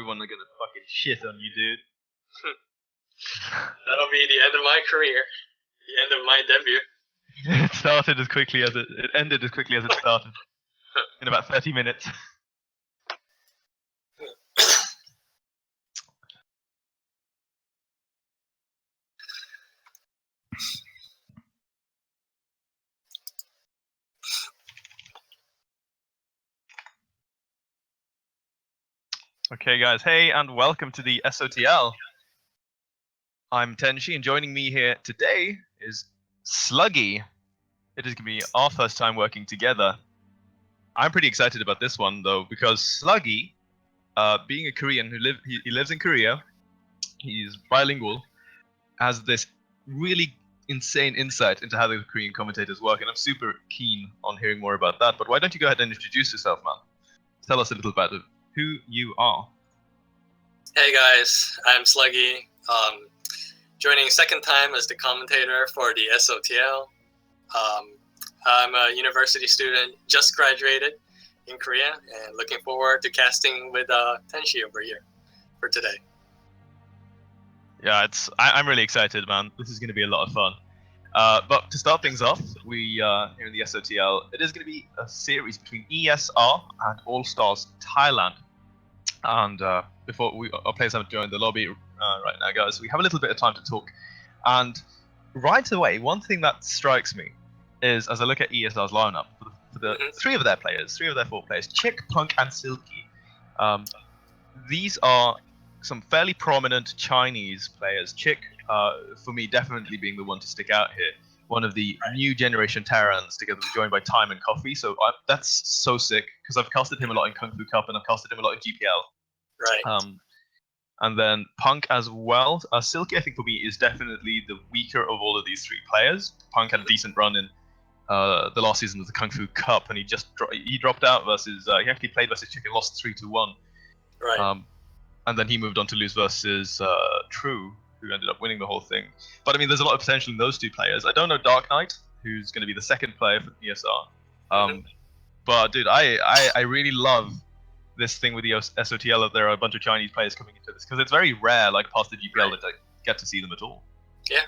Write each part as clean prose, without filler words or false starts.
Everyone are gonna fucking shit on you, dude. That'll be the end of my career. The end of my debut. It started as quickly as it ended as quickly as it started. In about 30 minutes. Okay, guys. Hey, and welcome to the SOTL. I'm Tenshi, and joining me here today is Sluggy. It is going to be our first time working together. I'm pretty excited about this one though because Sluggy, being a Korean he lives in Korea, he's bilingual, has this really insane insight into how the Korean commentators work, and I'm super keen on hearing more about that. But why don't you go ahead and introduce yourself, man? Tell us a little about who you are. Hey guys, I'm Sluggy. Joining second time as the commentator for the SOTL. I'm a university student, just graduated in Korea, and looking forward to casting with Tenshi over here for today. Yeah, I'm really excited, man. This is going to be a lot of fun. But to start things off, we here in the SOTL, it is going to be a series between ESR and All Stars Thailand. And before our players have joined the lobby right now, guys, we have a little bit of time to talk. And right away, one thing that strikes me is as I look at ESR's lineup for the three of their 4 players, Chick, Punk, and Silky. These are some fairly prominent Chinese players. Chick, for me, definitely being the one to stick out here. One of the new generation Terrans, together joined by Time and Coffee. So that's so sick because I've casted him a lot in Kung Fu Cup and I've casted him a lot in GPL. Right. And then Punk as well. Silky, I think for me, is definitely the weaker of all of these 3 players. Punk had a decent run in the last season of the Kung Fu Cup, and he dropped out versus he actually played versus Chick and lost 3-1. Right. And then he moved on to lose versus True, who ended up winning the whole thing. But I mean, there's a lot of potential in those 2 players. I don't know Dark Knight, who's going to be the second player for ESR. But dude, I really love this thing with the SOTL that there are a bunch of Chinese players coming into this, because it's very rare, like past the GPL, that I get to see them at all. Yeah.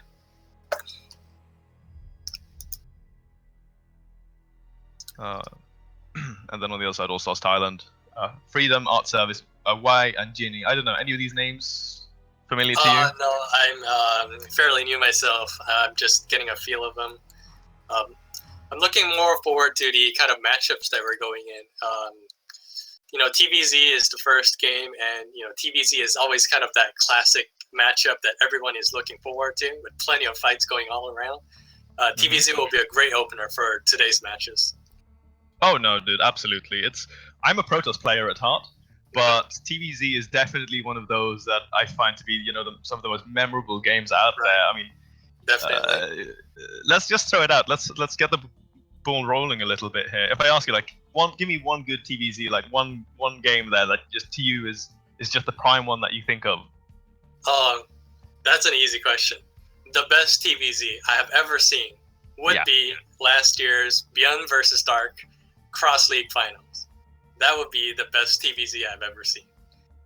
And then on the other side, All Stars Thailand, Freedom, Art Service, Wai, and Ginny. I don't know, any of these names familiar to you? No, I'm fairly new myself. I'm just getting a feel of them. I'm looking more forward to the kind of matchups that we're going in. TVZ is the first game, and TVZ is always kind of that classic matchup that everyone is looking forward to, with plenty of fights going all around. TVZ will be a great opener for today's matches. Oh no, dude, absolutely. I'm a Protoss player at heart, but TVZ is definitely one of those that I find to be, some of the most memorable games out there. I mean, definitely. Let's just throw it out. Let's get the ball rolling a little bit here. If I ask you, give me one good TVZ, one game there that just to you is just the prime one that you think of. That's an easy question. The best TVZ I have ever seen would be last year's Beyond versus Dark Cross League Finals. That would be the best TVZ I've ever seen.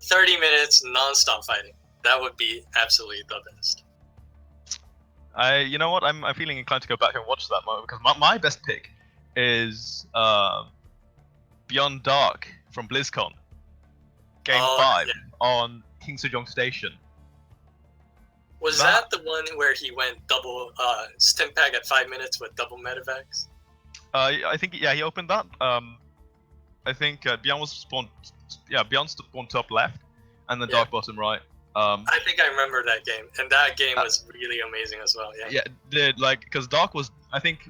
30 minutes non-stop fighting. That would be absolutely the best. You know what? I'm feeling inclined to go back and watch that moment, because my best pick is Beyond Dark from BlizzCon, Game 5 on King Sejong Station. Was that the one where he went double Stimpack at 5 minutes with double metaDucks? I think he opened that. I think Beyond was spawned. Yeah, Beyond spawned top left, and then Dark bottom right. I think I remember that game, and that game was really amazing as well. Yeah. Yeah, because Dark was, I think,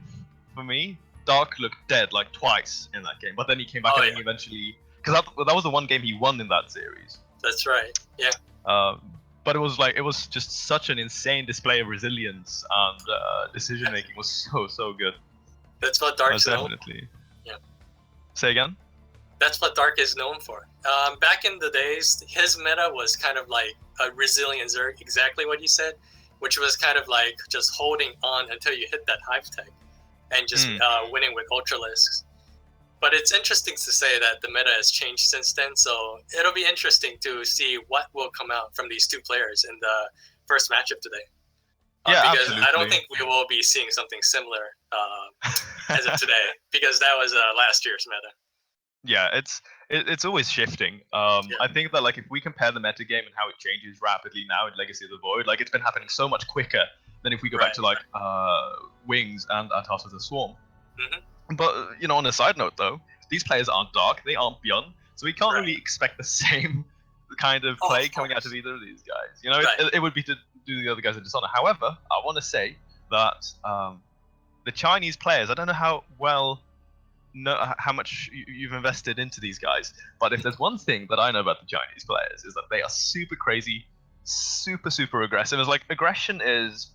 for me, Dark looked dead twice in that game, but then he came back and then eventually, because that was the one game he won in that series. That's right. Yeah. But it was just such an insane display of resilience, and decision making was so good. That's what Dark's known. Definitely. Yeah. Say again? That's what Dark is known for. Back in the days, his meta was kind of like a resilient Zerg, exactly what you said, which was kind of like just holding on until you hit that hive tech and just winning with Ultralisks. But it's interesting to say that the meta has changed since then, so it'll be interesting to see what will come out from these 2 players in the first matchup today. Because absolutely. I don't think we will be seeing something similar as of today, because that was last year's meta. Yeah, it's always shifting. I think that if we compare the metagame and how it changes rapidly now in Legacy of the Void, it's been happening so much quicker than if we go back to Wings and Heart of the Swarm. But on a side note though, these players aren't Dark, they aren't Beyond, so we can't really expect the same kind of play coming out of either of these guys. It would be to do the other guys a dishonor. However, I want to say that the Chinese players, I don't know how well know how much you've invested into these guys, but if there's one thing that I know about the Chinese players is that they are super crazy, super aggressive. It's like aggression is,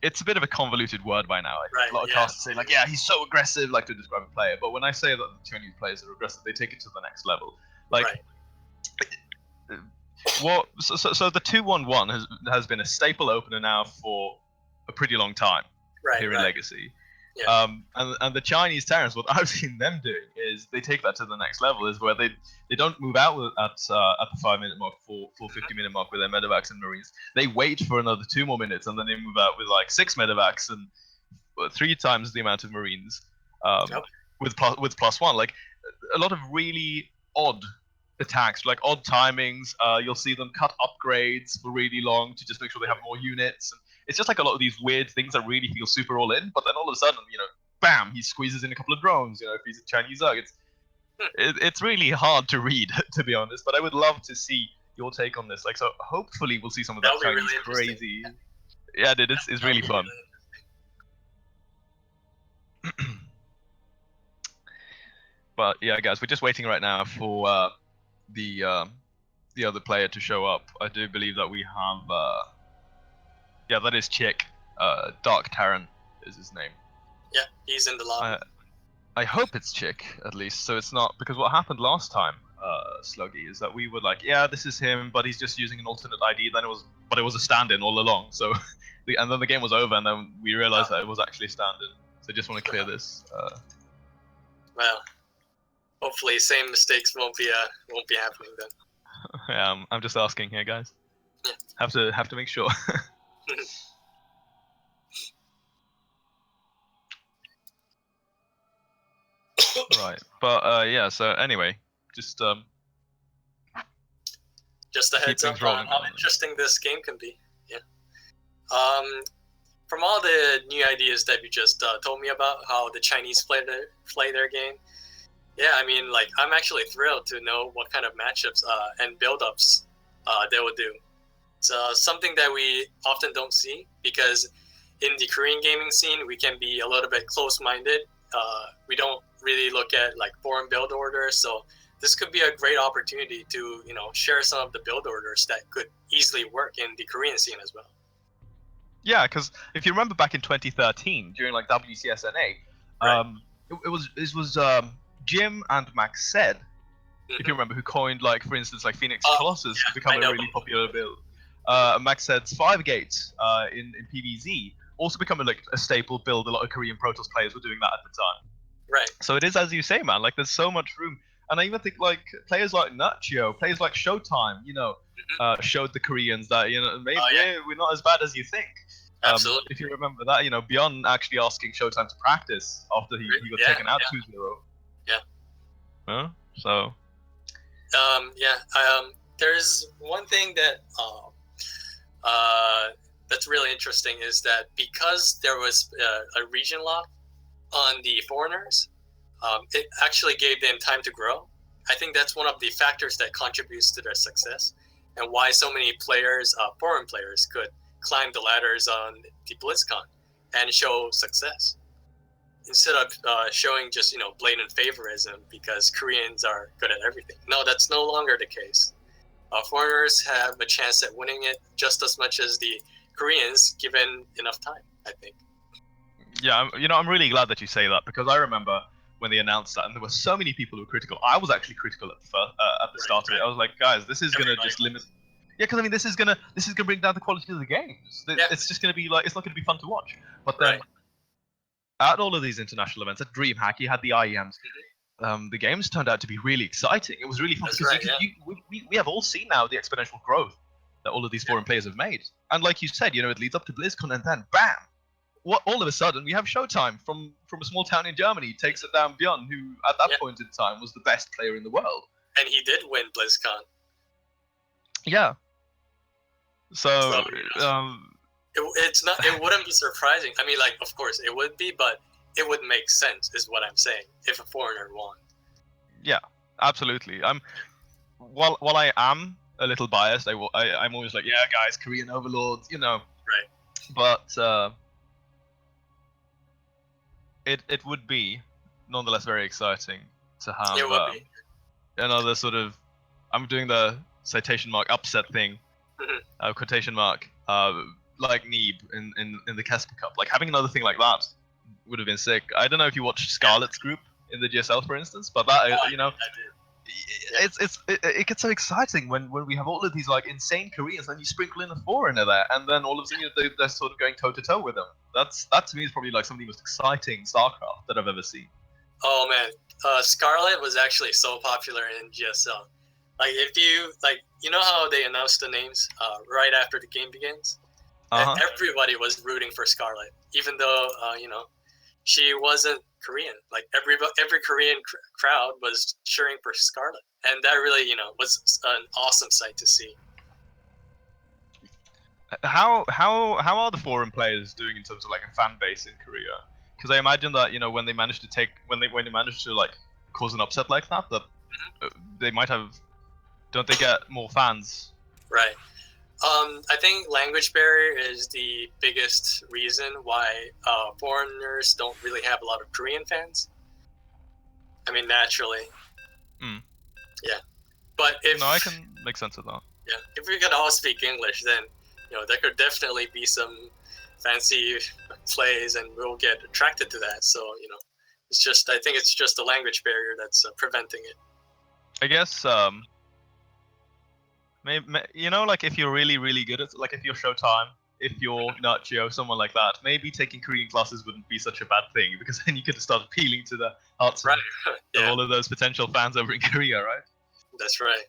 it's a bit of a convoluted word by now. I think. Right, A lot of yeah. casts say like, yeah, he's so aggressive, like to describe a player. But when I say that the Chinese players are aggressive, they take it to the next level. Like, what? So the 2-1-1 has been a staple opener now for a pretty long time here in Legacy. Yeah. And the Chinese Terrans, what I've seen them doing is they take that to the next level, is where they don't move out at the 5-minute mark, 50-minute mark with their medevacs and marines. They wait for another 2 more minutes, and then they move out with like 6 medevacs and 3 times the amount of marines, with +1. Like a lot of really odd attacks, like odd timings. You'll see them cut upgrades for really long to just make sure they have more units. And it's just like a lot of these weird things that really feel super all in, but then all of a sudden, bam, he squeezes in a couple of drones. If he's a Chinese Zerg, it's really hard to read, to be honest. But I would love to see your take on this. Like, so hopefully we'll see some of that Chinese really crazy. Yeah, dude, it's really fun. But yeah, guys, we're just waiting right now for the other player to show up. I do believe that we have. Yeah, that is Chick. Dark Terran is his name. Yeah, he's in the lobby. I hope it's Chick, at least, so it's not, because what happened last time, Sluggy, is that we were like, yeah, this is him, but he's just using an alternate ID. Then it was a stand-in all along. So, and then the game was over, and then we realized that it was actually a stand-in. So, I just want to clear this. Well, hopefully, same mistakes won't be happening then. Yeah, I'm just asking here, guys. Yeah. Have to make sure. Right, but yeah. So anyway, just a heads up on how interesting this game can be. Yeah. From all the new ideas that you just told me about how the Chinese play their game, yeah, I mean, like, I'm actually thrilled to know what kind of matchups and build-ups they will do. It's something that we often don't see, because in the Korean gaming scene, we can be a little bit close-minded. We don't really look at like foreign build orders, so this could be a great opportunity to share some of the build orders that could easily work in the Korean scene as well. Yeah, because if you remember back in 2013 during like WCSNA, it was Jim and Max said, if you remember, who coined, like, for instance, like Phoenix Colossus to become a really popular build. Max said's 5 gates in PvZ also become a staple build. A lot of Korean Protoss players were doing that at the time. Right. So it is, as you say, man. Like, there's so much room, and I even think like players like Nacho, players like Showtime, showed the Koreans that maybe we're not as bad as you think. Absolutely. If you remember that, beyond actually asking Showtime to practice after he got taken out 2-0. Yeah. Huh? So. There's one thing that that's really interesting, is that because there was a region lock on the foreigners, it actually gave them time to grow. I think that's one of the factors that contributes to their success, and why so many players, foreign players, could climb the ladders on the BlizzCon and show success, instead of showing just blatant favoritism because Koreans are good at everything. No, that's no longer the case. Foreigners have a chance at winning it just as much as the Koreans, given enough time, I think. Yeah, I'm really glad that you say that, because I remember when they announced that, and there were so many people who were critical. I was actually critical at the start of it. I was like, guys, this is gonna just limit. Yeah, because I mean, this is gonna bring down the quality of the games. It's just gonna be like, it's not gonna be fun to watch. But then, at all of these international events, at DreamHack, you had the IEMs. The games turned out to be really exciting. It was really fun, because we have all seen now the exponential growth that all of these foreign players have made. And like you said, it leads up to BlizzCon, and then bam! All of a sudden, we have Showtime from a small town in Germany takes it down Bjorn, who at that point in time was the best player in the world. And he did win BlizzCon. Yeah. So it wouldn't be surprising. I mean, like, of course it would be, but it would make sense, is what I'm saying, if a foreigner won. Yeah, absolutely. While I am a little biased, I'm always like, yeah, guys, Korean overlords, Right. But it would be nonetheless very exciting to have It would be. another sort of, I'm doing the citation mark upset thing, quotation mark, like Neeb in the Casper Cup. Like having another thing like that would have been sick. I don't know if you watched Scarlett's group in the GSL, for instance, but that I you know, did. it gets so exciting when we have all of these like insane Koreans, and you sprinkle in a foreigner there, and then all of a sudden they're sort of going toe to toe with them. That to me is probably like some of the most exciting StarCraft that I've ever seen. Oh man, Scarlet was actually so popular in GSL. Like if you you know how they announce the names right after the game begins. Everybody was rooting for Scarlet, even though she wasn't Korean. Like every Korean crowd was cheering for Scarlet, and that really was an awesome sight to see. How are the foreign players doing in terms of like a fan base in Korea? Because I imagine that when they manage to like cause an upset like that, they might have. Don't they get more fans? Right. I think language barrier is the biggest reason why foreigners don't really have a lot of Korean fans. I mean, naturally. Yeah. But if I can make sense of that. Yeah, if we could all speak English, then there could definitely be some fancy plays, and we'll get attracted to that. So I think it's just the language barrier that's preventing it. I guess maybe like if you're really really good at if you're Showtime, if you're Nacho, someone like that, maybe taking Korean classes wouldn't be such a bad thing, because then you could start appealing to the hearts of all of those potential fans over in Korea, right? That's right.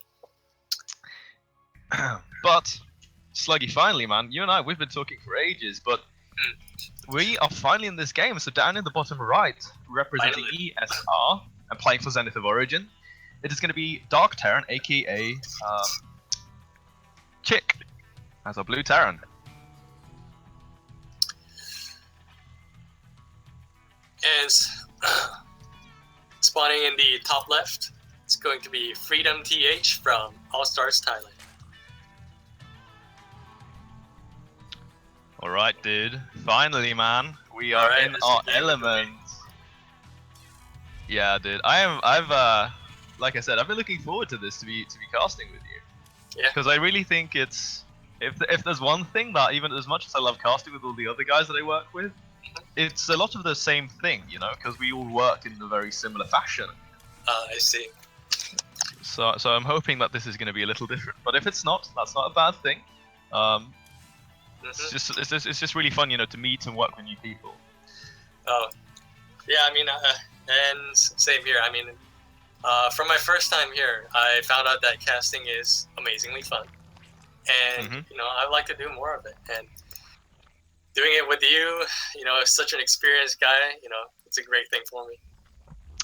But Sluggy, finally, man, you and I, we've been talking for ages, but we are finally in this game. So down in the bottom right, representing ESR and playing for Zenith of Origin, it is going to be Dark Terran, aka Chick, as our blue Terran. And spawning in the top left, it's going to be Freedom TH from All Stars Thailand. Alright, dude. Finally, man. We are in our element. Yeah, dude. Like I said, I've been looking forward to this to be casting with you. Yeah. Because I really think it's if there's one thing that, even as much as I love casting with all the other guys that I work with, it's a lot of the same thing, because we all work in a very similar fashion. I see. So I'm hoping that this is going to be a little different. But if it's not, that's not a bad thing. It's just really fun, to meet and work with new people. Oh, yeah. I mean, and same here. I mean, from my first time here, I found out that casting is amazingly fun, and I like to do more of it. And doing it with you, such an experienced guy, it's a great thing for me.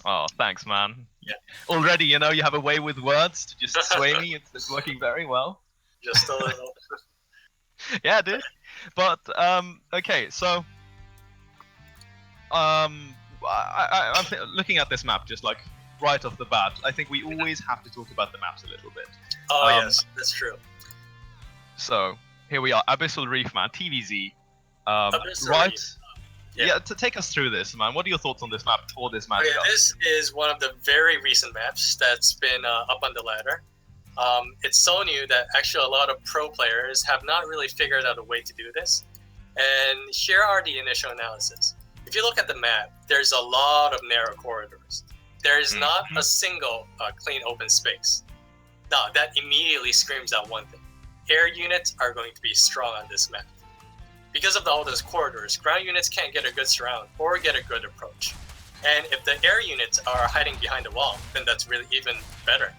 Oh, thanks, man. Yeah. Already, you have a way with words to just sway me. It's working very well. Just a little. Yeah, dude. But okay, so I'm looking at this map just like right off the bat. I think we always have to talk about the maps a little bit. Oh yes, that's true. So here we are, Abyssal Reef, man, TVZ. Abyssal right? Reef. Yeah, to take us through this, man. What are your thoughts on this map or this matchup? Okay, this is one of the very recent maps that's been up on the ladder. It's so new that actually a lot of pro players have not really figured out a way to do this. And here are the initial analysis. If you look at the map, there's a lot of narrow corridors. There's not a single clean open space. Now, that immediately screams out one thing. Air units are going to be strong on this map. Because of all those corridors, ground units can't get a good surround or get a good approach. And if the air units are hiding behind the wall, then that's really even better.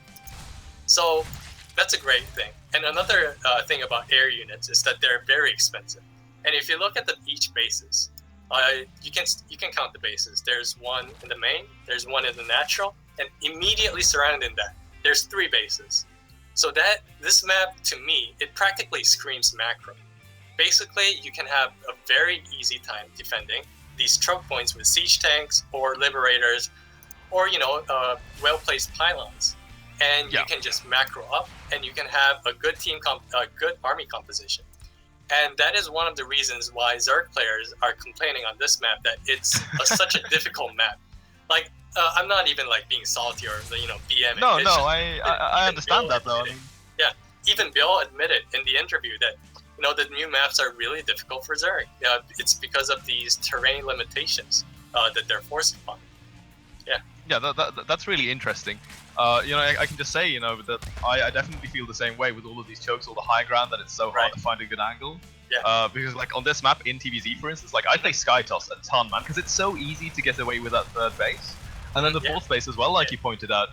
So that's a great thing. And another thing about air units is that they're very expensive. And if you look at each bases, you can count the bases. There's one in the main, there's one in the natural, and immediately surrounding that, there's 3 bases. So this map, to me, it practically screams macro. Basically, you can have a very easy time defending these choke points with siege tanks or liberators, or well-placed pylons. And you can just macro up, and you can have a good good army composition. And that is one of the reasons why Zerg players are complaining on this map that it's such a difficult map. Like, I'm not even like being salty or BM. No, I understand that though. I mean, yeah, even Bill admitted in the interview that the new maps are really difficult for Zerg. It's because of these terrain limitations that they're forced upon. Yeah, that's really interesting. I can just say, that I definitely feel the same way with all of these chokes, all the high ground, that it's so hard to find a good angle. Yeah. Because like on this map in TVZ, for instance, like I play Skytoss a ton, man, because it's so easy to get away with that third base, and then the fourth base as well, like you pointed out.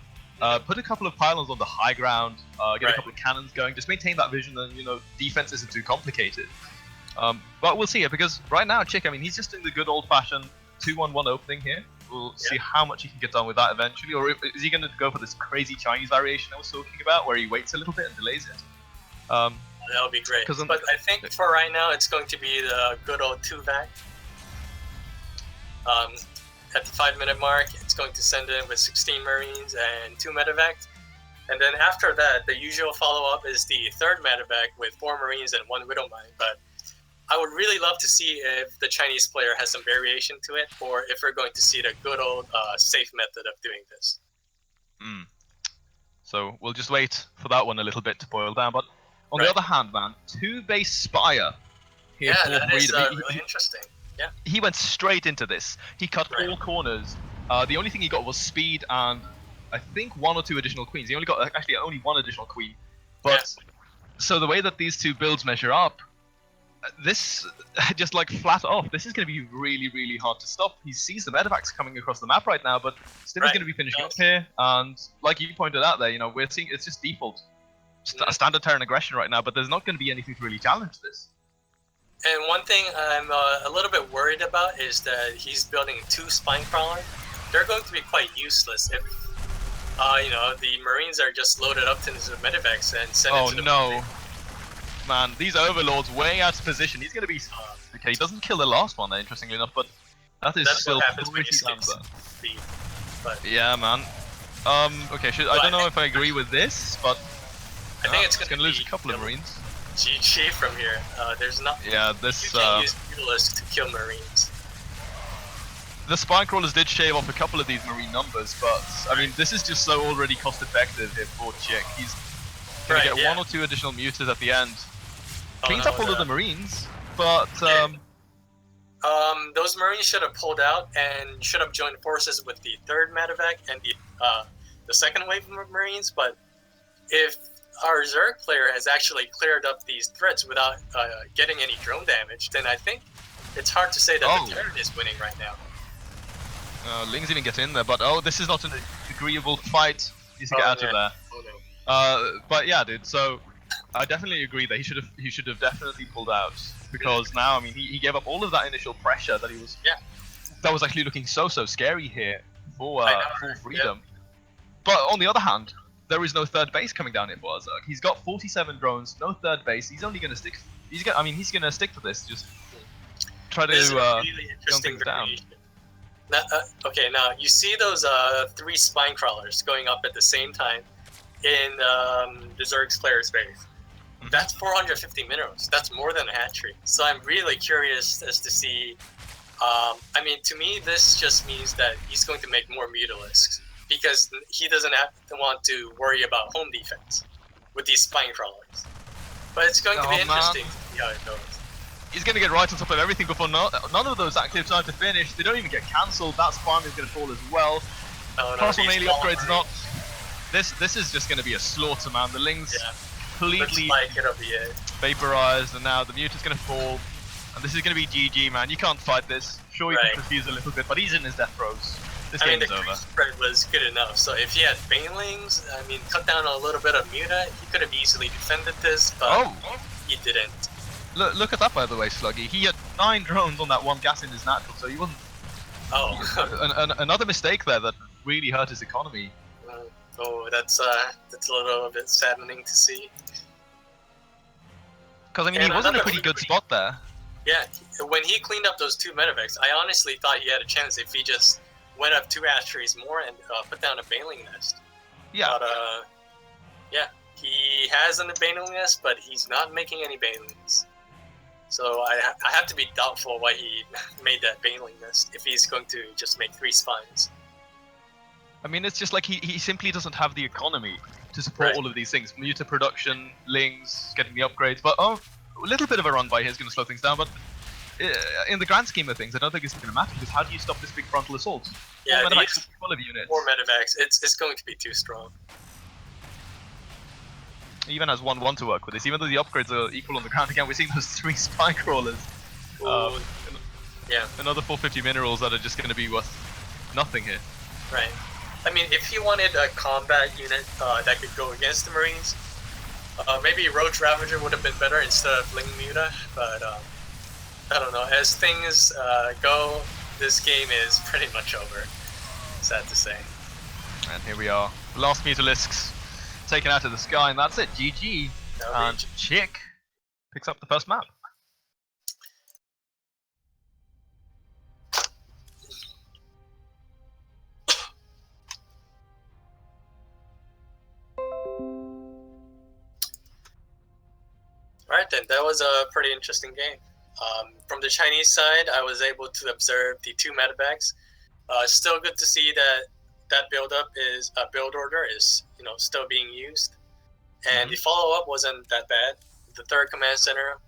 Put a couple of pylons on the high ground, get a couple of cannons going, just maintain that vision, and defense isn't too complicated. But we'll see it, because right now, Chick, I mean, he's just doing the good old-fashioned 2-1-1 opening here. We'll see how much he can get done with that eventually, or is he going to go for this crazy Chinese variation I was talking about, where he waits a little bit and delays it? That would be great. But I think for right now, it's going to be the good old 2-vac. At the 5-minute mark, it's going to send in with 16 Marines and 2 metaDucks. And then after that, the usual follow-up is the 3rd metaDuck with 4 Marines and 1 Widowmine. But I would really love to see if the Chinese player has some variation to it, or if we're going to see the good old safe method of doing this. So we'll just wait for that one a little bit to boil down. But on the other hand, man, 2-base Spire here for that is freedom. really interesting. Yeah. He went straight into this. He cut all corners. The only thing he got was speed and I think 1 or 2 additional queens. He only got only 1 additional queen. But so the way that these two builds measure up, this just like flat off. This is going to be really, really hard to stop. He sees the medevacs coming across the map right now, but still he's going to be finishing up here. And like you pointed out there, we're seeing it's just default standard Terran aggression right now. But there's not going to be anything to really challenge this. And one thing I'm a little bit worried about is that he's building 2 spine crawlers. They're going to be quite useless if the Marines are just loaded up to the medevacs and sent into the no. Man, these overlords way out of position. He's going to be... Okay, he doesn't kill the last one there, interestingly enough, but that's still pretty damn. But yeah, man. Okay, I don't know if I agree with this, but I think it's going to lose a couple of Marines. GG from here. There's not... Yeah, this... You can't use Mutalisks to kill Marines. The spine crawlers did shave off a couple of these Marine numbers, but I mean, this is just so already cost effective here for Chick. He's going to get 1 or 2 additional mutas at the end. Cleans up all of the Marines, but those Marines should have pulled out and should have joined forces with the 3rd medevac and the 2nd wave of Marines. But if our Zerg player has actually cleared up these threats without getting any drone damage, then I think it's hard to say that the Terran is winning right now. Ling's even get in there, but this is not an agreeable fight. He needs to get out of there. But yeah, dude. So I definitely agree that he should have definitely pulled out, because now, I mean, he gave up all of that initial pressure that he was that was actually looking so scary here for freedom. But on the other hand, there is no 3rd base coming down here for Zerg. He's got 47 drones, no 3rd base. He's only going to stick. He's going to stick to this. Just try to really gun things down. Now, now you see those 3 spine crawlers going up at the same time in the Zerg's player space. That's 450 minerals. That's more than a hatchery. So I'm really curious as to see. I mean, to me, this just means that he's going to make more Mutalisks, because he doesn't have to want to worry about home defense with these spine crawlers. But it's going to be interesting to see how it goes. He's going to get right on top of everything before none of those active time to finish. They don't even get cancelled. That spine is going to fall as well. Castle Melee upgrade's not. This is just going to be a slaughter, man. The Ling's completely vaporized, and now the Mute is going to fall. And this is going to be GG, man. You can't fight this. Sure, you can confuse a little bit, but he's in his death throes. This game is over. The spread was good enough, so if he had Banelings, I mean, cut down a little bit of Muta, he could have easily defended this, but he didn't. Look at that, by the way, Sluggy. He had 9 drones on that 1 gas in his natural, so he wasn't... another mistake there that really hurt his economy. That's a little bit saddening to see. Because, I mean, he was in a pretty good spot there. Yeah, when he cleaned up those 2 medevacs, I honestly thought he had a chance if he just went up 2 hatcheries more and put down a Baneling Nest. Yeah. But, he has a Baneling Nest, but he's not making any Banelings. So I have to be doubtful why he made that Baneling Nest if he's going to just make 3 spines. I mean, it's just like he simply doesn't have the economy to support all of these things. Muta production, Lings, getting the upgrades. But a little bit of a run by here is going to slow things down. But in the grand scheme of things, I don't think it's going to matter, because how do you stop this big frontal assault? Yeah, these 12 units. 4 metaDucks, it's going to be too strong. He even has 1-1 to work with this, even though the upgrades are equal on the ground. Again, we're seeing those 3 spy crawlers. Yeah. Another 450 minerals that are just going to be worth nothing here. Right. I mean, if you wanted a combat unit that could go against the Marines, maybe Roach Ravager would have been better instead of Ling Muta, but I don't know. As things go, this game is pretty much over. Sad to say. And here we are. Last Mutalisks taken out of the sky, and that's it. GG. And Chick picks up the first map. Alright then, that was a pretty interesting game. From the Chinese side, I was able to observe the 2 metaDucks. Still good to see that build order is still being used, and the follow up wasn't that bad. The 3rd command center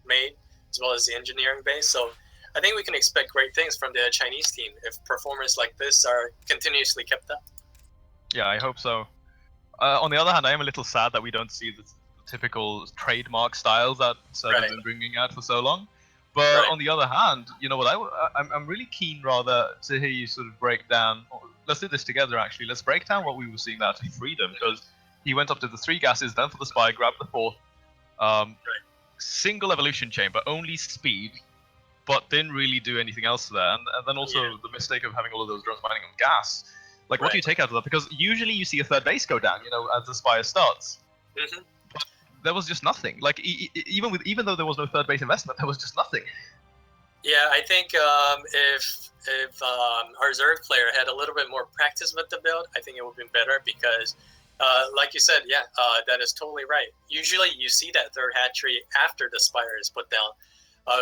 made, as well as the engineering base. So I think we can expect great things from the Chinese team if performance like this are continuously kept up. Yeah, I hope so. On the other hand, I am a little sad that we don't see the typical trademark styles that Serb has been bringing out for so long. But on the other hand, you know what? I'm really keen rather to hear you sort of break down. Let's do this together. Actually, let's break down what we were seeing out in Freedom, because he went up to the 3 gases, then for the spy, grabbed the 4th. Single evolution chamber, only speed, but didn't really do anything else there. And then also the mistake of having all of those drones mining on gas. Like, what do you take out of that? Because usually you see a 3rd base go down, as the spire starts. But there was just nothing. Like, even though there was no 3rd base investment, there was just nothing. Yeah, I think if our Zerg player had a little bit more practice with the build, I think it would have been better, because like you said, that is totally right. Usually you see that 3rd hatchery after the spire is put down,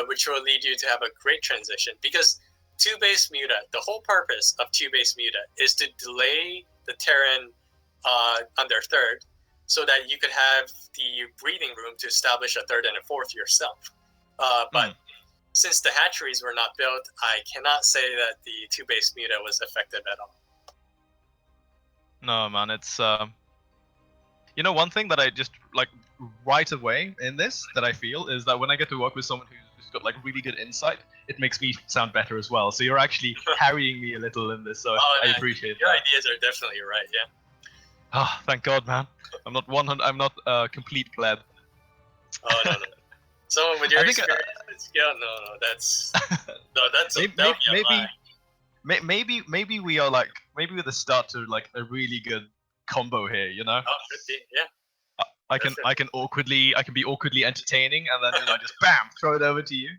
which will lead you to have a great transition, because 2-base Muta, the whole purpose of 2-base Muta is to delay the Terran on their 3rd, so that you could have the breathing room to establish a 3rd and a 4th yourself. But since the hatcheries were not built, I cannot say that the 2-base Muta was effective at all. No, man, it's one thing that I just like right away in this that I feel is that when I get to work with someone who's got like really good insight, it makes me sound better as well. So you're actually carrying me a little in this, so I appreciate your that. Your ideas are definitely right, yeah. Oh, thank God, man. I'm not 100. I'm not complete pleb. Oh no. Someone with your experience, that's maybe we are like we're the start to like a really good combo here, Oh, could be, yeah. I can be awkwardly entertaining, and then just bam, throw it over to you.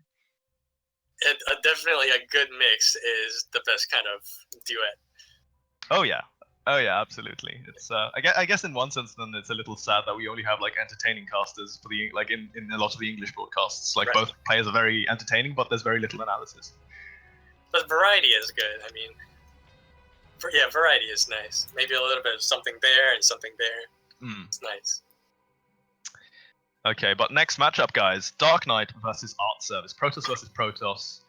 Definitely a good mix is the best kind of duet. Oh yeah, absolutely. It's I guess in one sense then it's a little sad that we only have like entertaining casters for the in a lot of the English broadcasts. Like both players are very entertaining, but there's very little analysis. But variety is good. I mean, variety is nice. Maybe a little bit of something there and something there. It's nice. Okay, but next matchup, guys: Dark Knight versus Art Service. Protoss versus Protoss.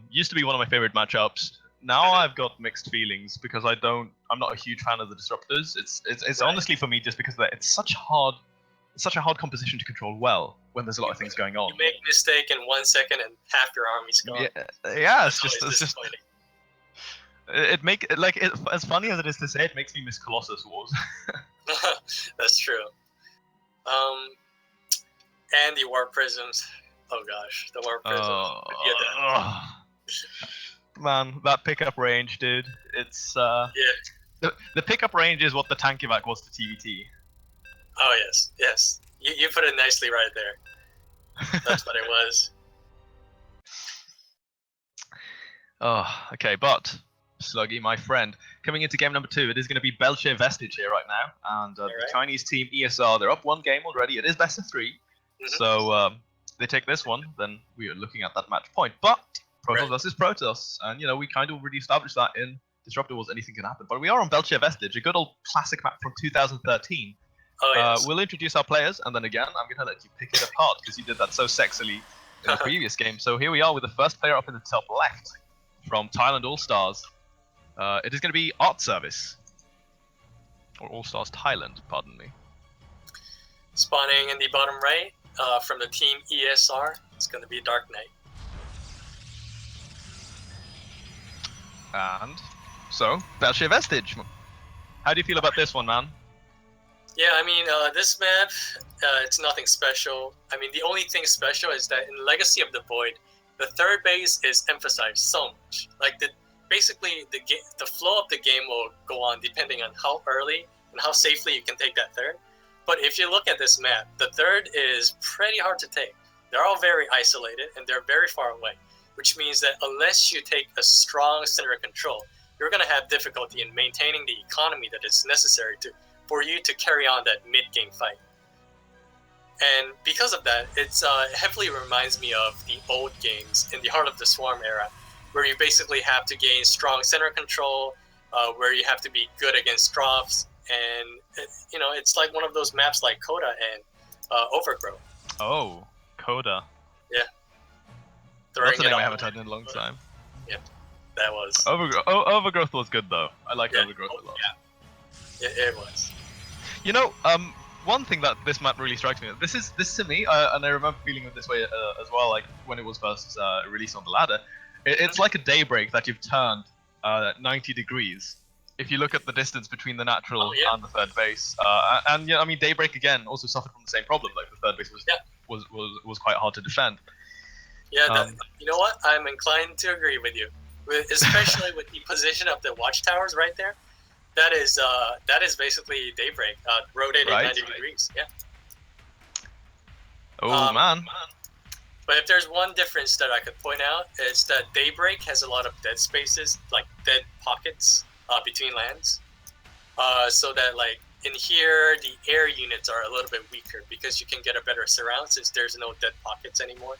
Used to be one of my favorite matchups. Now I've got mixed feelings, because I'm not a huge fan of the disruptors. It's honestly for me just because it's such a hard composition to control well when there's a lot of things going on. You make a mistake in 1 second and half your army's gone. Yeah, it's just as funny as it is to say, it makes me miss Colossus Wars. That's true. And the warp prisms. Oh gosh, the warp prisms. Man, that pickup range, dude. It's the pickup range is what the tank evac was to TVT. Oh yes. You put it nicely right there. That's what it was. Oh, okay, but Sluggy, my friend, coming into game number 2, it is going to be Belcher Vestige here right now, and the Chinese team ESR, they're up 1 game already. It is best of 3, so they take this one, then we are looking at that match point. But Protoss versus Protoss, and we kind of already established that in Disruptor Wars, anything can happen. But we are on Belcher Vestige, a good old classic map from 2013. Oh, yes. We'll introduce our players, and then again, I'm going to let you pick it apart, because you did that so sexily in the previous game. So here we are with the first player up in the top left from Thailand All-Stars. It is going to be Art Service. Or All-Stars Thailand, pardon me. Spawning in the bottom right from the team ESR, it's going to be Dark Knight. And so, Belcher Vestige. How do you feel about this one, man? Yeah, I mean, this map, it's nothing special. I mean, the only thing special is that in Legacy of the Void, the third base is emphasized so much. Like, basically, the flow of the game will go on depending on how early and how safely you can take that third. But if you look at this map, the third is pretty hard to take. They're all very isolated, and they're very far away, which means that unless you take a strong center of control, you're going to have difficulty in maintaining the economy that is necessary for you to carry on that mid-game fight. And because of that, it's heavily reminds me of the old games in the Heart of the Swarm era, where you basically have to gain strong center control, where you have to be good against drops, and it's like one of those maps like Coda and Overgrowth. Oh, Coda. Yeah. That's a name I haven't had in a long time. Yeah, that was... Overgrowth was good, though. I like Overgrowth a lot. Yeah, it was. You know, one thing that this map really strikes me, this is to me, and I remember feeling it this way as well, like when it was first released on the ladder. It's like a daybreak that you've turned 90 degrees. If you look at the distance between the natural and the third base, and yeah, I mean, daybreak again also suffered from the same problem. Like the third base was quite hard to defend. Yeah, you know what? I'm inclined to agree with you, especially with the position of the watchtowers right there. That is basically daybreak, rotating 90 degrees. Yeah. Oh man. But if there's one difference that I could point out, it's that daybreak has a lot of dead spaces, like dead pockets between lands. So that like in here, the air units are a little bit weaker because you can get a better surround since there's no dead pockets anymore.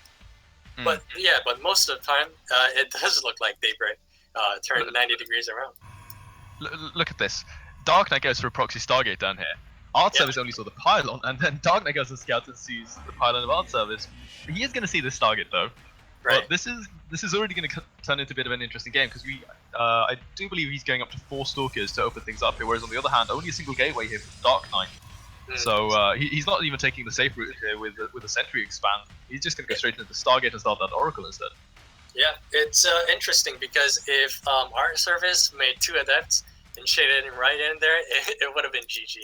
But yeah, but most of the time, it does look like daybreak turned 90 degrees around. Look at this. Dark Knight goes for a proxy Stargate down here. Art Service only saw the pylon, and then Dark Knight goes to scout and sees the pylon of Art Service. He is going to see this Stargate though. Right. But this is already going to turn into a bit of an interesting game because I do believe he's going up to 4 Stalkers to open things up here, whereas on the other hand, only a single gateway here for Dark Knight. So he's not even taking the safe route here with the Sentry expand. He's just going to go straight into the Stargate and start that Oracle instead. Yeah, it's interesting because if Art Service made 2 Adepts and shaded it right in there, it would have been GG.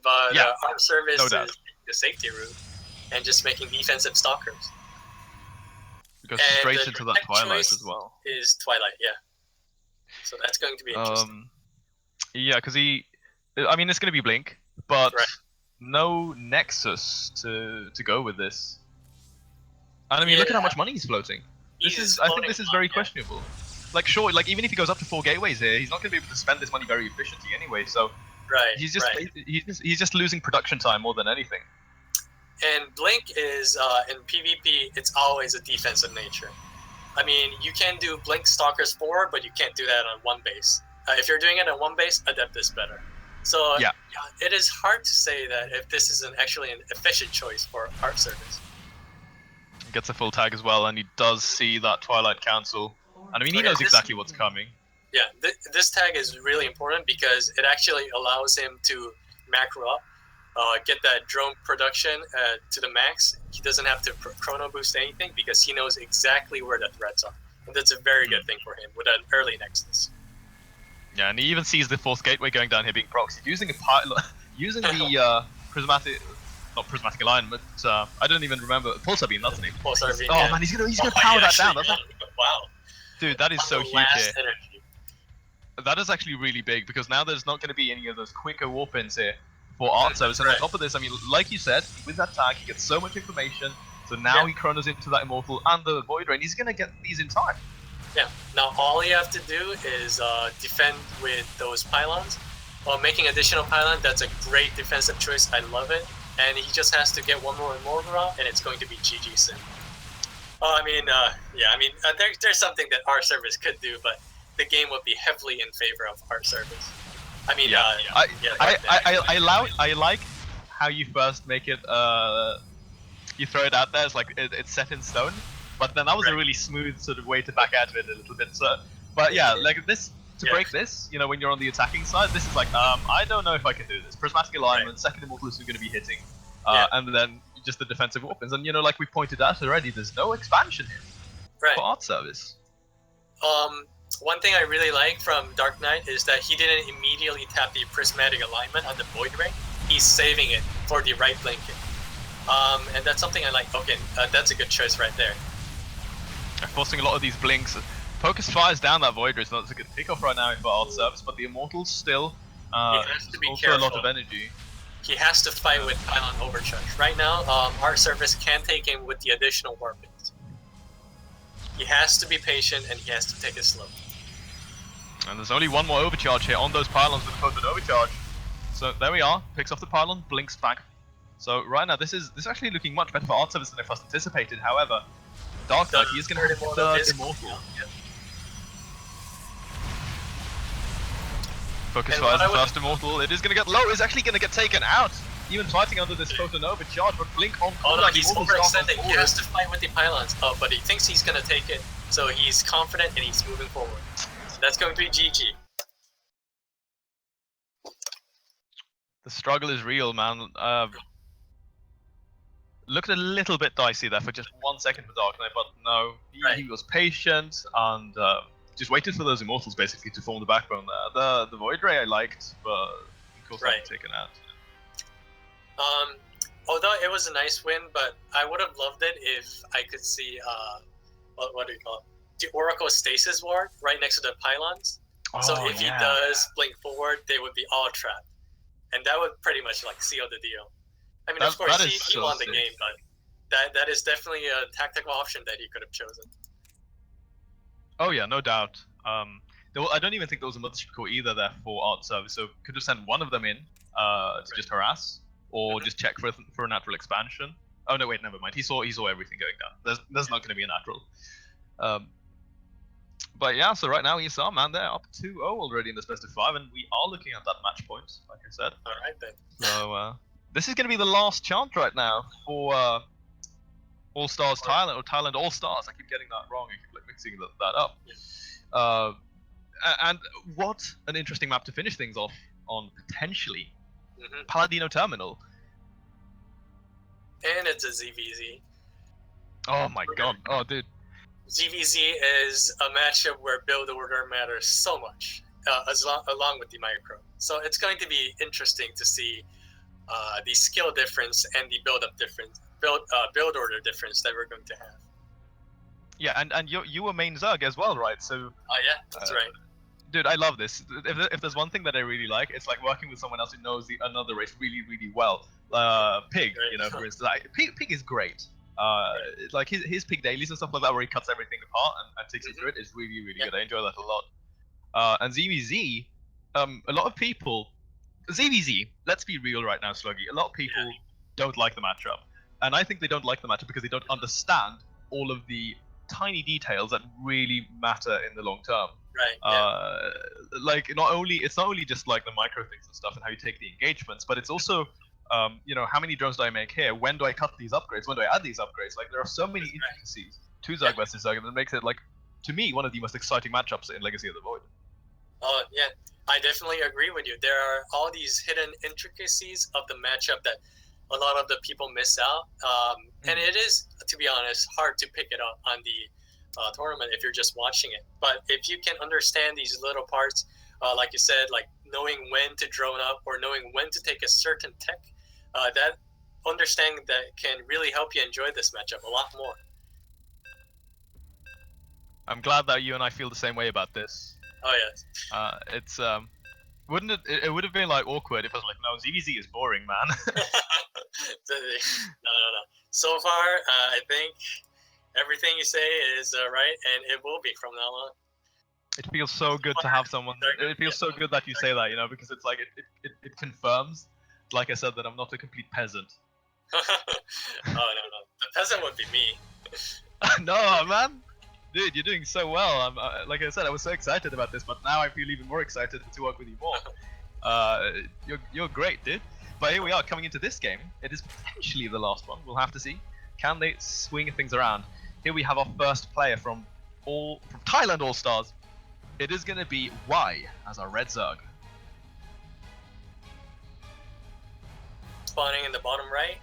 But Art Service is the safety route and just making defensive Stalkers. It goes straight into that Twilight as well. Is Twilight, yeah. So that's going to be interesting. Yeah, because I mean, it's going to be Blink, but no Nexus to go with this. And I mean, look at how much money he's floating. I think this is very questionable. Like, sure, like even if he goes up to 4 gateways here, he's not going to be able to spend this money very efficiently anyway. So he's just losing production time more than anything. And Blink is in PvP, it's always a defensive nature. I mean, you can do Blink Stalkers 4, but you can't do that on 1 base. If you're doing it on 1 base, Adept is better. So it is hard to say that if this is actually an efficient choice for Art Service. He gets a full tag as well, and he does see that Twilight Council. And I mean, he knows exactly what's coming. Yeah, this tag is really important because it actually allows him to macro up, get that drone production to the max. He doesn't have to chrono boost anything because he knows exactly where the threats are. And that's a very good thing for him with an early Nexus. Yeah, and he even sees the 4th gateway going down here being proxied, using the prismatic, not prismatic alignment. I don't even remember Pulsar Beam. That's the name. Pulsar Beam. Oh man, he's gonna power that down. Wow. Dude, that is so huge here. That is actually really big because now there's not going to be any of those quicker warp-ins here for Art Service. And on top of this, I mean, like you said, with that tag, he gets so much information. So now he chronos into that Immortal and the Void Rain. He's going to get these in time. Yeah. Now all you have to do is defend with those pylons. While making additional pylon, that's a great defensive choice. I love it. And he just has to get one more Immortal out, and it's going to be GG soon. Oh, I mean, there's something that our service could do, but the game would be heavily in favor of art service. I mean, Yeah. I like how you first make it. You throw it out there. It's like it's set in stone. But then that was a really smooth sort of way to back out of it a little bit. So, but yeah, like this to break this, you know, when you're on the attacking side, this is like I don't know if I can do this. Prismatic alignment, second immortal is going to be hitting, and then just the defensive weapons. And you know, like we pointed out already, there's no expansion here for art service. One thing I really like from Dark Knight is that he didn't immediately tap the prismatic alignment on the Void Ray. He's saving it for the right blinking. And that's something I like. Okay, that's a good choice right there. Forcing a lot of these blinks. Focus fires down that Void Ray, so that's a good pickoff right now for art service, but the Immortals still he has to be also careful. a lot of energy. He has to fight with Pylon Overcharge. Right now, art service can take him with the additional weapons. He has to be patient and he has to take it slow. And there's only one more overcharge here on those pylons with potent overcharge. So there we are, picks off the pylon, blinks back. So right now this is actually looking much better for art service than I first anticipated. However, Dark Knight, he is going to have the third immortal. Yeah. Focus fires the first immortal. It is going to get low. It's actually going to get taken out. Even fighting under this potent overcharge, but blink on. Oh no, he's overextending. He has to fight with the pylons. Oh, but he thinks he's going to take it, so he's confident and he's moving forward. So that's going to be GG. The struggle is real, man. Looked a little bit dicey there for just 1 second for Dark Knight, but no, he was patient and just waited for those immortals basically to form the backbone there. The Void Ray I liked, but of course I'm taken out. Although it was a nice win, but I would have loved it if I could see what do you call it? The Oracle Stasis Ward right next to the pylons. Oh, so if he does blink forward, they would be all trapped, and that would pretty much like seal the deal. I mean, of course, he won the game, but that is definitely a tactical option that he could have chosen. Oh yeah, no doubt. I don't even think there was a mothership core either there for art service, so could have sent one of them in to just harass, or just check for a natural expansion. Oh no, wait, never mind. He saw everything going down. There's not going to be a natural. But yeah, so right now ESR, man, they're up 2-0 already in this best of 5, and we are looking at that match point, like I said. All right then. So this is going to be the last chance right now for All Stars Thailand, or Thailand All Stars. I keep getting that wrong. I keep like mixing that up. And what an interesting map to finish things off on, potentially. Paladino Terminal. And it's a ZVZ. Oh my god. Oh, dude. ZVZ is a matchup where build order matters so much, along with the micro. So it's going to be interesting to see the skill difference and the build-up difference, build order difference that we're going to have. Yeah, and you were main Zerg as well, right? So. Oh yeah, that's right. Dude, I love this. If there's one thing that I really like, it's like working with someone else who knows another race really, really well. Pig, you know, for instance. Pig is great. Like his Pig dailies and stuff like that, where he cuts everything apart and takes you through it, is really, really good. I enjoy that a lot. And ZVZ, a lot of people, ZVZ, let's be real right now, Sluggy. A lot of people don't like the matchup, and I think they don't like the matchup because they don't understand all of the tiny details that really matter in the long term. Right. Like it's not only just like the micro things and stuff and how you take the engagements, but it's also you know, how many drones do I make here? When do I cut these upgrades? When do I add these upgrades? Like there are so many intricacies to Zerg versus Zerg, and that makes it, like, to me, one of the most exciting matchups in Legacy of the Void. Oh yeah, I definitely agree with you. There are all these hidden intricacies of the matchup that a lot of the people miss out, and it is, to be honest, hard to pick it up on the tournament if you're just watching it. But if you can understand these little parts, like you said, like knowing when to drone up or knowing when to take a certain tech, that understanding that can really help you enjoy this matchup a lot more. I'm glad that you and I feel the same way about this. Oh yes. It's wouldn't it would have been like awkward if I was like, no, ZVZ is boring, man. No. So far, I think everything you say is right, and it will be from now on. It feels so good to have someone. It feels so good that you say that, you know, because it's like it confirms, like I said, that I'm not a complete peasant. Oh no, the peasant would be me. No, man. Dude, you're doing so well. Like I said, I was so excited about this, but now I feel even more excited to work with you more. You're great, dude. But here we are coming into this game. It is potentially the last one. We'll have to see. Can they swing things around? Here we have our first player from Thailand All Stars. It is going to be Y as our red Zerg. Spawning in the bottom right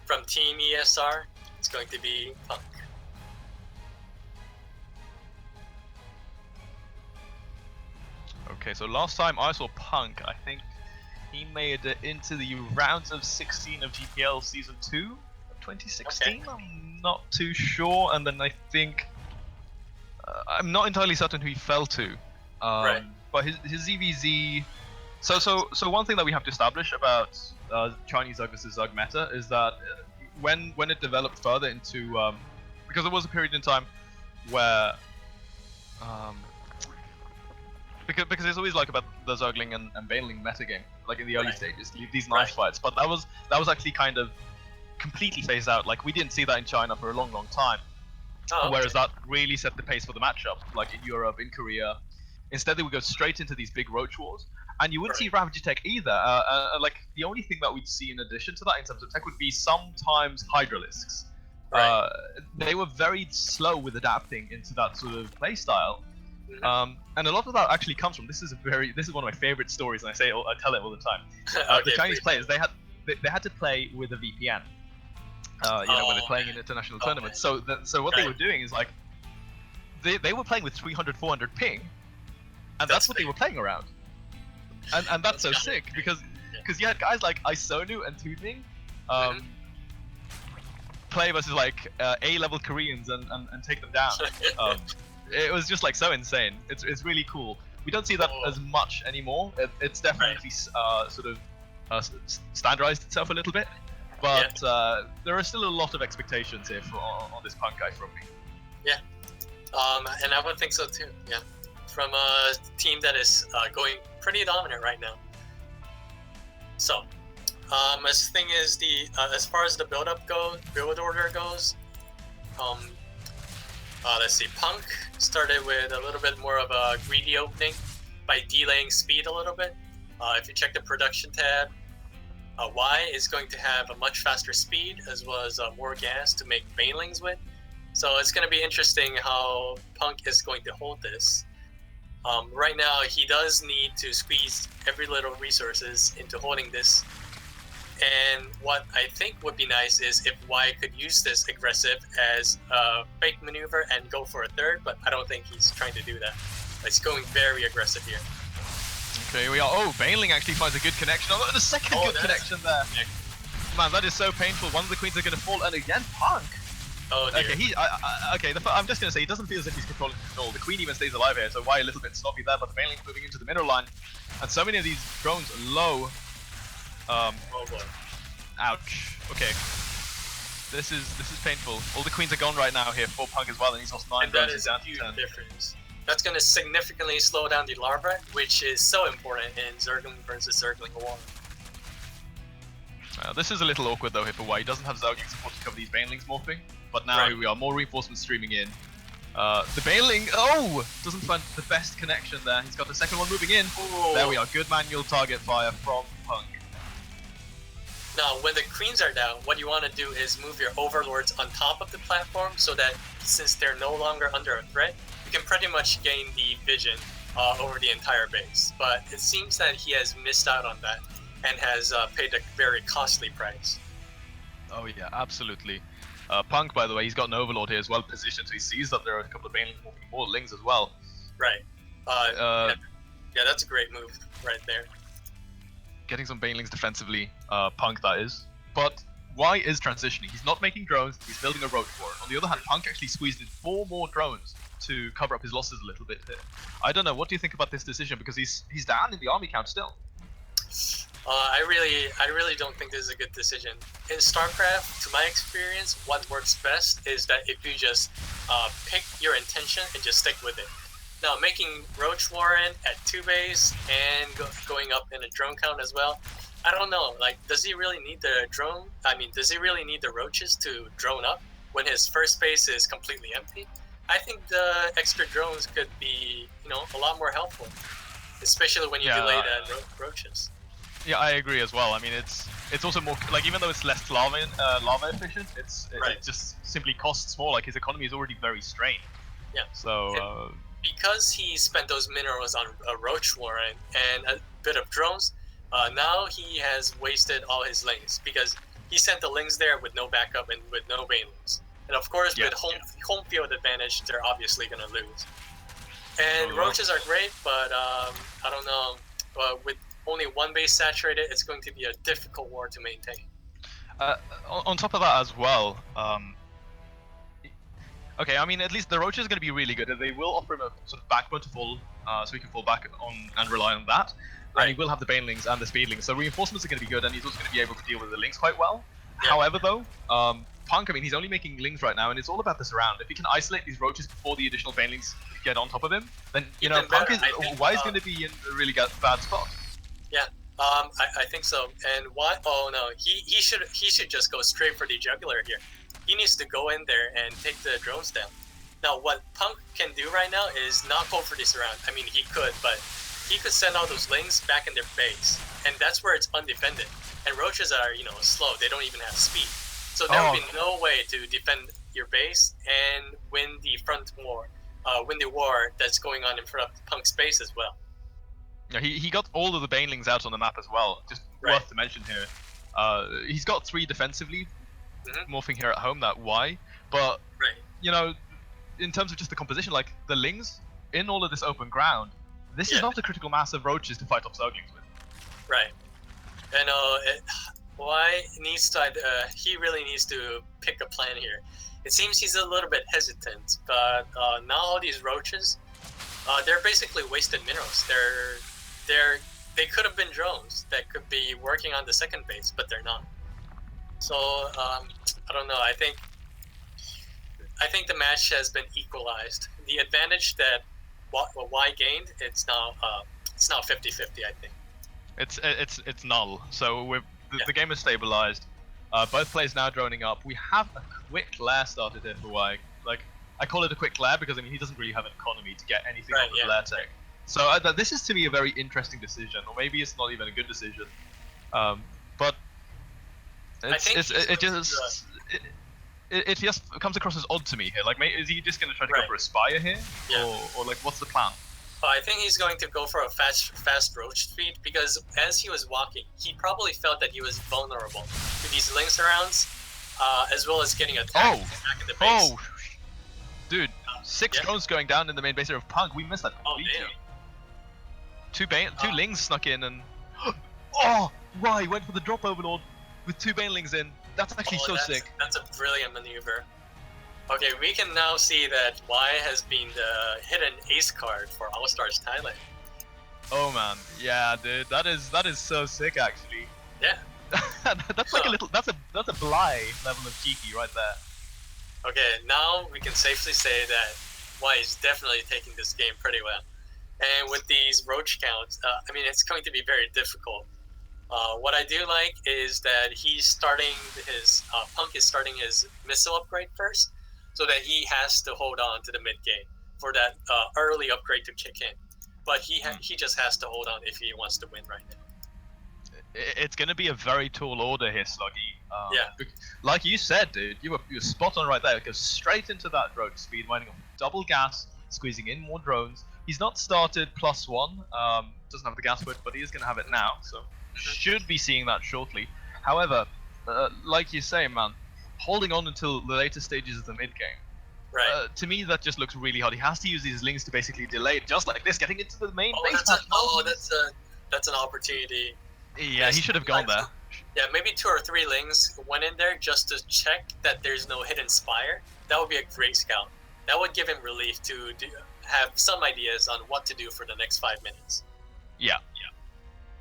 from Team ESR, it's going to be Punk. Okay, so last time I saw Punk, I think he made it into the rounds of 16 of GPL Season 2 of 2016. Okay. I'm not too sure, and then I think I'm not entirely certain who he fell to. Right. But his ZVZ. So one thing that we have to establish about Chinese Zerg versus Zerg meta is that when it developed further into because there was a period in time where because it's always like about the Zergling and Baneling metagame, like in the early stages, these knife fights. But that was actually kind of completely phased out. Like we didn't see that in China for a long time. Oh, okay. Whereas that really set the pace for the matchup, like in Europe, in Korea. Instead, they would go straight into these big roach wars, and you wouldn't see Ravager tech either. Like the only thing that we'd see in addition to that in terms of tech would be sometimes Hydralisks. Right. They were very slow with adapting into that sort of playstyle. And a lot of that actually comes from this is one of my favorite stories, and I tell it all the time. The Chinese players they had to play with a VPN, when they're playing in international tournaments. So what they were doing is like they were playing with 300, 400 ping, and that's what they were playing around. And that's so sick because you had guys like Isonu and Tudming play versus like A-level Koreans and take them down. It was just like so insane. It's really cool. We don't see that as much anymore. It's definitely sort of standardized itself a little bit, but there are still a lot of expectations here on this Punk guy from me. Yeah, and I would think so too. Yeah, from a team that is going pretty dominant right now. So, as thing is as far as the build order goes, let's see. Punk started with a little bit more of a greedy opening by delaying speed a little bit. If you check the production tab, Y is going to have a much faster speed as well as more gas to make banelings with. So it's going to be interesting how Punk is going to hold this. Right now, he does need to squeeze every little resources into holding this. And what I think would be nice is if Y could use this aggressive as a fake maneuver and go for a third, but I don't think he's trying to do that. He's going very aggressive here. Okay, we are. Oh, Baneling actually finds a good connection. Oh, the second good connection there. Man, that is so painful. One of the queens are going to fall, and again, Punk. Oh, dear. Okay, I'm just going to say, he doesn't feel as if he's controlling control. The queen even stays alive here, so Y a little bit sloppy there, but the Baneling's moving into the middle line. And so many of these drones low. Oh boy. Ouch. Okay. This is painful. All the queens are gone right now here for Punk as well, and he's lost 9 drones. That is a huge difference. That's going to significantly slow down the larva, which is so important in Zergling versus Zergling war. This is a little awkward though here for Y. He doesn't have Zergling support to cover these Banelings morphing, but now here we are, more reinforcements streaming in. The Baneling, doesn't find the best connection there. He's got the second one moving in. Ooh. There we are, good manual target fire from Punk. Now, when the queens are down, what you want to do is move your overlords on top of the platform so that since they're no longer under a threat, you can pretty much gain the vision over the entire base. But it seems that he has missed out on that and has paid a very costly price. Oh yeah, absolutely. Punk, by the way, he's got an overlord here as well positioned, so he sees that there are a couple of Banelings walking more lings as well. Right. Yeah, that's a great move right there. Getting some Banelings defensively, Punk that is. But Y is transitioning. He's not making drones, he's building a roach war. On the other hand, Punk actually squeezed in 4 more drones to cover up his losses a little bit here. I don't know, what do you think about this decision? Because he's down in the army count still. I really don't think this is a good decision. In StarCraft, to my experience, what works best is that if you just pick your intention and just stick with it. Now, making Roach Warren at 2 base and going up in a drone count as well, I don't know. Like, does he really need the drone? I mean, does he really need the roaches to drone up when his first base is completely empty? I think the extra drones could be, a lot more helpful, especially when you delay the roaches. Yeah, I agree as well. I mean, it's also more like, even though it's less lava efficient, it just simply costs more. Like, his economy is already very strained. Yeah. So because he spent those minerals on a roach warren and a bit of drones, now he has wasted all his links because he sent the links there with no backup and with no banelings. And of course, with home field advantage, they're obviously going to lose. And roaches are great, but I don't know. With only one base saturated, it's going to be a difficult war to maintain. On top of that as well, okay, I mean, at least the roaches are going to be really good. They will offer him a sort of backbone to fall, so he can fall back on and rely on that. And he will have the banelings and the speedlings, so reinforcements are going to be good, and he's also going to be able to deal with the links quite well. Yeah. However, though, Punk, I mean, he's only making lings right now, and it's all about the surround. If he can isolate these roaches before the additional banelings get on top of him, then Punk is going to be in a really bad spot. Yeah, I think so. And why? Oh no, he should just go straight for the jugular here. He needs to go in there and take the drones down. Now, what Punk can do right now is not go for this round. I mean, he could, but he could send all those lings back in their base, and that's where it's undefended. And roaches are, slow. They don't even have speed. So there would be no way to defend your base and win the front war, win the war that's going on in front of Punk's base as well. Yeah, he got all of the banelings out on the map as well. Just worth to mention here. He's got 3 defensively, morphing here at home, that Y. But, in terms of just the composition, like, the lings in all of this open ground, this is not a critical mass of roaches to fight off Zerglings with. Right. And Y needs to, he really needs to pick a plan here. It seems he's a little bit hesitant, but now all these roaches, they're basically wasted minerals. They could have been drones that could be working on the second base, but they're not. So I don't know. I think the match has been equalized. The advantage that Y gained, it's now 50-50. I think it's null. So the game is stabilized. Both players now droning up. We have a quick lair started here for Y. Like, I call it a quick lair because, I mean, he doesn't really have an economy to get anything out of the lair tech. So this is, to me, a very interesting decision, or maybe it's not even a good decision. But it just comes across as odd to me here. Like, is he just going to try to go for a Spire here? Yeah. Or like, what's the plan? I think he's going to go for a fast roach speed, because as he was walking, he probably felt that he was vulnerable to these link surrounds, as well as getting attacked back in the base. Oh, dude, 6 drones going down in the main base area of Punk. We missed that completely. Two lings snuck in, and Y went for the drop overlord with 2 banelings in. That's actually sick. That's a brilliant maneuver. Okay, we can now see that Y has been the hidden ace card for All Stars Thailand. Oh man, yeah, dude, that is so sick actually. Yeah. That's like that's a Bly level of cheeky right there. Okay, now we can safely say that Y is definitely taking this game pretty well. And with these roach counts, I mean, it's going to be very difficult. What I do like is that he's starting Punk is starting his missile upgrade first, so that he has to hold on to the mid game for that early upgrade to kick in. But he just has to hold on if he wants to win right now. It's going to be a very tall order here, Sluggy. Like you said, dude, you were spot on right there. It goes straight into that roach speed, winding up double gas, squeezing in more drones. He's not started +1, doesn't have the gas whip, but he is going to have it now, so should be seeing that shortly. However, like you say, man, holding on until the later stages of the mid game. Right. To me, that just looks really hard. He has to use these links to basically delay it, just like this, getting into the main base. That's an opportunity. Yeah, he should have gone there. Yeah, maybe 2 or 3 lings went in there just to check that there's no hidden Spire. That would be a great scout. That would give him relief to have some ideas on what to do for the next 5 minutes. Yeah.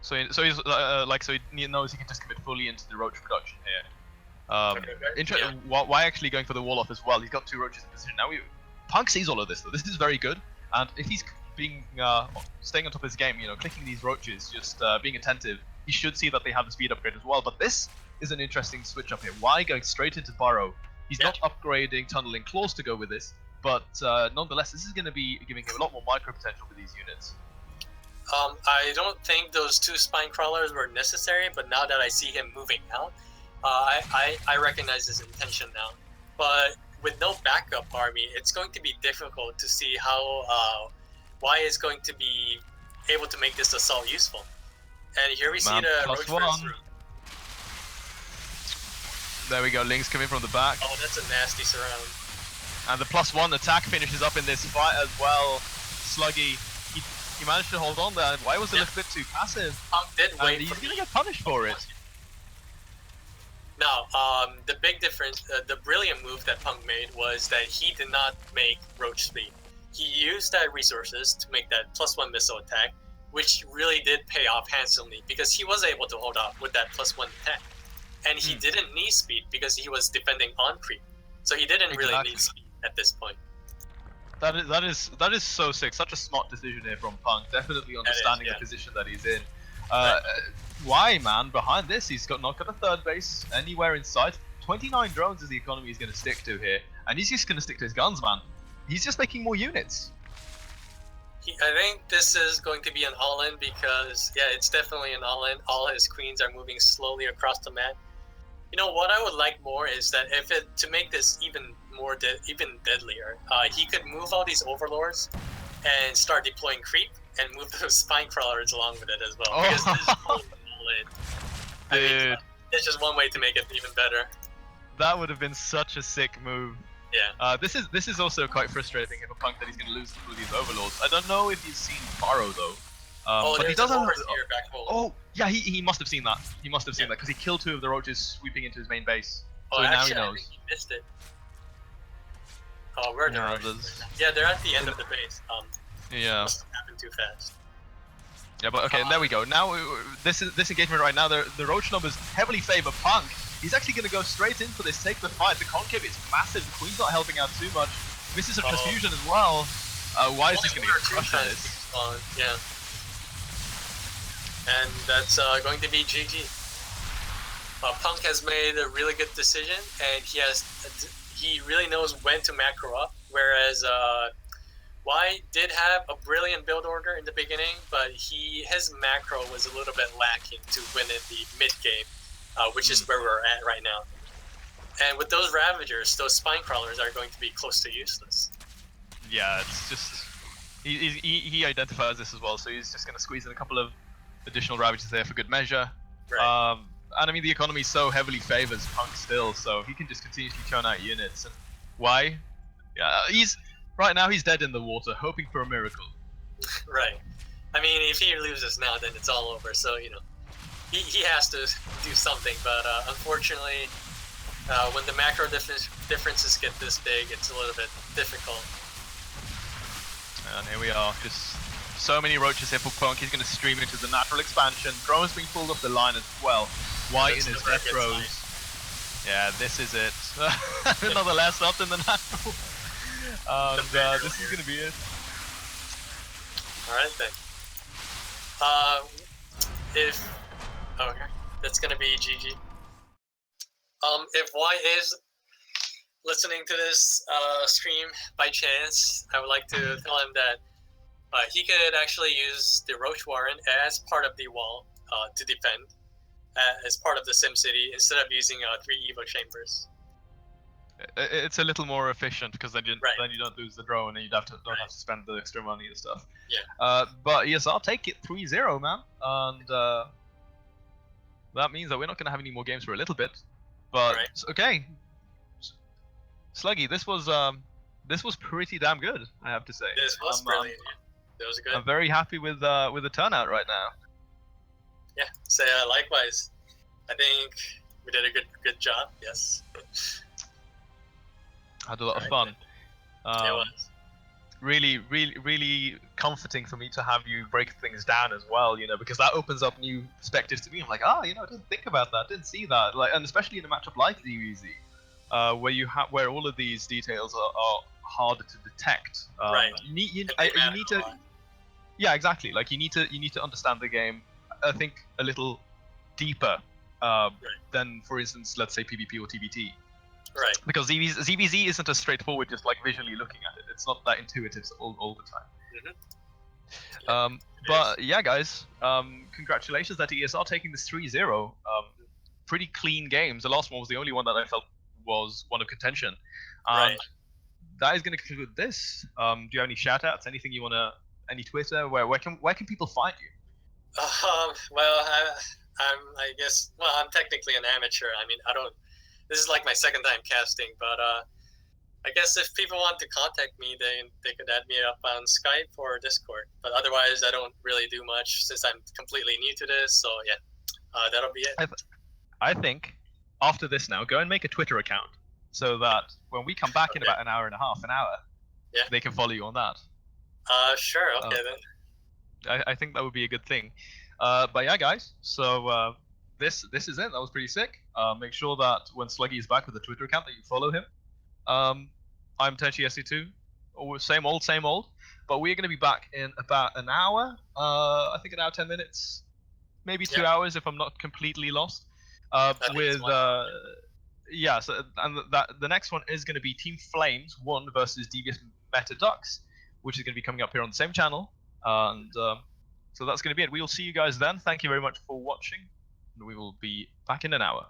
So he's so he knows he can just commit fully into the roach production here. Why actually going for the wall off as well? He's got 2 roaches in position now. Punk sees all of this though. This is very good, and if he's being staying on top of his game, clicking these roaches, just being attentive, he should see that they have the speed upgrade as well. But this is an interesting switch up here. Why going straight into burrow? He's not upgrading tunneling claws to go with this. but nonetheless, this is going to be giving him a lot more micro potential for these units. I don't think those 2 spine crawlers were necessary, but now that I see him moving out, I recognize his intention now. But with no backup army, it's going to be difficult to see how why is going to be able to make this assault useful. And here we see the Roach first room. There we go, Link's coming from the back. Oh, that's a nasty surround. And the +1 attack finishes up in this fight as well. Sluggy, he managed to hold on there. Why was it a little bit too passive? Punk did wait. He's going to get punished for it. Now, the big difference, the brilliant move that Punk made was that he did not make Roach speed. He used that resources to make that +1 missile attack, which really did pay off handsomely because he was able to hold off with that +1 attack. And he didn't need speed because he was defending on creep. So he didn't really need speed at this point. That is so sick. Such a smart decision here from Punk. Definitely understanding the position that he's in. Why, man? Behind this, he's not got a third base anywhere in sight. 29 drones is the economy he's going to stick to here, and he's just going to stick to his guns, man. He's just making more units. I think this is going to be an all-in because, yeah, it's definitely an all-in. All his queens are moving slowly across the map. You know what I would like more is that to make this even more deadlier, he could move all these overlords and start deploying creep and move those spine crawlers along with it as well. Because this is all-in. I mean, it's just one way to make it even better. That would have been such a sick move. Yeah. This is also quite frustrating for Punk that he's going to lose through these overlords. I don't know if he's seen Faro though. But he doesn't. Oh, yeah, he must have seen that. He must have seen that because he killed 2 of the roaches sweeping into his main base. So now he knows. I think he missed it. Oh, where are the roaches? Yeah, they're at the end of the base. Yeah. Must have happened too fast. Yeah, but okay, there we go. Now this engagement right now, the roach numbers heavily favor Punk. He's actually going to go straight in for this, take the fight. The concave is massive. The Queen's not helping out too much. Misses a transfusion as well. Why is this going to get crushed at this? Yeah. And that's going to be GG. Punk has made a really good decision, and he really knows when to macro up, whereas Y did have a brilliant build order in the beginning, but his macro was a little bit lacking to win in the mid game, which is where we're at right now. And with those Ravagers, those spine crawlers are going to be close to useless. Yeah, it's just he identifies this as well, so he's just going to squeeze in a couple of additional Ravagers there for good measure. Right. And I mean, the economy so heavily favors Punk still, so he can just continuously churn out units. And why? Yeah, right now he's dead in the water, hoping for a miracle. Right. I mean, if he loses now, then it's all over. So you know, he has to do something. But unfortunately, when the macro differences get this big, it's a little bit difficult. And here we are, just so many roaches here for Punk. He's going to stream into the natural expansion. Drone's being pulled off the line as well. White in his death throws. Yeah, this is it. Another last up in the natural. This is going to be it. Alright then. Okay, that's going to be GG. If Y is listening to this stream by chance, I would like to tell him that he could actually use the Roach Warren as part of the wall to defend, as part of the SimCity, instead of using 3 Evo chambers. It's a little more efficient because then you don't lose the drone and you don't have to spend the extra money and stuff. Yeah. But ESR take it 3-0, man, and that means that we're not going to have any more games for a little bit. But okay, Sluggy, this was pretty damn good, I have to say. This was brilliant. That was good. I'm very happy with the turnout right now. Yeah, so likewise. I think we did a good job. Yes. Had a lot of fun. It was. Really comforting for me to have you break things down as well, you know, because that opens up new perspectives to me. I'm like, I didn't think about that, didn't see that, like, and especially in a matchup like DBZ, where all of these details are harder to detect. You need to. Yeah, exactly. Like you need to understand the game, I think, a little deeper than, for instance, let's say PvP or TBT. Right. Because ZVZ isn't as straightforward just like visually looking at it. It's not that intuitive all the time. But yeah, guys, congratulations at ESR taking this 3-0. Pretty clean games. The last one was the only one that I felt was one of contention. And that is going to conclude this. Do you have any shout outs? Anything you want to, any Twitter? Where can people find you? Well, I guess, well, I'm technically an amateur. I mean, this is like my second time casting, but I guess if people want to contact me, they could add me up on Skype or Discord. But otherwise, I don't really do much since I'm completely new to this. So yeah, that'll be it. I think after this now, go and make a Twitter account so that when we come back in about an hour, they can follow you on that. Sure. Okay then. I think that would be a good thing. But yeah, guys. So this is it. That was pretty sick. Make sure that when Sluggy is back with a Twitter account, that you follow him. I'm Tenchi SC2. Same old. But we're going to be back in about an hour. I think an hour 10 minutes, maybe 2 hours if I'm not completely lost. With yeah, so and the next one is going to be Team Flames 1 versus Devious metaDucks, which is going to be coming up here on the same channel. And so that's going to be it. We will see you guys then. Thank you very much for watching. And we will be back in an hour.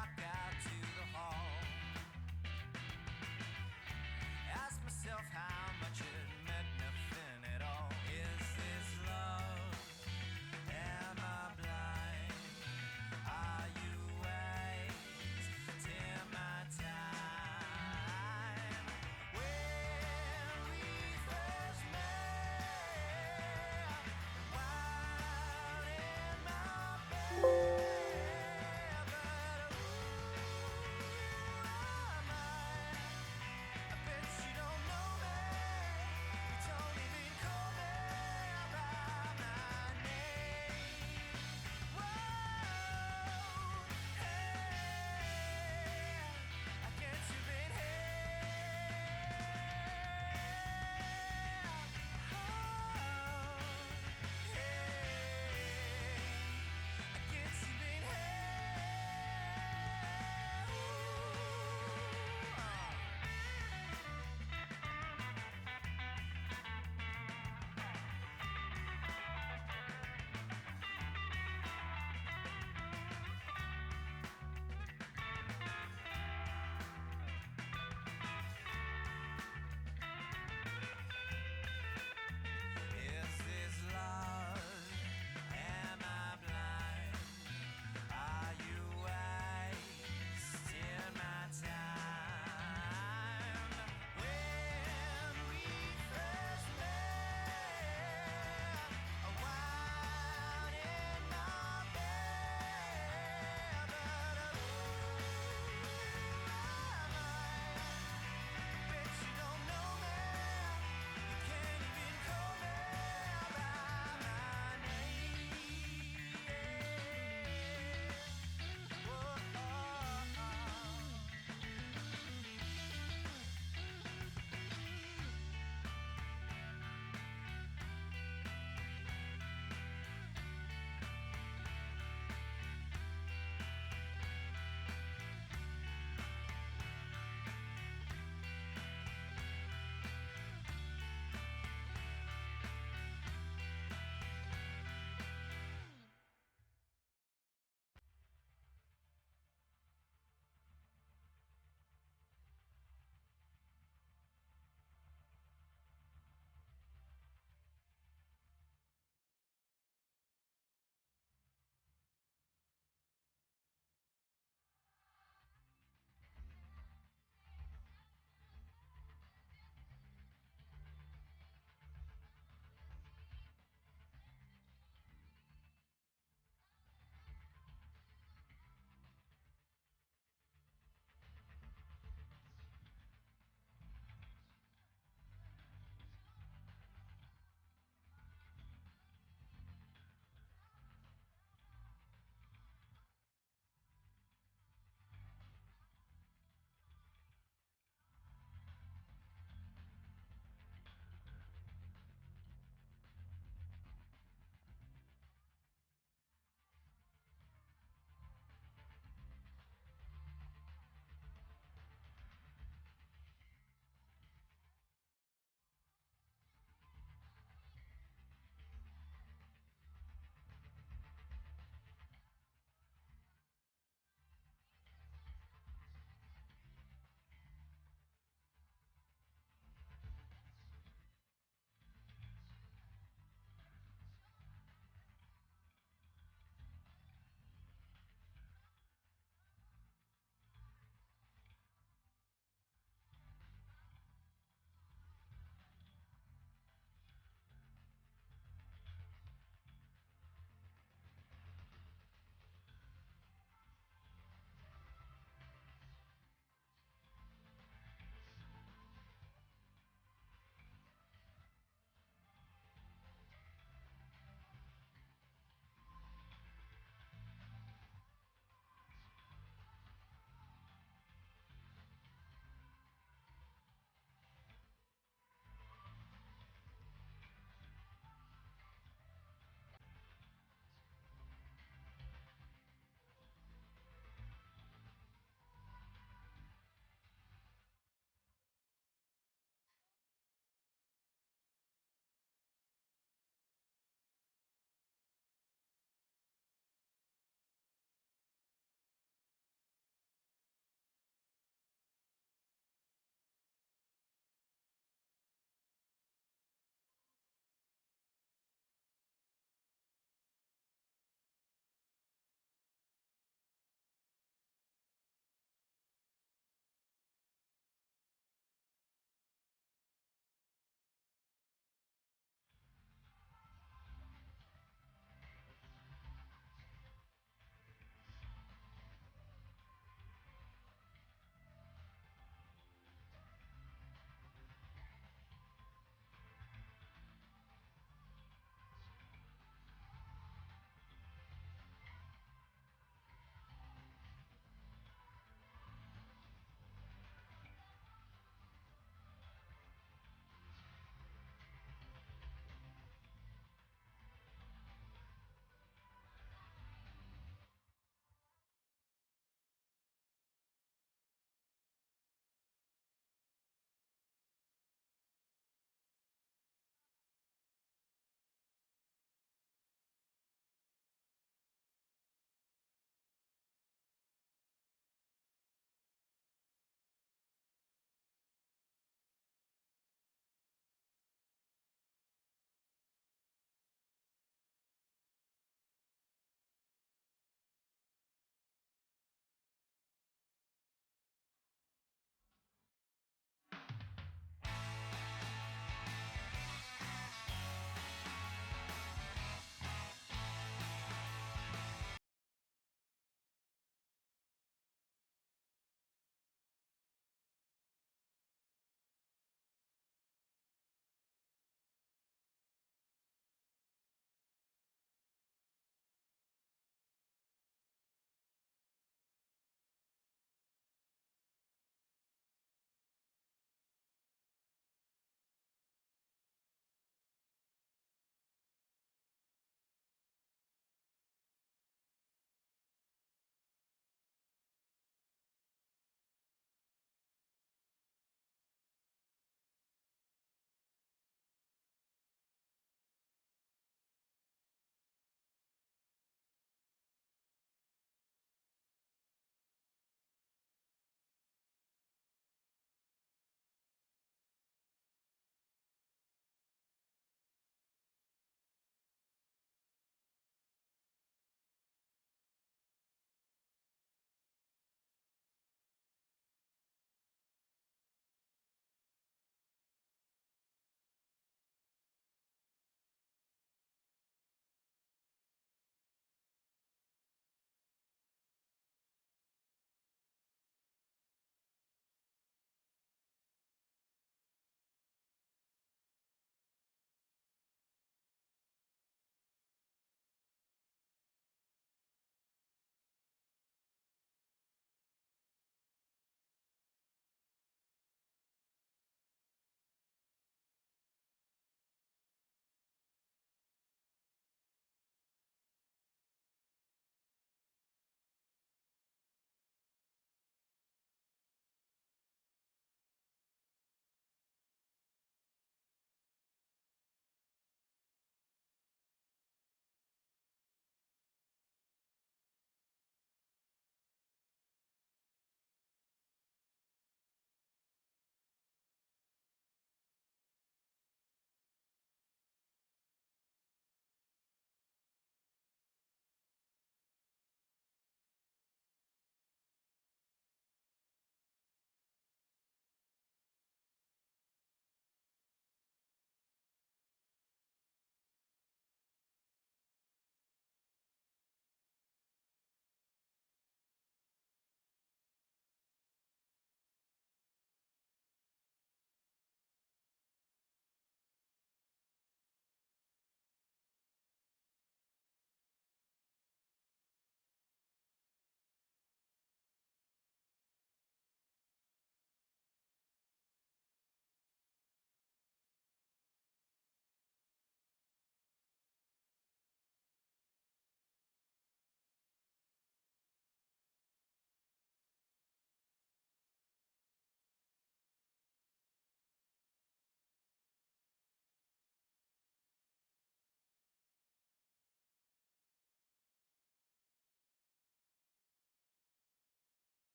walk out to the hall. Ask myself how much it meant nothing at all. Is this love? Am I blind? Are you wasting my time? When we first met, wild in my bed, but who am I? I bet you don't know me.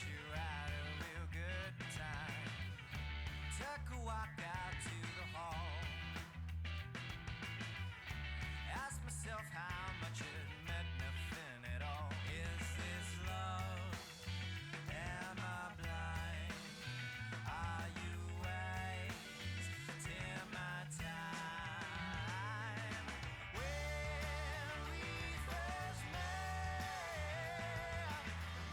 you had a real good time. Took a walk out to the hall. Asked myself how much it meant nothing at all. Is this love? Am I blind? Are you wasting my time? When we first met,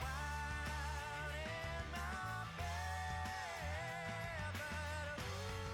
wild in my bed, but ooh,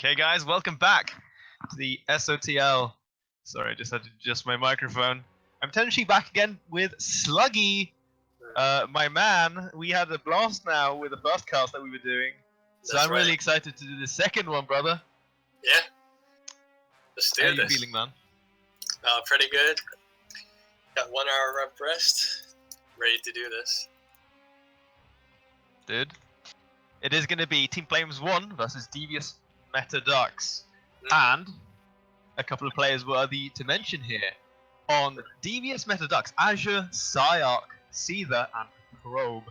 Okay, guys, welcome back to the SOTL. Sorry, I just had to adjust my microphone. I'm potentially back again with Sluggy, my man. We had a blast now with the first cast that we were doing. So That's I'm really right. excited to do the second one, brother. Yeah. Let's do How this. are you feeling, man? Pretty good. Got 1 hour of rest. Ready to do this. Dude. It is going to be Team Flames 1 versus Devious metaDucks. Mhm. And a couple of players worthy to mention here. On Devious metaDucks, Azure, Psyarch, Seether, and Probe.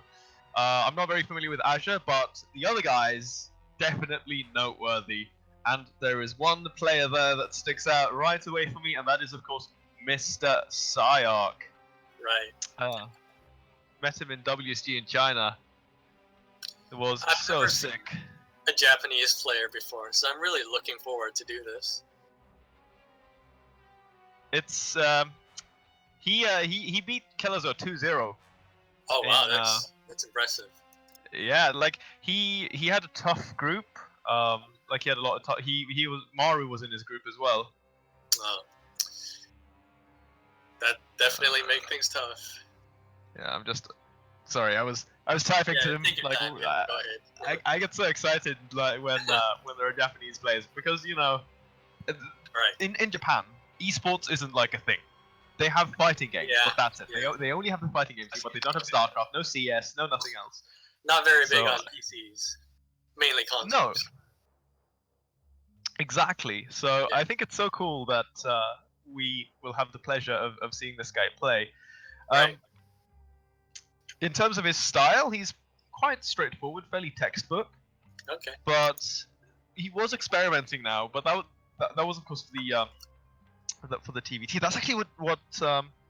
I'm not very familiar with Azure, but the other guys, definitely noteworthy. And there is one player there that sticks out right away for me, and that is, of course, Mr. Psyarch. Right. Met him in WSG in China. It was I've so never seen sick. a Japanese player before, so I'm really looking forward to do this. It's he beat Kelazor 2-0. Oh wow, in, that's impressive. Yeah, like he had a tough group. Like he had a lot of he was Maru was in his group as well. Oh. That definitely make things tough. Yeah, I'm just sorry. I was typing Yeah, to him take your like time, yeah, go ahead. I get so excited like when there are Japanese players because Right. in Japan esports isn't like a thing. They have fighting games, Yeah, but that's it. yeah. They only have the fighting games, but they don't have StarCraft, no CS, no nothing else. Not very big So- on PCs. Mainly No, consoles. exactly. So Yeah. I think it's so cool that we will have the pleasure of seeing this guy play. Right. In terms of his style, he's quite straightforward, fairly textbook. Okay. But he was experimenting now. But that was of course for the TVT. That's actually what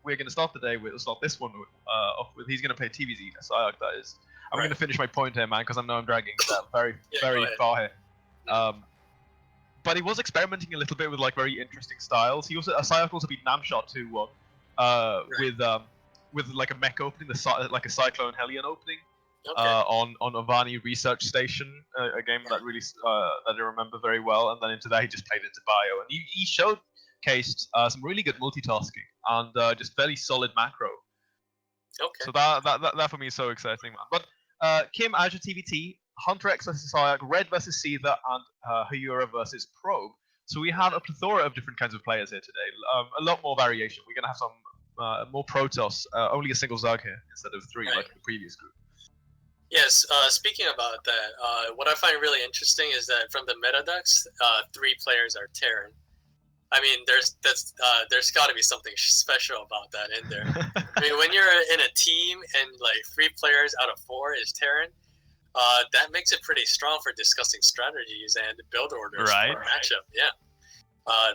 we're going to start today with. Start this one off with. He's going to play TVZ. Psyarch, that is. I'm going to finish my point here, man, because I know I'm dragging that very Yeah, very go ahead. far here. But he was experimenting a little bit with like very interesting styles. He also Psyarch also beat Namshot 2-1 with like a mech opening, like a Cyclone Hellion opening. Okay. On Avani Research Station, a game that really that I remember very well, and then into that he just played into Bio, and he showcased some really good multitasking and just fairly solid macro. Okay. So that for me is so exciting, man. But Kim, Azure TVT, Hunter X versus Psyarch, Red versus Seether, and Hayura versus Probe. So we have a plethora of different kinds of players here today. A lot more variation. We're gonna have some more Protoss, only a single Zerg here instead of 3 like the previous group. Yes, speaking about that, what I find really interesting is that from the metaDucks, 3 players are Terran. I mean, there's got to be something special about that in there. I mean, when you're in a team and like 3 players out of 4 is Terran, that makes it pretty strong for discussing strategies and build orders Right. for a matchup. Yeah.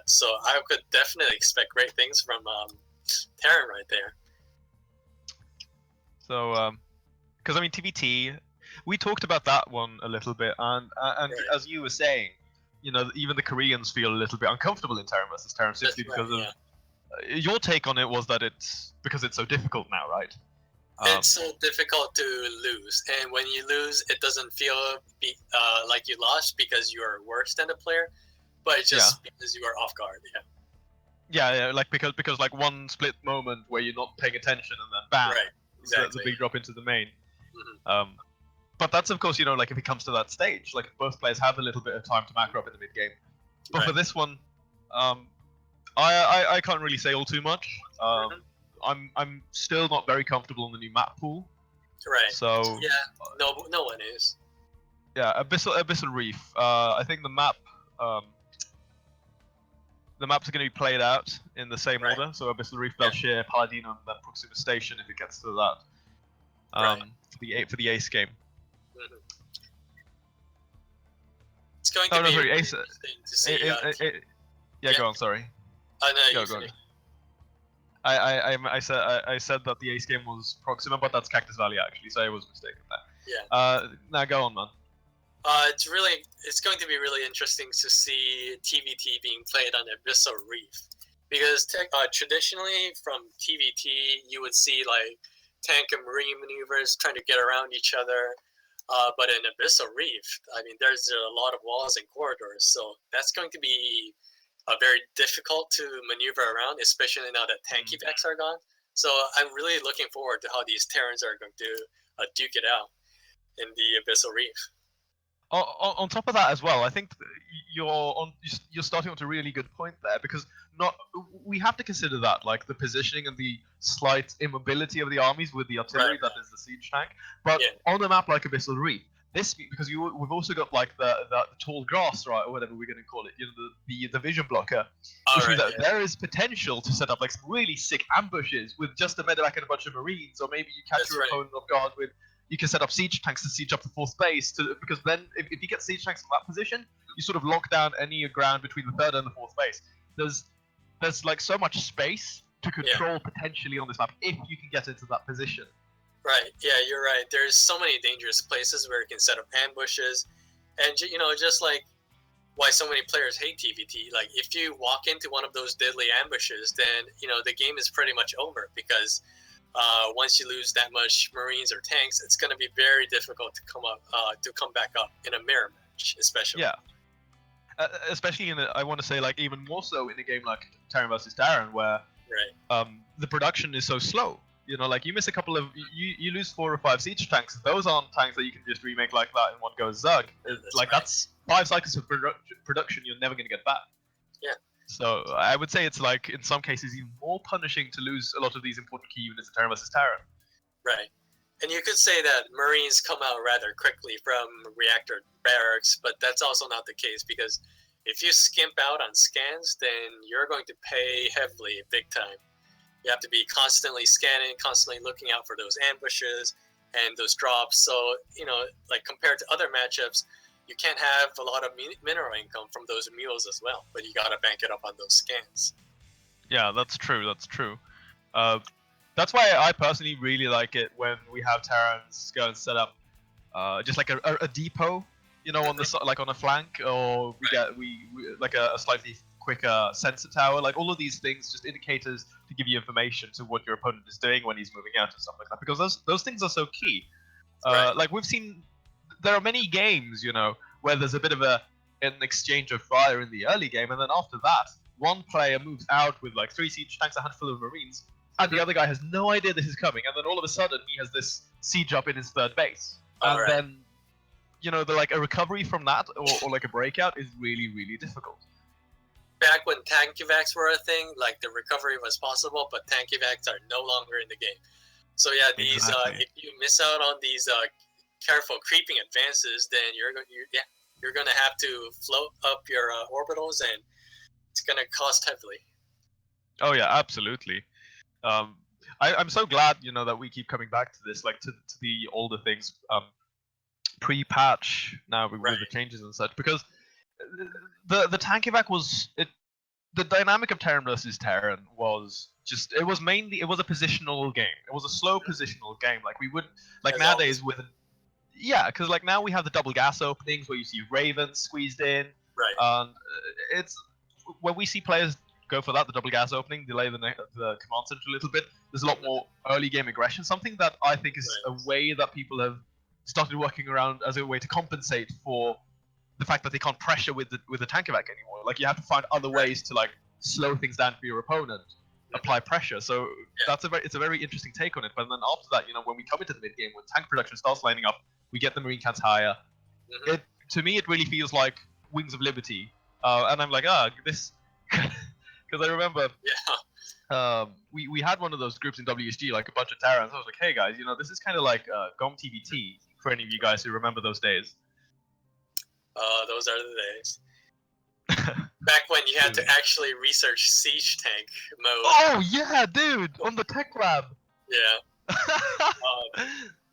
So I could definitely expect great things from Terran right there. So, because I mean TVT, we talked about that one a little bit, and Right. as you were saying, even the Koreans feel a little bit uncomfortable in Terran versus Terran simply That's right, because of your take on it was that it's because it's so difficult now, right? It's so difficult to lose, and when you lose, it doesn't feel like you lost because you are worse than the player, but it's just because you are off guard. Yeah, like because like one split moment where you're not paying attention and then bam, Right. Exactly. the big drop into the main. Mhm. But that's of course like if it comes to that stage, like both players have a little bit of time to macro up in the mid game. But for this one, I can't really say all too much. I'm still not very comfortable in the new map pool. Right. So yeah, no one is. Yeah, Abyssal Reef. I think the map the maps are going to be played out in the same order. So Abyssal Reef, Belshire, Paladino, and then Proxima Station if it gets to that. For the Ace game. Mhm. It's going to be sorry, Ace. interesting to see. Yeah, go on. Sorry. No, Go on. I said that the Ace game was Proxima, but that's Cactus Valley actually, so I was mistaken there. Yeah. Now go on, man. It's going to be really interesting to see TVT being played on Abyssal Reef, because traditionally from TVT you would see like tank and marine maneuvers trying to get around each other. But in Abyssal Reef, I mean, there's a lot of walls and corridors, so that's going to be very difficult to maneuver around, especially now that tank evacs are gone. So I'm really looking forward to how these Terrans are going to duke it out in the Abyssal Reef. On top of that as well, I think you're starting on to a really good point there, because we have to consider that, like, the positioning and the slight immobility of the armies with the artillery that is the siege tank. But on a map like Abyssal Reef, because we've also got like the tall grass, right, or whatever we're going to call it, the vision blocker, which means that there is potential to set up like some really sick ambushes with just a medevac and a bunch of marines, or maybe you catch your opponent off guard with. You can set up siege tanks to siege up the fourth base, because then if you get siege tanks in that position, you sort of lock down any ground between the third and the fourth base. There's like so much space to control potentially on this map if you can get into that position. Right. Yeah, you're right. There's so many dangerous places where you can set up ambushes, and just like why so many players hate TVT. Like, if you walk into one of those deadly ambushes, then the game is pretty much over, because once you lose that much Marines or tanks, it's going to be very difficult to come back up in a mirror match, especially. Yeah. Especially I want to say, like, even more so in a game like Terran versus Terran, where the production is so slow. Like, you miss a couple of, you lose 4 or 5 siege tanks. Those aren't tanks that you can just remake like that in one go. Zug. That's 5 cycles of production you're never going to get back. Yeah. So I would say it's, like, in some cases even more punishing to lose a lot of these important key units in Terran versus Terran. Right. And you could say that Marines come out rather quickly from reactor barracks, but that's also not the case, because if you skimp out on scans, then you're going to pay heavily, big time. You have to be constantly scanning, constantly looking out for those ambushes and those drops. So, like, compared to other matchups, you can't have a lot of mineral income from those mules as well, but you gotta bank it up on those scans. Yeah, that's true. That's why I personally really like it when we have Terrans go and set up just like a depot, on the like on a flank, or we like a slightly quicker sensor tower. Like, all of these things, just indicators to give you information to what your opponent is doing when he's moving out and stuff like that, because those things are so key. Like, we've seen, there are many games, where there's a bit of an exchange of fire in the early game, and then after that, one player moves out with like 3 siege tanks, a handful of marines, and the other guy has no idea this is coming, and then all of a sudden he has this siege up in his third base, and then like a recovery from that, or like a breakout, is really, really difficult. Back when tank evacs were a thing, like, the recovery was possible, but tank evacs are no longer in the game. So yeah, these if you miss out on these careful creeping advances, then you're going to have to float up your orbitals, and it's going to cost heavily. Oh yeah, absolutely. I'm so glad that we keep coming back to this, like, to the older things pre-patch now with the changes and such, because the tank evac the dynamic of Terran versus Terran was just, it was a positional game. It was a slow positional game. Like, we wouldn't, like, nowadays because like now we have the double gas openings where you see Ravens squeezed in, and it's when we see players go for that, the double gas opening, delay the command center a little bit, there's a lot more early game aggression, something that I think is a way that people have started working around as a way to compensate for the fact that they can't pressure with the tank evac anymore. Like, you have to find other ways to, like, slow things down for your opponent, apply pressure. So it's a very interesting take on it. But then after that, when we come into the mid game, when tank production starts lining up, we get the marine counts higher. To me, it really feels like Wings of Liberty, and I'm like, this, because I remember we had one of those groups in WSG, like a bunch of Terrans. I was like, hey guys, this is kind of like GOM TVT for any of you guys who remember those days. Those are the days. Back when you had to actually research siege tank mode. Oh yeah, dude, on the tech lab. Yeah.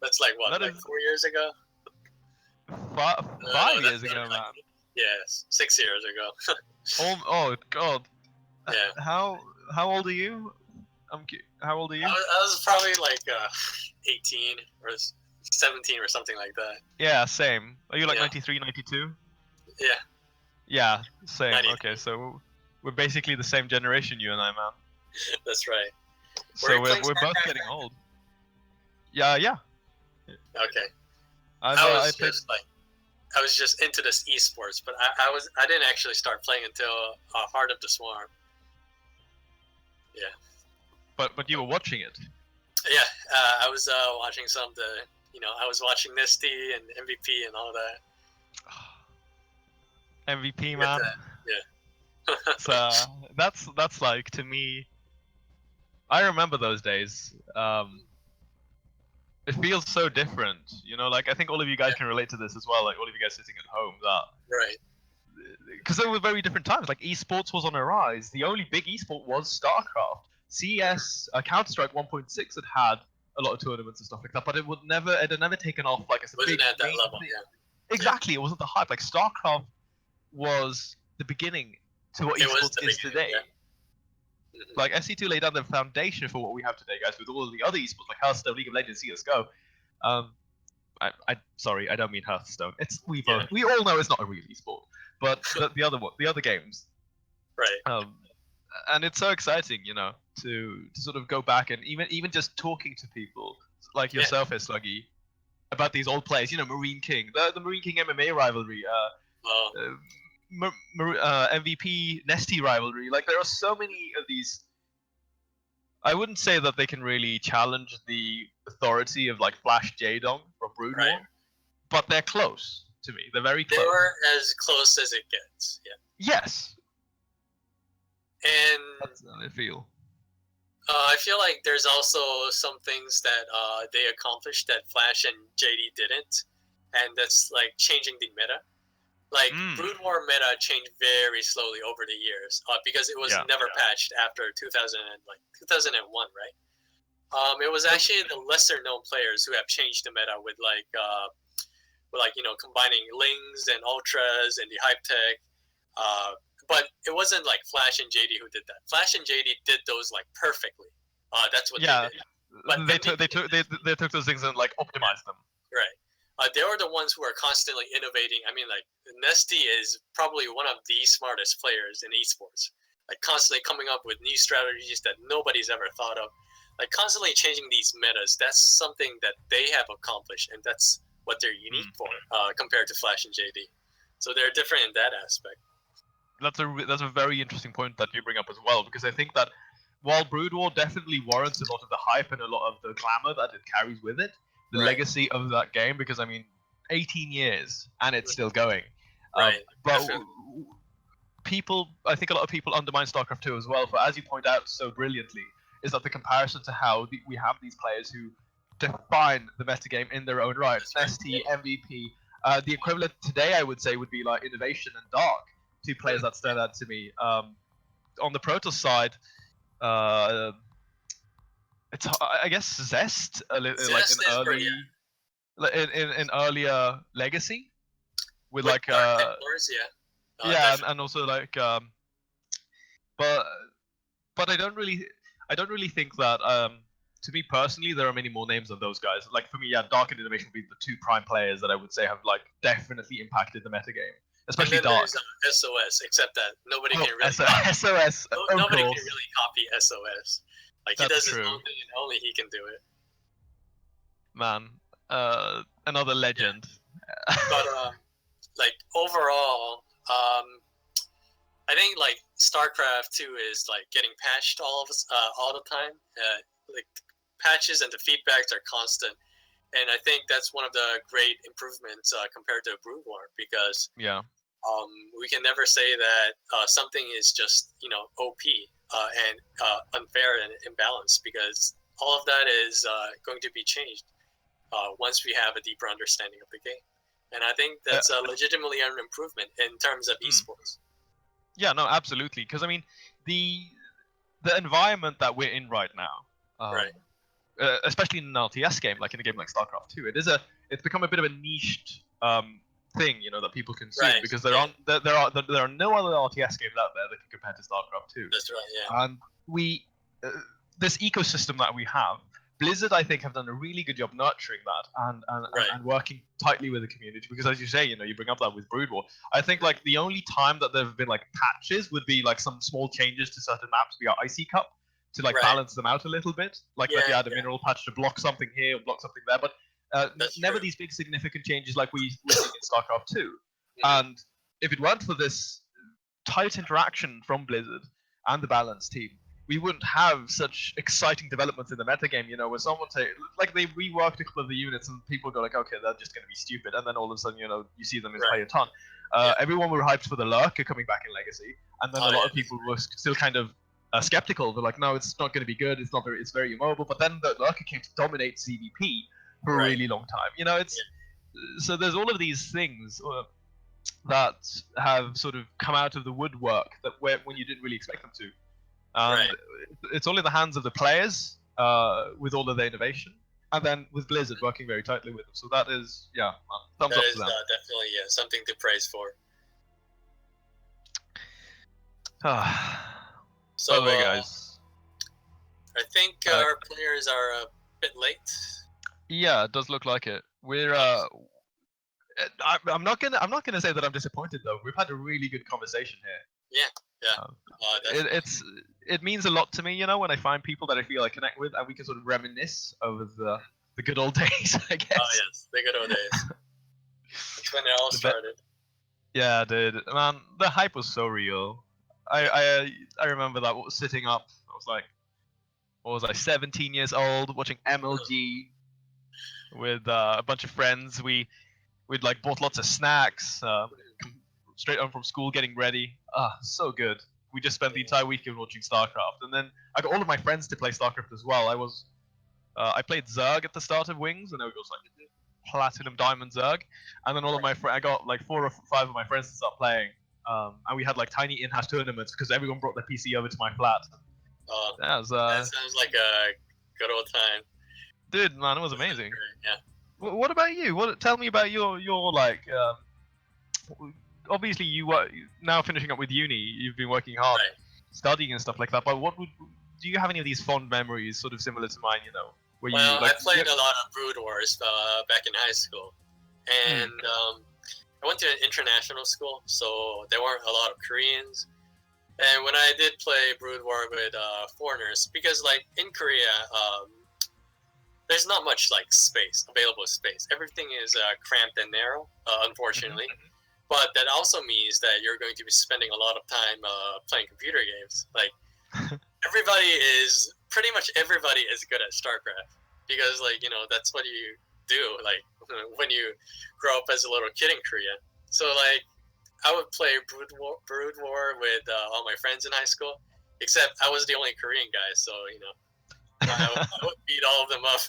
That's like what, 4 years ago? 5 years ago, man. Yes, 6 years ago. Oh god. Yeah. How old are you? How old are you? I was probably like 18 or 17 or something like that. Yeah, same. Are you like 93, 92? Yeah. Yeah, same. 90. Okay, so we're basically the same generation, you and I, man. That's right. So we're both getting old. Yeah. Okay. I was just into this esports, but I didn't actually start playing until Heart of the Swarm. Yeah. But you were watching it. Yeah, I was watching some of the, I was watching Nisty and MVP and all that. MVP, man. Yeah. So that's like, to me, I remember those days. It feels so different, like I think all of you guys can relate to this as well, like all of you guys sitting at home, that Right. because there were very different times. Like esports was on a rise. The only big esport was StarCraft. CS, Counter-Strike 1.6 had a lot of tournaments and stuff like that, but it had never taken off like as a Wasn't big at that main level, thing. yeah. Exactly, it wasn't the hype. Like StarCraft was the beginning to what It was esports the is beginning, today. yeah. Mhm. Like SC2 laid down the foundation for what we have today, guys, with all of the other esports like Hearthstone, League of Legends, CS:GO. Sorry, I don't mean Hearthstone. We all know it's not a real esport, but the other games. Right. And it's so exciting, to sort of go back and even just talking to people like yourself, here, Sluggy, about these old players. Marine King, the Marine King MMA rivalry, MVP Nesty rivalry. Like there are so many of these. I wouldn't say that they can really challenge the authority of like Flash J-Dong from Brood War, Right. but they're close to me. They're very close. They were as close as it gets, yeah. Yes. And That's how I feel. I feel like there's also some things that they accomplished that Flash and JD didn't, and that's like changing the meta. Like Brood War meta changed very slowly over the years because it was never patched after 2001, right? It was actually the lesser known players who have changed the meta with combining Lings and Ultras and the hype tech. But it wasn't like Flash and JD who did that. Flash and JD did those like perfectly. That's what they did. But they took those things and like optimized them. Right. They were the ones who are constantly innovating. I mean, like Nesty is probably one of the smartest players in esports. Like constantly coming up with new strategies that nobody's ever thought of. Like constantly changing these metas. That's something that they have accomplished, and that's what they're unique for compared to Flash and JD. So they're different in that aspect. That's a very interesting point that you bring up as well, because I think that while Brood War definitely warrants a lot of the hype and a lot of the glamour that it carries with it, the legacy of that game, because I mean, 18 years and it's still going. Right. But I think a lot of people undermine StarCraft 2 as well, for as you point out so brilliantly, is that the comparison to how we have these players who define the metagame in their own right. ST, MVP. The equivalent today, I would say, would be like Innovation and Dark, two players that stand out to me. On the Protoss side, it's I guess Zest, in earlier Legacy, with like and also like but I don't really think that to me personally there are many more names of those guys. Like for me, Dark and Innovation would be the two prime players that I would say have like definitely impacted the metagame, especially and then Dark. There's SOS, except that nobody can really SOS. Nobody can really copy SOS. Like That's he does true. his own thing, and only he can do it. Man, another legend. But like overall, I think like StarCraft 2 is like getting patched all the time. Like patches and the feedbacks are constant, and I think that's one of the great improvements compared to Brood War, because we can never say that something is just OP and unfair and imbalanced, because all of that is going to be changed once we have a deeper understanding of the game. And I think that's legitimately an improvement in terms of esports. Yeah, no, absolutely. Because I mean, the environment that we're in right now, especially in an RTS game, like in a game like StarCraft 2, it's become a bit of a niched thing, that people consume, because there are no other RTS games out there that can compare to StarCraft 2. That's right. Yeah. And this ecosystem that we have, Blizzard, I think, have done a really good job nurturing that and working tightly with the community. Because as you say, you bring up that with Brood War. I think like the only time that there have been like patches would be like some small changes to certain maps via Icy Cup to like balance them out a little bit. Like you had a mineral patch to block something here, or block something there. But Never true. these big significant changes like we're seeing in StarCraft 2. Mhm. And if it weren't for this tight interaction from Blizzard and the balance team, we wouldn't have such exciting developments in the metagame, you know, where someone say, like, they reworked a couple of the units and people go like, okay, they're just going to be stupid, and then all of a sudden, you know, you see them play a ton. Everyone were hyped for the Lurker coming back in Legacy, and then a lot of people were still kind of skeptical. They're like, no, it's not going to be good, it's very immobile, but then the Lurker came to dominate CVP for a really long time. You know, it's so there's all of these things that have sort of come out of the woodwork that when you didn't really expect them to. And it's all in the hands of the players with all of their innovation, and then with Blizzard working very tightly with them. So that is, thumbs up to them. Definitely something to praise for. So, by the way, guys, I think our players are a bit late. Yeah, it does look like it. We're I'm not gonna say that I'm disappointed though. We've had a really good conversation here. It means a lot to me, you know, when I find people that I feel I connect with, and we can sort of reminisce over the good old days, I guess. Oh yes, the good old days. That's when it all started. Yeah, dude, man, the hype was so real. I remember that sitting up. I was like, what was I, 17 years old, watching MLG with a bunch of friends. We'd like bought lots of snacks, straight home from school, getting ready. So good. We just spent the entire weekend watching StarCraft, and then I got all of my friends to play StarCraft as well. I played Zerg at the start of Wings, and it was like Platinum Diamond Zerg, and then all of my I got like 4 or 5 of my friends to start playing, and we had like tiny in-house tournaments because everyone brought their PC over to my flat. That sounds like a good old time. Dude, man, it was amazing. Yeah. What about you? Tell me about your like. Obviously, you were now finishing up with uni. You've been working hard, studying and stuff like that. But do you have any of these fond memories, sort of similar to mine? You know, where I played a lot of Brood Wars back in high school, and I went to an international school, so there weren't a lot of Koreans. And when I did play Brood War with foreigners, because like in Korea, there's not much like available space. Everything is cramped and narrow, unfortunately. But that also means that you're going to be spending a lot of time playing computer games. Like pretty much everybody is good at StarCraft, because like, you know, that's what you do like when you grow up as a little kid in Korea. So like I would play Brood War with all my friends in high school, except I was the only Korean guy, so you know, I would beat all of them up.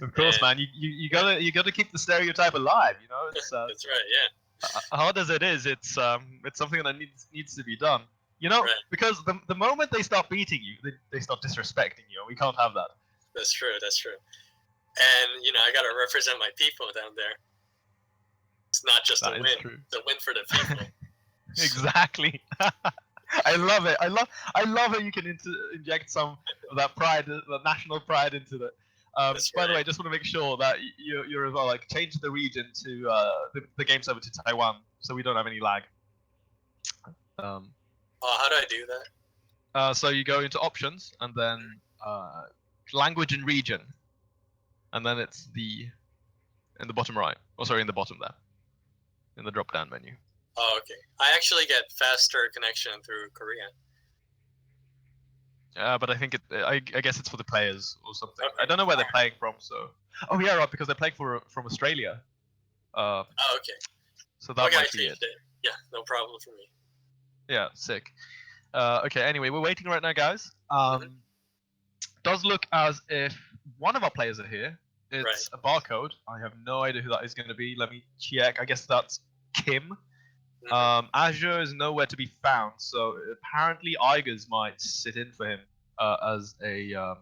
Of course, man. You gotta keep the stereotype alive. You know, it's, that's right. Yeah. Hard as it is, it's something that needs to be done. You know, because the moment they start beating you, they start disrespecting you. We can't have that. That's true. That's true. And you know, I gotta represent my people down there. It's not just a win. It's a win for the people. Exactly. I love it. I love how you can inject some of that pride, the national pride into it. By the way, I just want to make sure that you're as well, like, change the region to the game server to Taiwan, so we don't have any lag. How do I do that? So you go into options and then language and region, and then it's in the bottom right. Oh, sorry, in the bottom there, in the drop down menu. Oh, okay. I actually get faster connection through Korean. But I think I guess it's for the players or something. Okay. I don't know where they're playing from, so. Oh yeah, right, because they're playing from Australia. Oh, okay. So that might be it. Yeah, no problem for me. Yeah, sick. Okay, anyway, we're waiting right now, guys. Does look as if one of our players are here. It's a barcode. I have no idea who that is going to be. Let me check. I guess that's Kim. Azure is nowhere to be found, so apparently Igers might sit in for him as a. Yeah,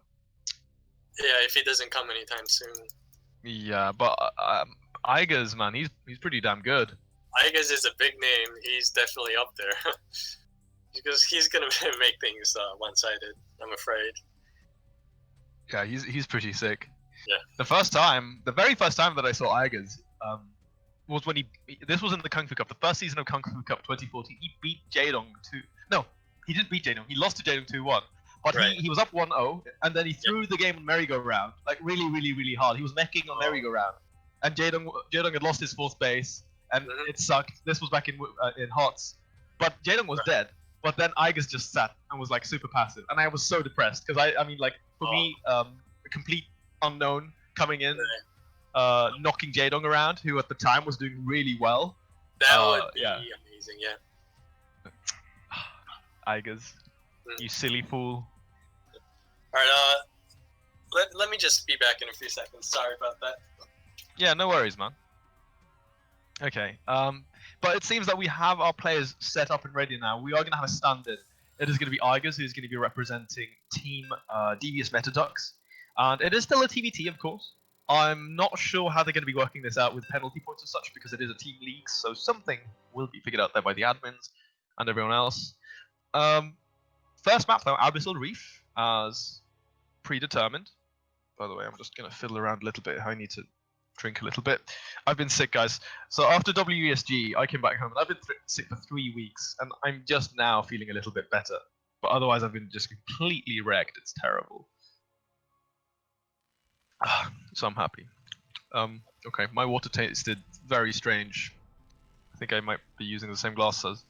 if he doesn't come anytime soon. Yeah, but Igers, man, he's pretty damn good. Igers is a big name. He's definitely up there because he's gonna make things one-sided, I'm afraid. Yeah, he's pretty sick. Yeah. The very first time that I saw Igers, was when this was in the Kung Fu Cup, the first season of Kung Fu Cup 2014. He beat Jaedong 2. No, he didn't beat Jaedong. He lost to Jaedong 2-1. But Right. he was up 1-0, and then he threw the game on merry-go-round, like really, really, really hard. He was meching on merry-go-round, and Jaedong had lost his 4th base, and it sucked. This was back in HOTS, but Jaedong was dead. But then Igers just sat and was like super passive, and I was so depressed because I mean, like for me, a complete unknown coming in, knocking Jaedong around, who at the time was doing really well. That would be amazing, yeah. Igers, you silly fool. Alright, let me just be back in a few seconds. Sorry about that. Yeah, no worries, man. Okay, but it seems that we have our players set up and ready now. We are going to have a stand-in. It is going to be Igers who's going to be representing Team Devious metaDucks. And it is still a TVT, of course. I'm not sure how they're going to be working this out with penalty points and such, because it is a team league, so something will be figured out there by the admins and everyone else. First map, though, Abyssal Reef, as predetermined. By the way, I'm just going to fiddle around a little bit. I need to drink a little bit. I've been sick, guys. So after WESG, I came back home, and I've been sick for 3 weeks, and I'm just now feeling a little bit better. But otherwise, I've been just completely wrecked. It's terrible. So I'm happy. Okay, my water tasted very strange. I think I might be using the same glass as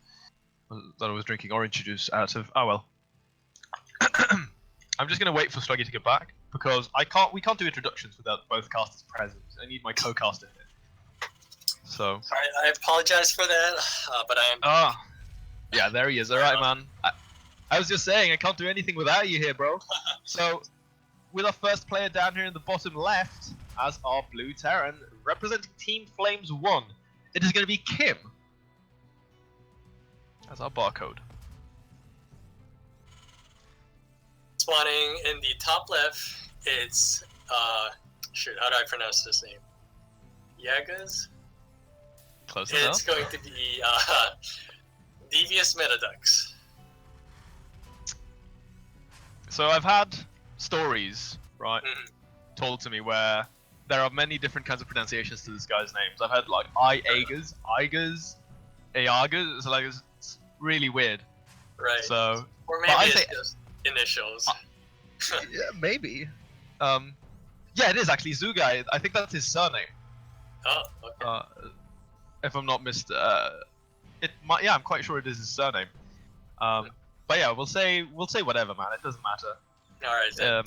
that I was drinking orange juice out of. Oh well. I'm just gonna wait for Sluggy to get back because we can't do introductions without both casters present. I need my co-caster here. So. Sorry, I apologize for that, but I am. Yeah, there he is. All right, man. I was just saying I can't do anything without you here, bro. So. With our first player down here in the bottom left, as our blue Terran, representing Team Flames 1, it is going to be Kim. As our barcode. Spawning in the top left, it's, shoot, how do I pronounce this name? Yagas? Close It's enough. going to be, Devious metaDucks. So I've had stories, right, told to me where there are many different kinds of pronunciations to this guy's names. I've had like Igers, Eagers, so like it's really weird. Right. So, or maybe it's just initials. Yeah, maybe. Yeah, it is actually Zugai. I think that's his surname. Oh, okay. If I'm not yeah, I'm quite sure it is his surname. But yeah, we'll say whatever, man. It doesn't matter. Alright.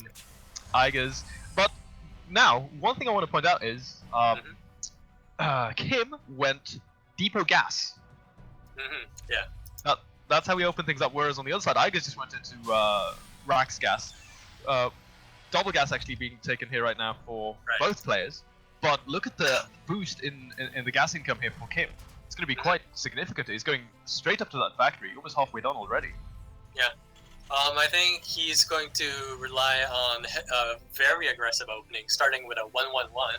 Igers. But now, one thing I want to point out is Kim went Depot Gas. Yeah. That's how we open things up. Whereas on the other side, Igers just went into Rax Gas. Double Gas actually being taken here right now for both players. But look at the boost in the gas income here for Kim. It's going to be quite significant. He's going straight up to that factory, almost halfway done already. Yeah. I think he's going to rely on a very aggressive opening, starting with a 1-1-1.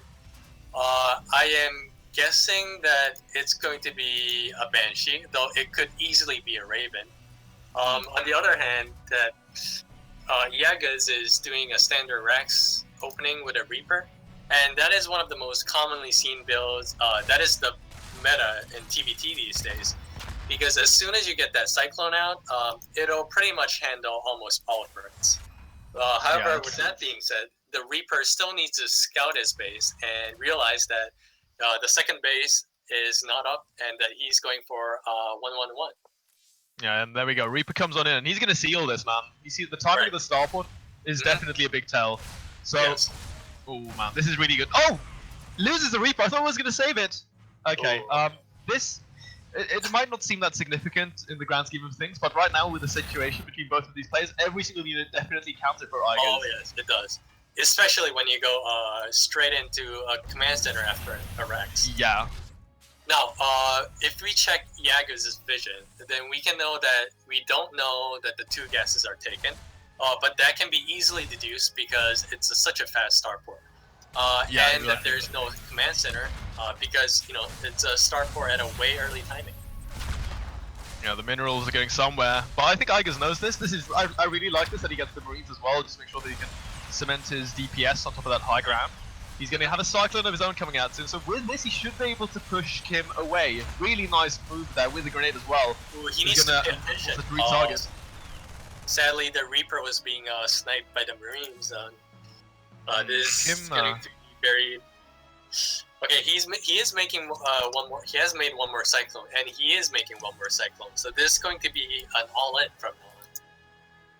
I am guessing that it's going to be a Banshee, though it could easily be a Raven. On the other hand, that Yagas is doing a standard Rex opening with a Reaper, and that is one of the most commonly seen builds. That is the meta in TBT these days. Because as soon as you get that Cyclone out, it'll pretty much handle almost all threats. However, with that being said, the Reaper still needs to scout his base and realize that the second base is not up and that he's going for 1-1-1. Yeah, and there we go. Reaper comes on in, and he's going to seal this, man. You see, the timing of the starport is definitely a big tell. So, oh man, this is really good. Oh! Loses the Reaper. I thought I was going to save it. Okay, this... It might not seem that significant in the grand scheme of things, but right now with the situation between both of these players, every single unit definitely counted for Igers. Oh yes, it does. Especially when you go straight into a command center after a Rex. Yeah. Now, if we check Yagas' vision, then we can know that we don't know that the 2 gases are taken, but that can be easily deduced because it's such a fast starport. And that there's no command center because, you know, it's a starport at a way early timing. Yeah, the minerals are going somewhere, but I think Igers knows this. I really like this that he gets the Marines as well, just to make sure that he can cement his DPS on top of that high ground. He's going to have a Cyclone of his own coming out soon, so with this he should be able to push Kim away. Really nice move there with the grenade as well. Ooh, he needs to get vision. The 3 targets. Sadly, the Reaper was being sniped by the Marines. This is going to be very. Okay, he is making one more. He has made one more Cyclone, and he is making one more Cyclone. So this is going to be an all-in from now on.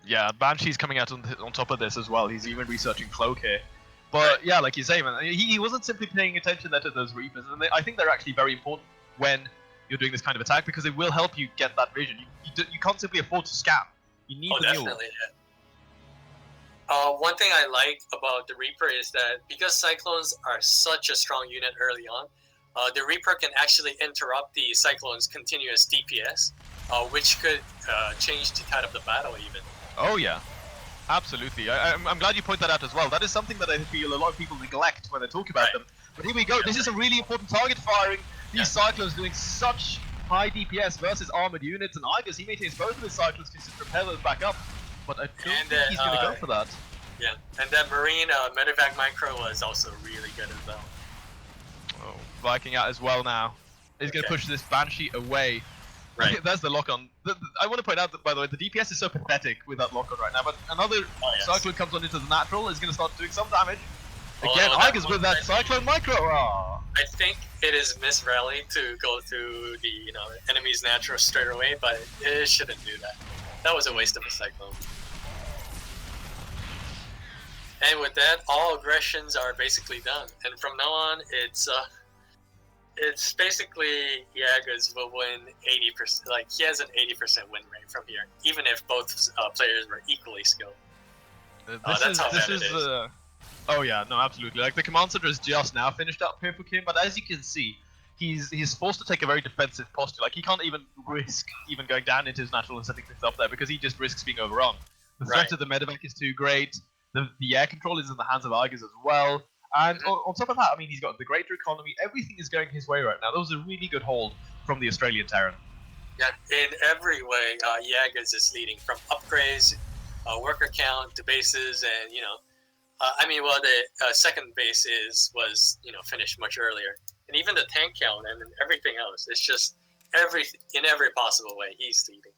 Yeah, Banshee's coming out on top of this as well. He's even researching Cloak here. But yeah, like you say, man, he wasn't simply paying attention there to those Reapers, and I think they're actually very important when you're doing this kind of attack because it will help you get that vision. You can't simply afford to scam. You need the mule. Definitely, yeah. One thing I like about the Reaper is that because Cyclones are such a strong unit early on, the Reaper can actually interrupt the Cyclone's continuous DPS, which could change the tide of the battle even. Oh yeah, absolutely. I'm glad you point that out as well. That is something that I feel a lot of people neglect when they talk about them. But here we go. This is a really important target firing. These Cyclones doing such high DPS versus armored units, and Igus, he maintains both of his Cyclones to just prepare those back up. But I don't think he's going to go for that. Yeah, and that Marine medevac micro was also really good as well. Oh, Viking out as well now. He's going to push this Banshee away. Right. There's the lock-on. I want to point out that, by the way, the DPS is so pathetic with that lock-on right now, but another Cyclone comes on into the natural, is going to start doing some damage. Again, Igus with that Cyclone micro. Oh. I think it is misrally to go through the enemy's natural straight away, but it shouldn't do that. That was a waste of a Cyclone. And with that, all aggressions are basically done. And from now on, it's basically Jagas will win 80%. Like he has an 80% win rate from here, even if both players were equally skilled. That's how bad it is. Oh yeah, no, absolutely. Like the command center is just now finished up here for Kim, but as you can see, he's forced to take a very defensive posture. Like he can't even risk even going down into his natural and setting things up there because he just risks being overrun. The threat of the medevac is too great. The air control is in the hands of Igus as well. And on top of that, I mean, he's got the greater economy. Everything is going his way right now. That was a really good hold from the Australian Terran. Yeah, in every way, Jagas is leading from upgrades, worker count to bases, and I mean, well, the second base was finished much earlier, and even the tank count and everything else. It's just in every possible way he's leading.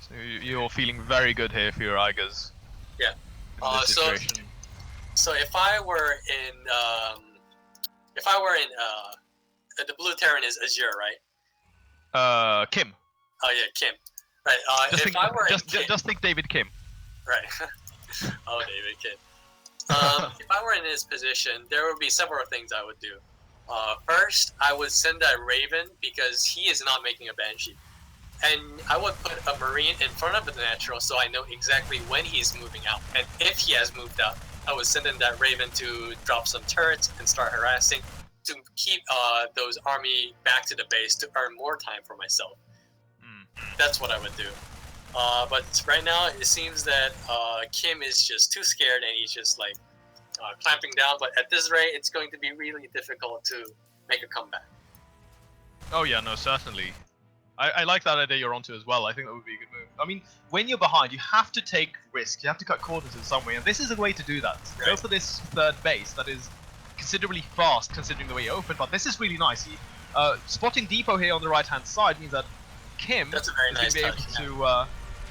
So you're feeling very good here for your Igus. Yeah. So if I were in the blue Terran is Azure, right? Kim. Oh yeah, Kim. Right. Just think David Kim. Right. Oh, David Kim. If I were in his position, there would be several things I would do. First, I would send that Raven because he is not making a Banshee. And I would put a Marine in front of the natural so I know exactly when he's moving out. And if he has moved out, I would send in that Raven to drop some turrets and start harassing to keep those army back to the base to earn more time for myself. That's what I would do. But right now, it seems that Kim is just too scared and he's just like clamping down. But at this rate, it's going to be really difficult to make a comeback. Oh yeah, no, certainly. I like that idea you're onto as well. I think that would be a good move. I mean, when you're behind, you have to take risks. You have to cut corners in some way, and this is a way to do that. Right. Go for this third base that is considerably fast, considering the way you open, but this is really nice. Spotting Depot here on the right-hand side means that Kim is going to be able to...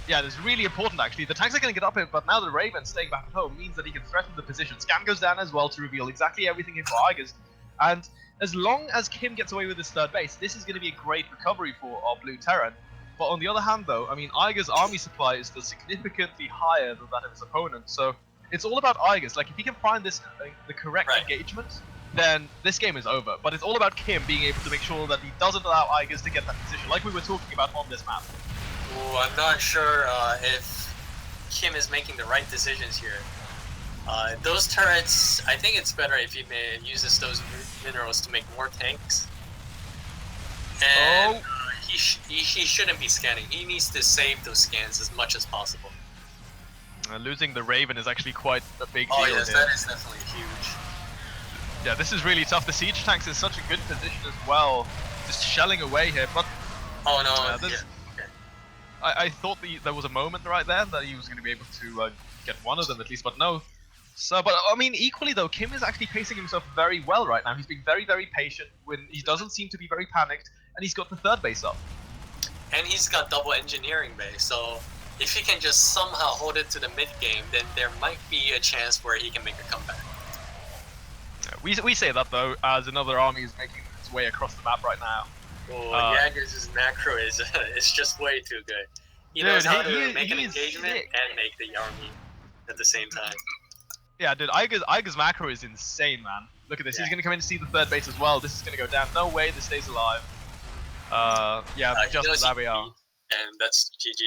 yeah, that's really important, actually. The tanks are going to get up here, but now the Raven staying back at home means that he can threaten the position. Scan goes down as well to reveal exactly everything here for Igus, and as long as Kim gets away with his third base, this is going to be a great recovery for our blue Terran. But on the other hand, though, I mean, Igus' army supply is still significantly higher than that of his opponent. So it's all about Igus. Like, if he can find this the correct engagement, then this game is over. But it's all about Kim being able to make sure that he doesn't allow Igus to get that position, like we were talking about on this map. Ooh, I'm not sure if Kim is making the right decisions here. Those turrets, I think it's better if he uses those minerals to make more tanks. And he shouldn't be scanning. He needs to save those scans as much as possible. Losing the Raven is actually quite a big deal. Oh yes, here. that is definitely huge. Yeah, this is really tough. The siege tanks is such a good position as well, just shelling away here. But oh no, okay. I thought there was a moment right there that he was going to be able to get one of them at least, but no. So, but I mean, equally though, Kim is actually pacing himself very well right now. He's being very, very patient. When he doesn't seem to be very panicked, and he's got the third base up. And he's got double engineering base, so if he can just somehow hold it to the mid game, then there might be a chance where he can make a comeback. We say that though, as another army is making its way across the map right now. Oh, Jaggers' macro is just way too good. He knows how to make an engagement and make the army at the same time. Yeah, dude, Iger's macro is insane, man. Look at this. He's gonna come in to see the third base as well. This is gonna go down. No way this stays alive. Just there we are. And that's GG.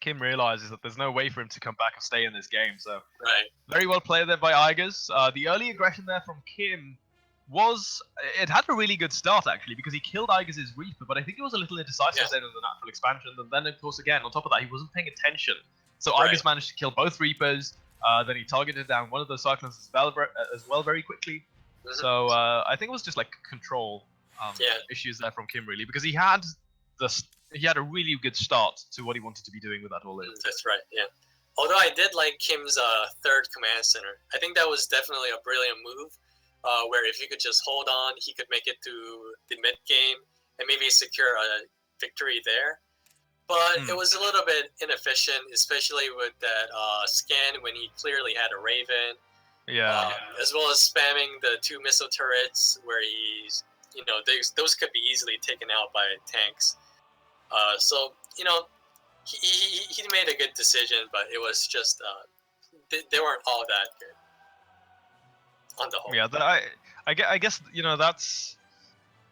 Kim realizes that there's no way for him to come back and stay in this game. So Right. very well played there by Igers. The early aggression there from Kim it had a really good start actually, because he killed Igers' Reaper, but I think it was a little indecisive then in the natural expansion. And then of course again on top of that he wasn't paying attention. So Igers managed to kill both Reapers. Then he targeted down one of those Cyclones as well very quickly. So I think it was just like control issues there from Kim really, because he had a really good start to what he wanted to be doing with that all in. That's right, yeah. Although I did like Kim's third command center. I think that was definitely a brilliant move, where if he could just hold on, he could make it to the mid game and maybe secure a victory there. But it was a little bit inefficient, especially with that scan when he clearly had a Raven. Yeah. As well as spamming the 2 missile turrets where he's, those could be easily taken out by tanks. So, he made a good decision, but it was just, they weren't all that good on the whole. Yeah, I guess,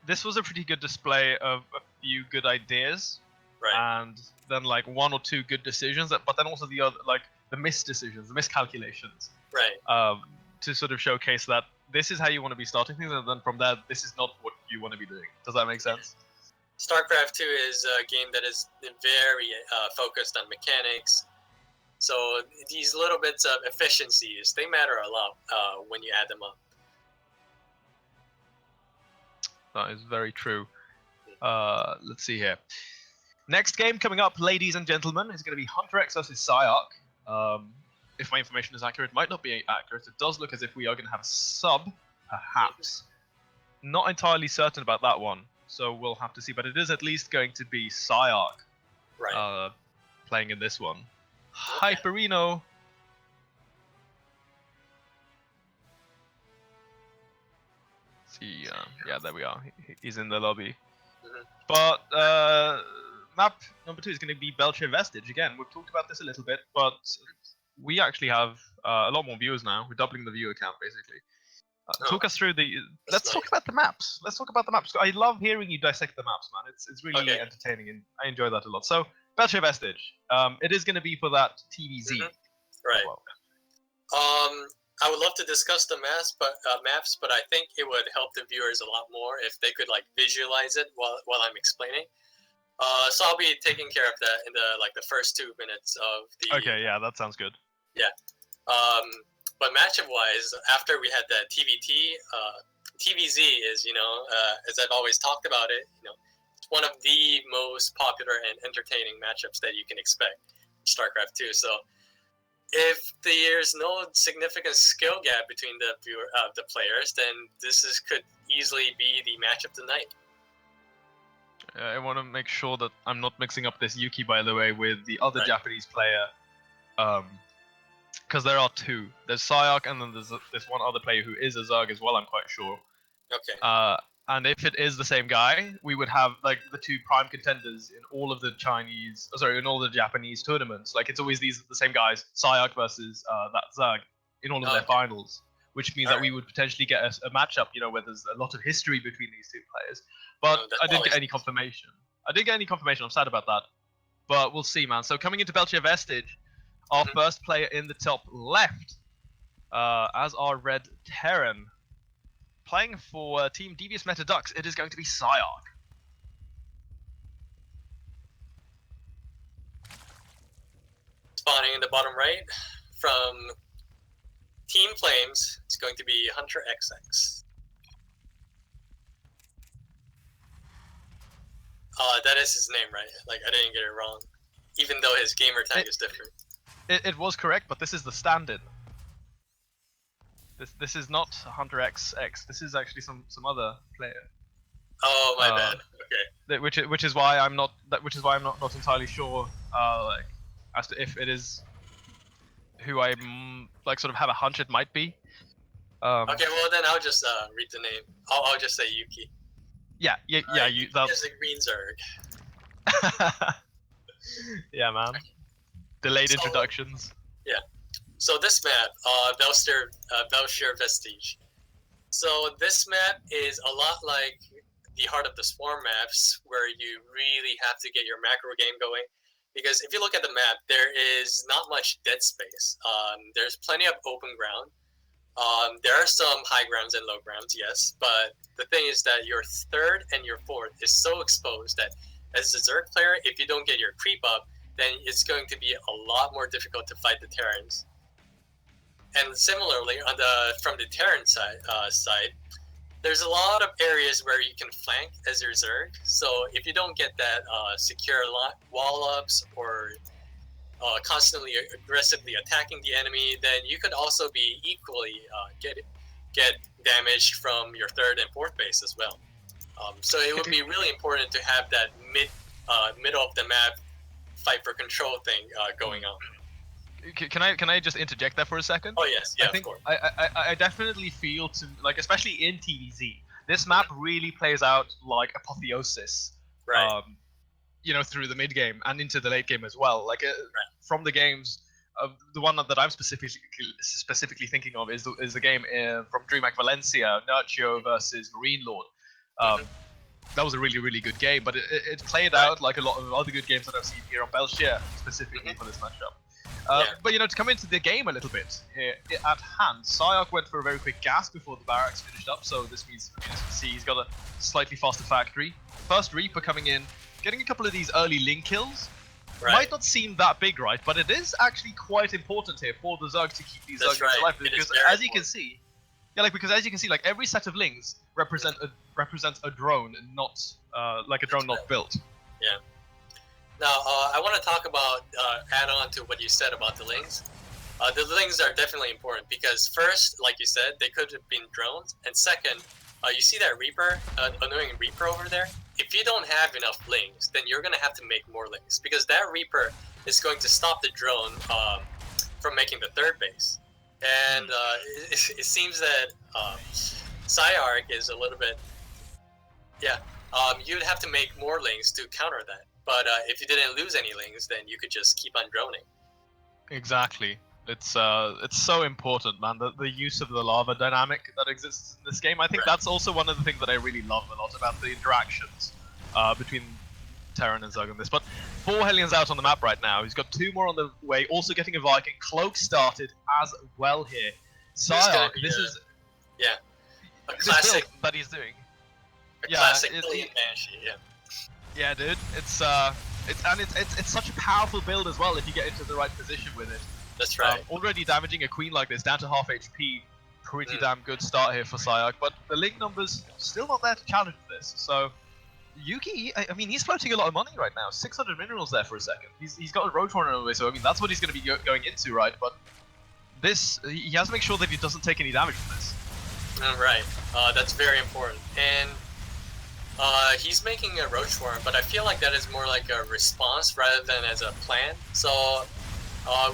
this was a pretty good display of a few good ideas. Right. And then like 1 or 2 good decisions, but then also the other, like the missed decisions, the miscalculations. Right. To sort of showcase that this is how you want to be starting things, and then from there, this is not what you want to be doing. Does that make sense? StarCraft 2 is a game that is very focused on mechanics. So these little bits of efficiencies, they matter a lot when you add them up. That is very true. Let's see here. Next game coming up, ladies and gentlemen, is going to be Hunter X versus Psyarch. If my information is accurate, it might not be accurate. It does look as if we are going to have a sub, perhaps. Not entirely certain about that one, so we'll have to see. But it is at least going to be Psyarch playing in this one. Okay. Hyperino. See, yeah, there we are. He's in the lobby. But map number 2 is going to be Belcher Vestige. Again, we've talked about this a little bit, but we actually have a lot more viewers now. We're doubling the viewer count, basically. Talk us through Let's talk about the maps. Let's talk about the maps. I love hearing you dissect the maps, man. It's really entertaining, and I enjoy that a lot. So, Belcher Vestige. It is going to be for that TVZ. Right. Well. I would love to discuss the maps, but I think it would help the viewers a lot more if they could like visualize it while I'm explaining. So I'll be taking care of that in the first 2 minutes of the. Okay, yeah, that sounds good. Yeah. But matchup wise, after we had that TVT, TVZ is as I've always talked about it, it's one of the most popular and entertaining matchups that you can expect in StarCraft 2. So if there's no significant skill gap between the players, then could easily be the match of the night. I want to make sure that I'm not mixing up this Yuki, by the way, with the other Japanese player. Because there are 2. There's Psyarch, and then there's this one other player who is a Zerg as well, I'm quite sure. Okay. And if it is the same guy, we would have like the 2 prime contenders in all of the in all the Japanese tournaments. Like it's always the same guys, Psyarch versus that Zerg in all of their finals, which means that we would potentially get a matchup, where there's a lot of history between these 2 players. But I didn't get any confirmation. I'm sad about that. But we'll see, man. So coming into Belcher Vestige, our first player in the top left, as our Red Terran. Playing for Team Devious metaDucks, it is going to be Psyarch. Spawning in the bottom right from Team Flames, it's going to be Hunter XX. That is his name, right? Like I didn't get it wrong, even though his gamer tag is different. It was correct, but this is the stand-in. This is not Hunter XX. This is actually some other player. Oh, my bad. Okay. Which is why I'm not entirely sure like as to if it is who I like sort of have a hunch it might be. Okay, well then I'll just read the name. I'll just say Yuki. Yeah. Yuki is the green Zerg. Yeah, man. Delayed So- introductions. So this map, Belshire Vestige. So this map is a lot like the Heart of the Swarm maps, where you really have to get your macro game going. Because if you look at the map, there is not much dead space. There's plenty of open ground. There are some high grounds and low grounds, yes, but the thing is that your third and your fourth is so exposed that as a Zerg player, if you don't get your creep up, then it's going to be a lot more difficult to fight the Terrans. And similarly, from the Terran side, there's a lot of areas where you can flank as your Zerg. So if you don't get that secure wall ups or constantly aggressively attacking the enemy, then you could also be equally get damaged from your third and fourth base as well. So it would be really important to have that middle of the map fight for control thing going on. Can I just interject there for a second? Oh yes, yeah, I think of course. I definitely feel like, especially in TVZ, this map really plays out like Apotheosis. Right. Through the mid game and into the late game as well. Like from the games, the one that I'm specifically thinking of is the game from DreamHack Valencia, Nurture versus Marine Lord. That was a really, really good game, but it played out like a lot of other good games that I've seen here on Belshire, specifically for this matchup. But to come into the game a little bit here at hand, Psyarch went for a very quick gas before the barracks finished up, so this means, as you can see, he's got a slightly faster factory. First Reaper coming in, getting a couple of these early link kills. Right. Might not seem that big, right? But it is actually quite important here for the Zerg to keep these Zergs alive, because as you can see, like every set of lings represents a drone, not like a drone not built. Yeah. Now, I want to talk about, add on to what you said about the lings. The lings are definitely important because first, like you said, they could have been drones, and second, you see that Reaper, annoying Reaper over there? If you don't have enough lings, then you're going to have to make more lings because that Reaper is going to stop the drone from making the third base. And it seems that Psyarch is a little bit, you'd have to make more lings to counter that. But if you didn't lose any lings, then you could just keep on droning. Exactly. It's so important, man. The use of the lava dynamic that exists in this game. I think that's also one of the things that I really love a lot about the interactions between Terran and Zerg in this. But 4 Hellions out on the map right now. He's got 2 more on the way. Also getting a Viking. Cloak started as well here. Psyarch, this is a classic that he's doing. Classic Alien Banshee. Yeah, dude. It's such a powerful build as well if you get into the right position with it. That's right. Already damaging a queen like this down to half HP. Pretty damn good start here for Psyarch, but the link numbers still not there to challenge this. So Yuki, I mean, he's floating a lot of money right now. 600 minerals there for a second. He's got a road runner away, so I mean that's what he's going to be going into, right? But this, he has to make sure that he doesn't take any damage from this. Right. That's very important. And he's making a roach swarm, but I feel like that is more like a response rather than as a plan. So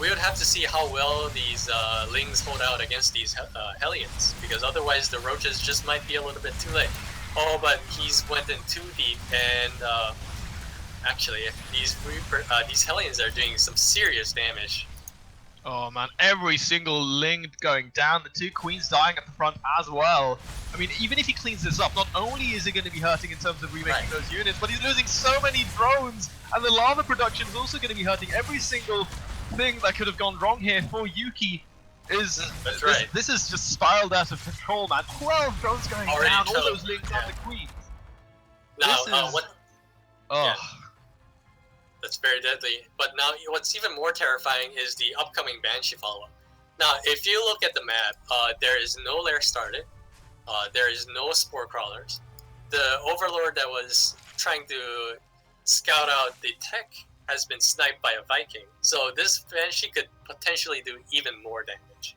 we would have to see how well these lings hold out against these Hellions, because otherwise the roaches just might be a little bit too late. Oh, but he's went in too deep, and actually these Hellions are doing some serious damage. Oh man, every single ling going down, the 2 queens dying at the front as well. I mean, even if he cleans this up, not only is it going to be hurting in terms of remaking those units, but he's losing so many drones, and the lava production is also going to be hurting. Every single thing that could have gone wrong here for Yuki is this is just spiraled out of control, man. 12 drones going down, all those lings on the queens. Now, Oh. That's very deadly. But now, what's even more terrifying is the upcoming Banshee follow-up. Now, if you look at the map, there is no lair started. There is no spore crawlers. The Overlord that was trying to scout out the tech has been sniped by a Viking. So this Banshee could potentially do even more damage.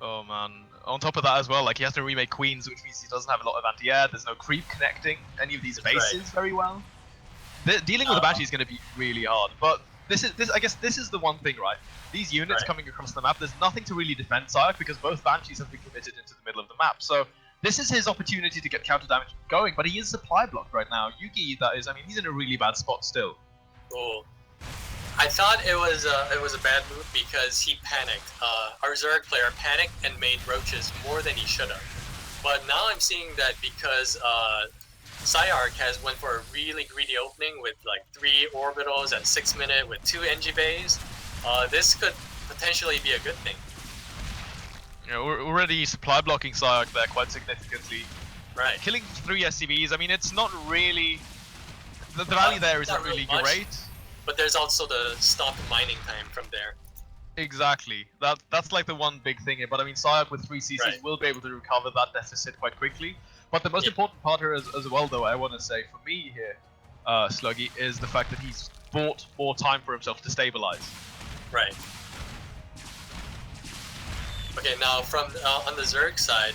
Oh man. On top of that as well, like he has to remake queens, which means he doesn't have a lot of anti-air. There's no creep connecting any of these bases very well. Dealing with the Banshee is going to be really hard, but I guess this is the one thing, right? These units coming across the map, there's nothing to really defend Psyark because both Banshees have been committed into the middle of the map. So this is his opportunity to get counter damage going, but he is supply blocked right now. Yuki, that is, I mean, he's in a really bad spot still. Oh, I thought it was a bad move because he panicked. Our Zerg player panicked and made roaches more than he should have. But now I'm seeing that because Psyark has went for a really greedy opening with like 3 orbitals at 6 minutes with 2 NG bays. This could potentially be a good thing. You know, we're already supply blocking Psyark there quite significantly. Right. Killing 3 SCVs, I mean, it's not really... The value there isn't really great. But there's also the stop mining time from there. Exactly. That's like the one big thing here. But I mean, Psyark with 3 CCs will be able to recover that deficit quite quickly. But the most important part here as well, though, I want to say for me here, Sluggy, is the fact that he's bought more time for himself to stabilize. Right. Okay, now from on the Zerg side,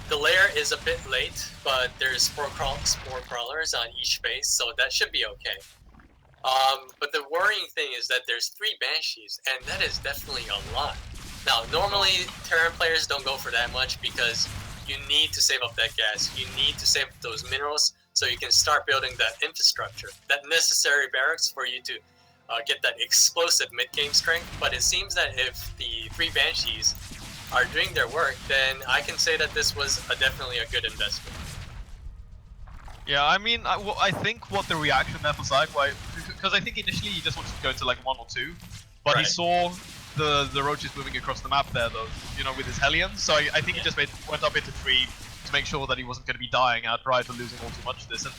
the lair is a bit late, but there's spore crawlers on each base, so that should be okay. But the worrying thing is that there's 3 Banshees, and that is definitely a lot. Now, normally Terran players don't go for that much because you need to save up that gas, you need to save up those minerals, so you can start building that infrastructure, that necessary barracks for you to get that explosive mid-game strength. But it seems that if the 3 Banshees are doing their work, then I can say that this was definitely a good investment. Yeah, I mean, I think what the reaction there for Psyark, because I think initially he just wanted to go to like 1 or 2, but he saw the roaches moving across the map there, though, you know, with his Hellions. So I think he just went up into 3 to make sure that he wasn't going to be dying outright or losing all too much of this. And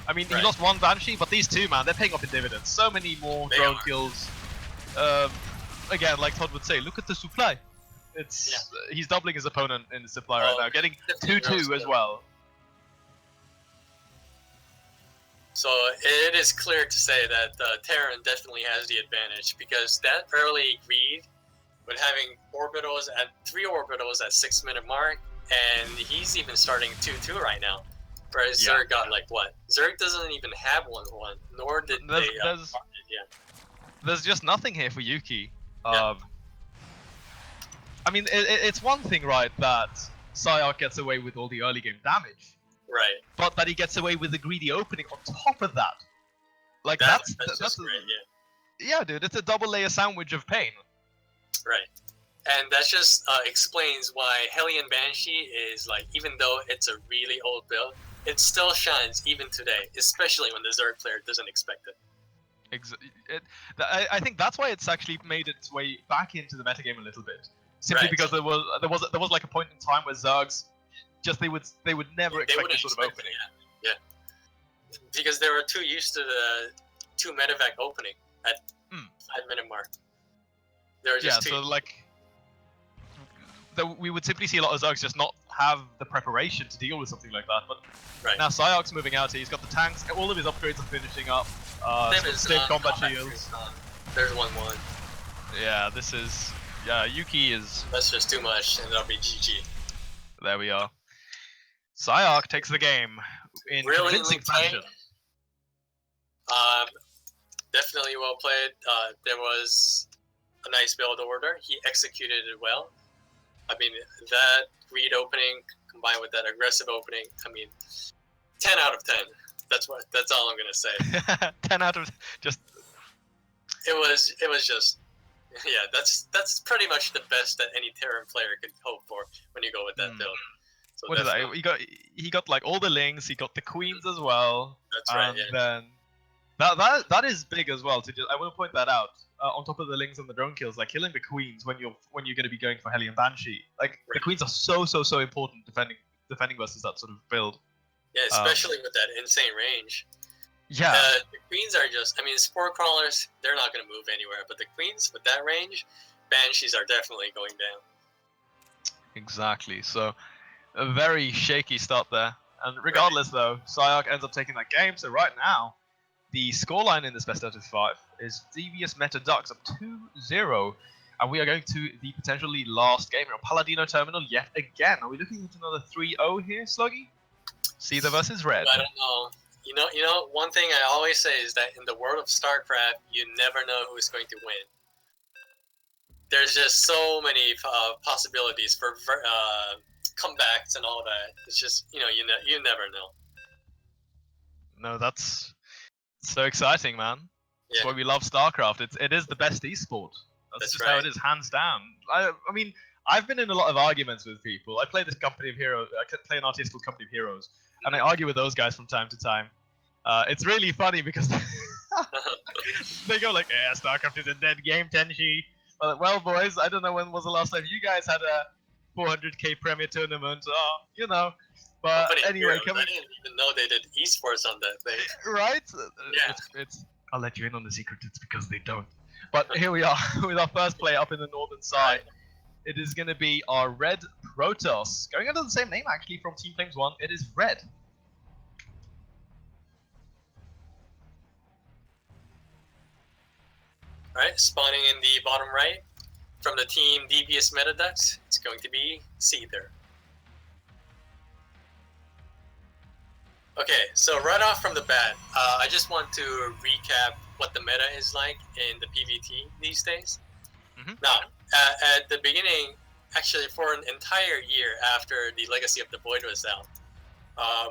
I mean, he lost 1 Banshee, but these 2, man, they're paying off in dividends. So many more drone kills. Again, like Todd would say, look at the supply. It's he's doubling his opponent in the supply right now, getting 2-2 as well. So it is clear to say that Terran definitely has the advantage because that early greed with having orbitals at 3 orbitals at 6 minute mark, and he's even starting 2-2 right now. Whereas Zerg got like what? Zerg doesn't even have 1-1, nor did they. There's just nothing here for Yuki. I mean, it's one thing, right, that Psyark gets away with all the early game damage. Right. But that he gets away with the greedy opening on top of that. Like that's great, yeah, dude, it's a double layer sandwich of pain. Right. And that just explains why Hellion Banshee is like, even though it's a really old build, it still shines even today, especially when the Zerg player doesn't expect it. I think that's why it's actually made its way back into the metagame a little bit. Simply because there was like a point in time where Zergs they would never expect this sort of opening. Yeah. Because they were too used to the 2 medevac opening at 5 minute mark. They were just so like we would simply see a lot of Zergs just not have the preparation to deal with something like that. But now Psyark's moving out here. He's got the tanks. All of his upgrades are finishing up. Same combat shields. There's 1-1. Yeah, this is Yuki is. That's just too much, and that'll be GG. There we are. Psyark takes the game in convincing fashion. Definitely well played. There was a nice build order. He executed it well. I mean, that greed opening combined with that aggressive opening, I mean, 10 out of 10. That's all I'm gonna say. 10 out of just. It was just, that's pretty much the best that any Terran player could hope for when you go with that build. So what is that? He got like all the lings. He got the queens as well. That's right. And then that is big as well. I want to point that out. On top of the lings and the drone kills, like killing the queens when you're going to be going for Hellion Banshee. Like the queens are so important defending versus that sort of build. Yeah, especially with that insane range. Yeah. The queens are just, I mean, spore crawlers, they're not going to move anywhere, but the queens with that range, Banshees are definitely going down. Exactly. So a very shaky start there. And regardless though, Psyark ends up taking that game. So right now, the scoreline in this best out of 5 is Devious metaDucks up 2-0. And we are going to the potentially last game on Paladino Terminal yet again. Are we looking at another 3-0 here, Sluggy? Caesar versus Red. I don't know. You know, one thing I always say is that in the world of StarCraft, you never know who's going to win. There's just so many possibilities for comebacks and all that. It's just you never know. No, that's so exciting, man. That's Yeah, why we love StarCraft. It is the best esport. That's just how right. it is, hands down. I mean, I've been in a lot of arguments with people. I play this Company of Heroes. I play an RTS called Company of Heroes, and I argue with those guys from time to time. It's really funny because they go like, "Yeah, StarCraft is a dead game, Tenchi." Well, boys, I don't know when was the last time you guys had a 400k Premier tournament. You know. But Company anyway, Heroes, I didn't even know they did esports on that thing. right? Yeah. It's. I'll let you in on the secret. It's because they don't. But here we are with our first player up in the northern side. It is going to be our Red Protoss, going under the same name actually from Team Flames 1. It is Red. Right, spawning in the bottom right from the team Devious metaDucks, it's going to be Seether. Okay, so right off from the bat, I just want to recap what the meta is like in the PvT these days. Mhm. Now, at the beginning, actually for an entire year after the Legacy of the Void was out,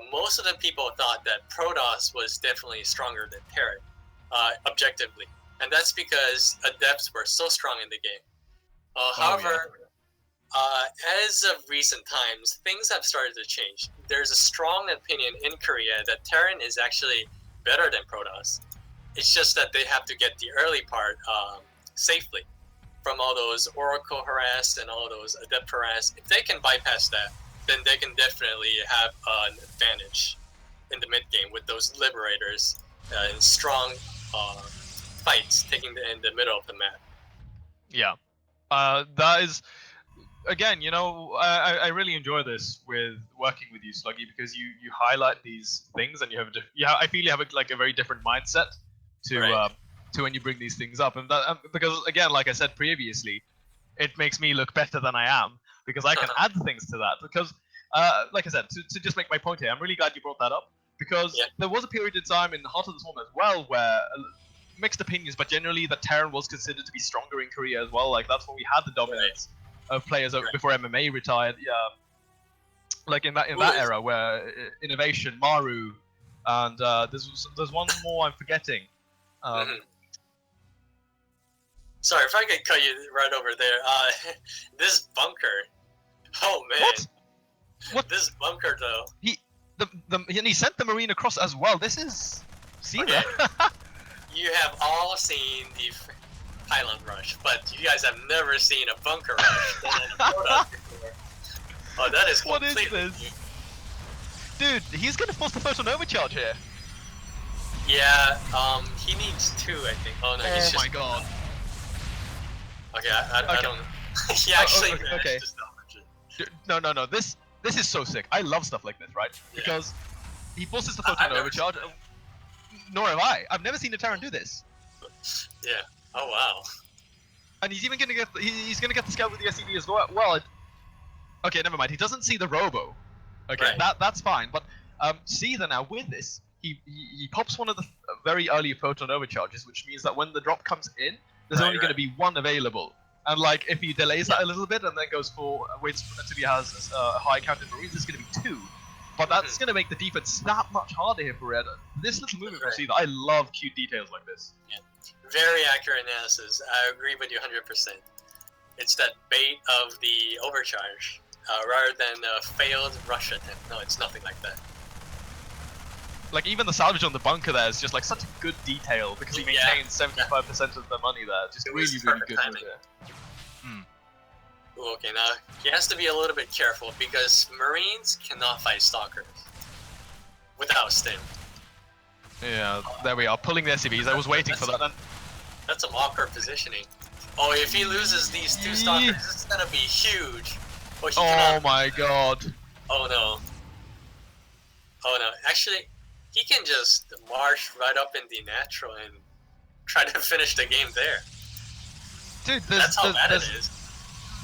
most of the people thought that Protoss was definitely stronger than Terran, objectively. And that's because adepts were so strong in the game. However, as of recent times, things have started to change. There's a strong opinion in Korea that Terran is actually better than Protoss. It's just that they have to get the early part safely from all those Oracle harass and all those Adept harass. If they can bypass that, then they can definitely have an advantage in the mid game with those Liberators and strong fights taking in the middle of the map. Yeah. That is, again, you know, I really enjoy this with working with you, Sluggy, because you highlight these things and you have I feel you have a very different mindset to to when you bring these things up, and that because again, like I said previously, it makes me look better than I am because I can add things to that. Because like I said, to just make my point here, I'm really glad you brought that up because there was a period in time in Heart of the Swarm as well where mixed opinions, but generally that Terran was considered to be stronger in Korea as well. Like that's when we had the dominance of players before MMA retired. Yeah, like in that era where Innovation, Maru, and there's one more I'm forgetting. Sorry if I could cut you right over there. This bunker. Oh man. What? This bunker though. He sent the Marine across as well. This is Seether. Okay. You have all seen the Highland Rush, but you guys have never seen a bunker rush before. Oh, that is completely What is this? Dude, he's gonna force the photon overcharge here. Yeah, he needs 2, I think. Oh no, he's just... my god. Okay, I don't know. He actually managed to salvage it. No. This is so sick. I love stuff like this, right? Because he forces the photon overcharge. Nor have I. I've never seen a Terran do this. Yeah. Oh wow. And he's even gonna get the scout with the SCV as well. Okay, never mind. He doesn't see the robo. Okay, that's fine. But Seether now with this, he pops one of the very early photon overcharges, which means that when the drop comes in, there's only going to be 1 available. And like if he delays that a little bit and then waits until he has a high count in Marines, there's going to be 2. But that's going to make the defense that much harder here for Red. This little movement from Seether, I love cute details like this. Yeah. Very accurate analysis. I agree with you 100%. It's that bait of the overcharge rather than a failed rush attempt. No, it's nothing like that. Like even the salvage on the bunker there is just like such a good detail because he maintains 75% of the money there. Just really good timing. Okay, now he has to be a little bit careful because Marines cannot fight Stalkers without stim. Yeah, there we are, pulling the SCVs. I was waiting for that. That's some awkward positioning. Oh, if he loses these 2 Stalkers, it's gonna be huge. Oh my god. Oh no. Oh no. Actually, he can just march right up in the natural and try to finish the game there. Dude, that's how bad it is.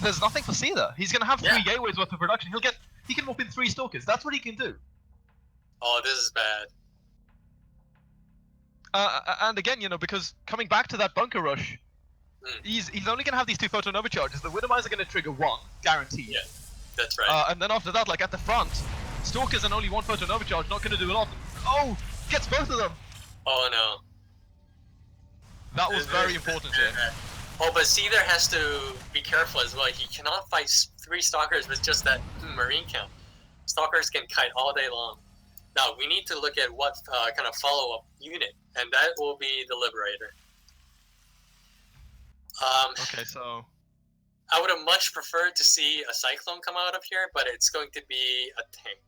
There's nothing for Seether. He's gonna have 3 gateways worth of production. He can warp in 3 Stalkers. That's what he can do. Oh, this is bad. And again, because coming back to that bunker rush, Mm. he's only going to have these 2 photon overcharges. The Widowmines are going to trigger 1, guaranteed. Yeah, that's right. And then after that, like at the front, Stalkers and only 1 photon overcharge, not going to do a lot. Oh, gets both of them. Oh no. That was very important here. Oh, but Seether has to be careful as well. He cannot fight 3 Stalkers with just that Marine count. Stalkers can kite all day long. Now, we need to look at what kind of follow-up unit, and that will be the Liberator. Okay, so... I would have much preferred to see a Cyclone come out of here, but it's going to be a tank.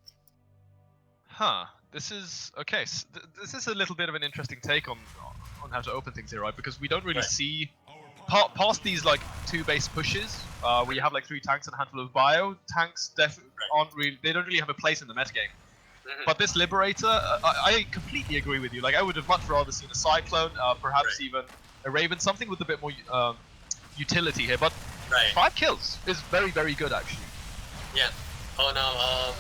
Huh. This is... Okay, so this is a little bit of an interesting take on how to open things here, right? Because we don't really see... Past these, like, 2 base pushes, where you have, like, 3 tanks and a handful of bio, tanks aren't really... They don't really have a place in the metagame. But this Liberator, I completely agree with you. Like, I would have much rather seen a Cyclone, perhaps even a Raven, something with a bit more utility here. But 5 kills is very, very good, actually. Yeah. Oh no.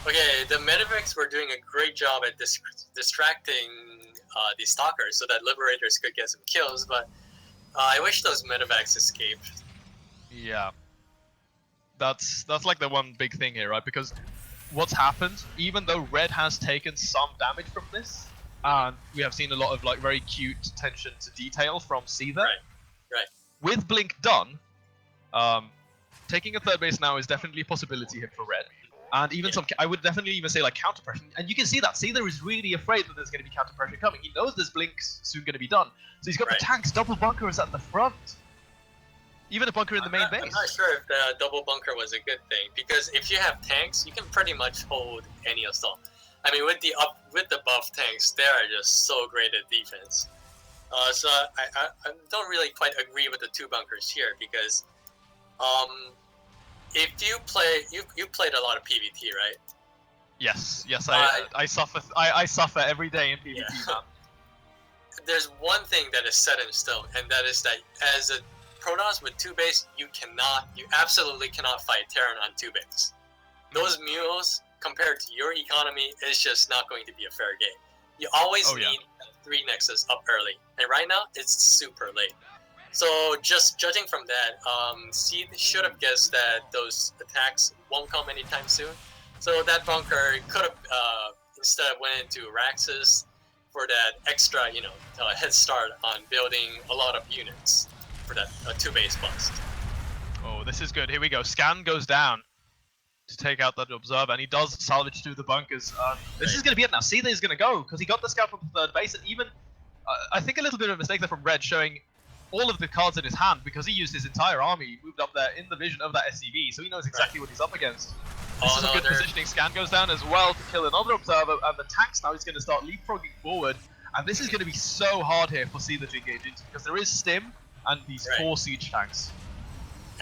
Okay, the metaDucks were doing a great job at distracting the Stalkers so that Liberators could get some kills, but I wish those metaDucks escaped. Yeah. That's like the one big thing here, right? Because what's happened, even though Red has taken some damage from this, and we have seen a lot of like very cute attention to detail from Seether. Right. With Blink done, taking a 3rd base now is definitely a possibility here for Red. And even I would definitely even say like counter pressure. And you can see that Seether is really afraid that there's going to be counter pressure coming. He knows this Blink's soon going to be done. So he's got the tanks, double bunkers at the front. Even a bunker in the main base. I'm not sure if the double bunker was a good thing, because if you have tanks, you can pretty much hold any assault. I mean, with the buff tanks, they are just so great at defense. So I don't really quite agree with the 2 bunkers here, because if you played a lot of PvT, right? Yes, I suffer every day in PvT. Yeah. There's one thing that is set in stone, and that is that as a Protoss with 2 base, you absolutely cannot fight Terran on 2 base. Those mules, compared to your economy, is just not going to be a fair game. You always need 3 Nexus up early, and right now it's super late. So just judging from that, Seed should have guessed that those attacks won't come anytime soon. So that bunker could have instead went into Raxus for that extra, head start on building a lot of units for that 2 base bust. Oh, this is good. Here we go. Scan goes down to take out that observer, and he does salvage through the bunkers. This is going to be it now. Seether is going to go, because he got the scout from the 3rd base, and even, I think a little bit of a mistake there from Red, showing all of the cards in his hand, because he used his entire army. He moved up there in the vision of that SCV, so he knows exactly what he's up against. This is a good positioning. Scan goes down as well to kill another observer, and the tanks now is going to start leapfrogging forward, and this is going to be so hard here for Seether to engage into, because there is Stim, and these 4 siege tanks.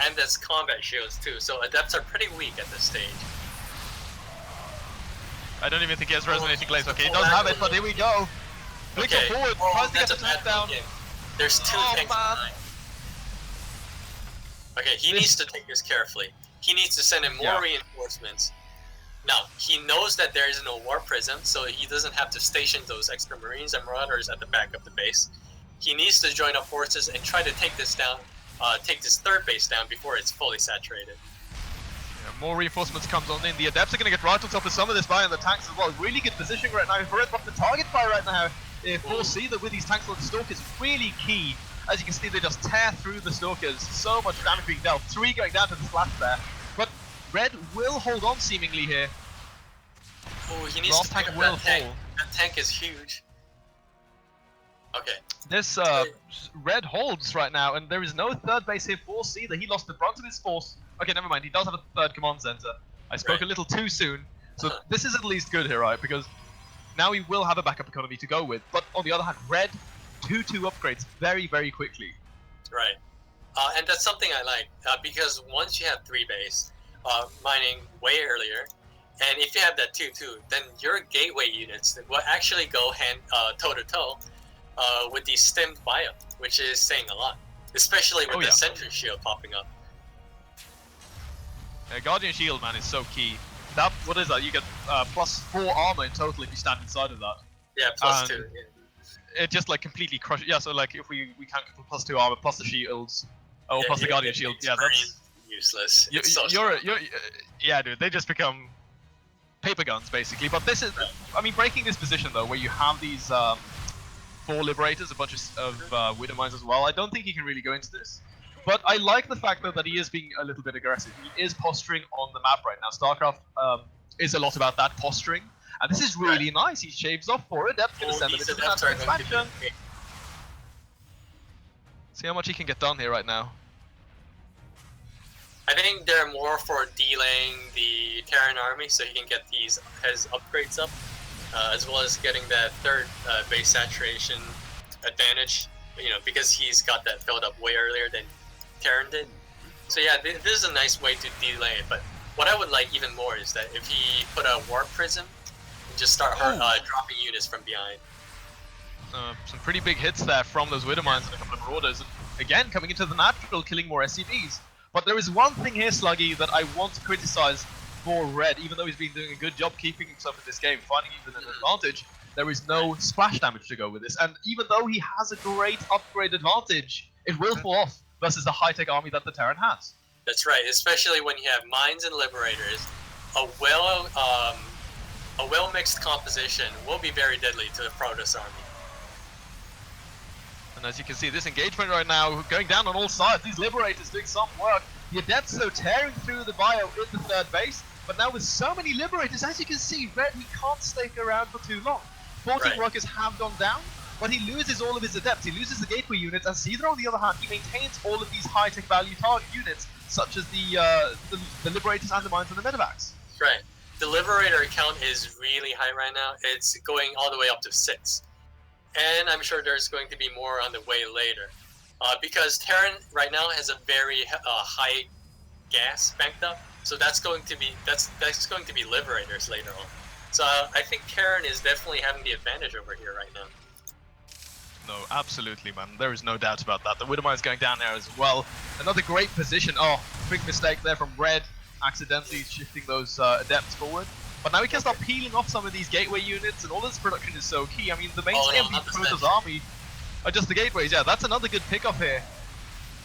And there's combat shields too, so Adepts are pretty weak at this stage. I don't even think he has resonating glaze. Okay, he does have it, but here we go. Flicks forward, tries to get the tank down. There's 2 tanks behind. Okay, he needs to take this carefully. He needs to send in more reinforcements. Now, he knows that there is no War Prism, so he doesn't have to station those extra Marines and Marauders at the back of the base. He needs to join up forces and try to take this down, take this 3rd base down before it's fully saturated. Yeah, more reinforcements comes on in. The Adepts are going to get right on top of some of this by and the tanks as well. Really good positioning right now for Red, but the target fire right now for Seether with these tanks on the Stalkers is really key. As you can see, they just tear through the Stalkers. So much damage being dealt. 3 going down to the splash there. But Red will hold on seemingly here. Oh, he needs to pick up that tank. That tank is huge. Okay. This Red holds right now, and there is no 3rd base here for Seether. He lost the brunt of his force. Okay, never mind. He does have a 3rd command center. I spoke a little too soon. So this is at least good here, right? Because now he will have a backup economy to go with. But on the other hand, Red 2-2 upgrades very, very quickly. Right. And that's something I like, because once you have 3 base, mining way earlier, and if you have that 2-2, then your gateway units will actually go toe-to-toe with the stemmed bio, which is saying a lot, especially with the Sentry Shield popping up. Guardian Shield, man, is so key. That, what is that? You get +4 armor in total if you stand inside of that. Yeah, +2. it just like completely crushes. Yeah, so like if we count +2 armor plus the shields, or plus the guardian shield, yeah, that's useless. It's so you're yeah, dude, they just become paper guns basically. But this is, I mean, breaking this position though, where you have these 4 liberators, a bunch of widow mines as well. I don't think he can really go into this. But I like the fact though that he is being a little bit aggressive. He is posturing on the map right now. StarCraft is a lot about that posturing, and this is really nice. He shaves off 4 adepts, gonna send them into the natural expansion. See how much he can get done here right now. I think they're more for delaying the Terran army so he can get his upgrades up, as well as getting that 3rd base saturation advantage. You know, because he's got that filled up way earlier than Terran did. So yeah, this is a nice way to delay it. But what I would like even more is that if he put a warp prism and just start dropping units from behind. Some pretty big hits there from those widow mines and a couple of marauders. And again, coming into the natural, killing more SCVs. But there is one thing here, Sluggy, that I want to criticize for Red, even though he's been doing a good job keeping himself in this game, finding even an advantage. There is no splash damage to go with this, and even though he has a great upgrade advantage, it will fall off versus the high-tech army that the Terran has. That's right, especially when you have mines and liberators. A well-mixed composition will be very deadly to the Protoss army. And as you can see, this engagement right now going down on all sides. These liberators doing some work. The adepts though tearing through the bio in the 3rd base, but now with so many liberators, as you can see, Red, he can't stay around for too long. 14 rockets have gone down, but he loses all of his adepts. He loses the gateway units, and Seether, on the other hand, he maintains all of these high-tech value target units, such as the liberators and the mines and the metaDucks. Right. The liberator count is really high right now. It's going all the way up to 6. And I'm sure there's going to be more on the way later. Because Terran right now has a very high gas banked up, so that's going to be liberators later on. So I think Terran is definitely having the advantage over here right now. No, absolutely, man. There is no doubt about that. The Widowmire is going down there as well. Another great position. Oh, quick mistake there from Red, accidentally shifting those adepts forward. But now we can start peeling off some of these gateway units, and all this production is so key. I mean, the mainstay of the Protoss army are just the gateways. Yeah, that's another good pick up here.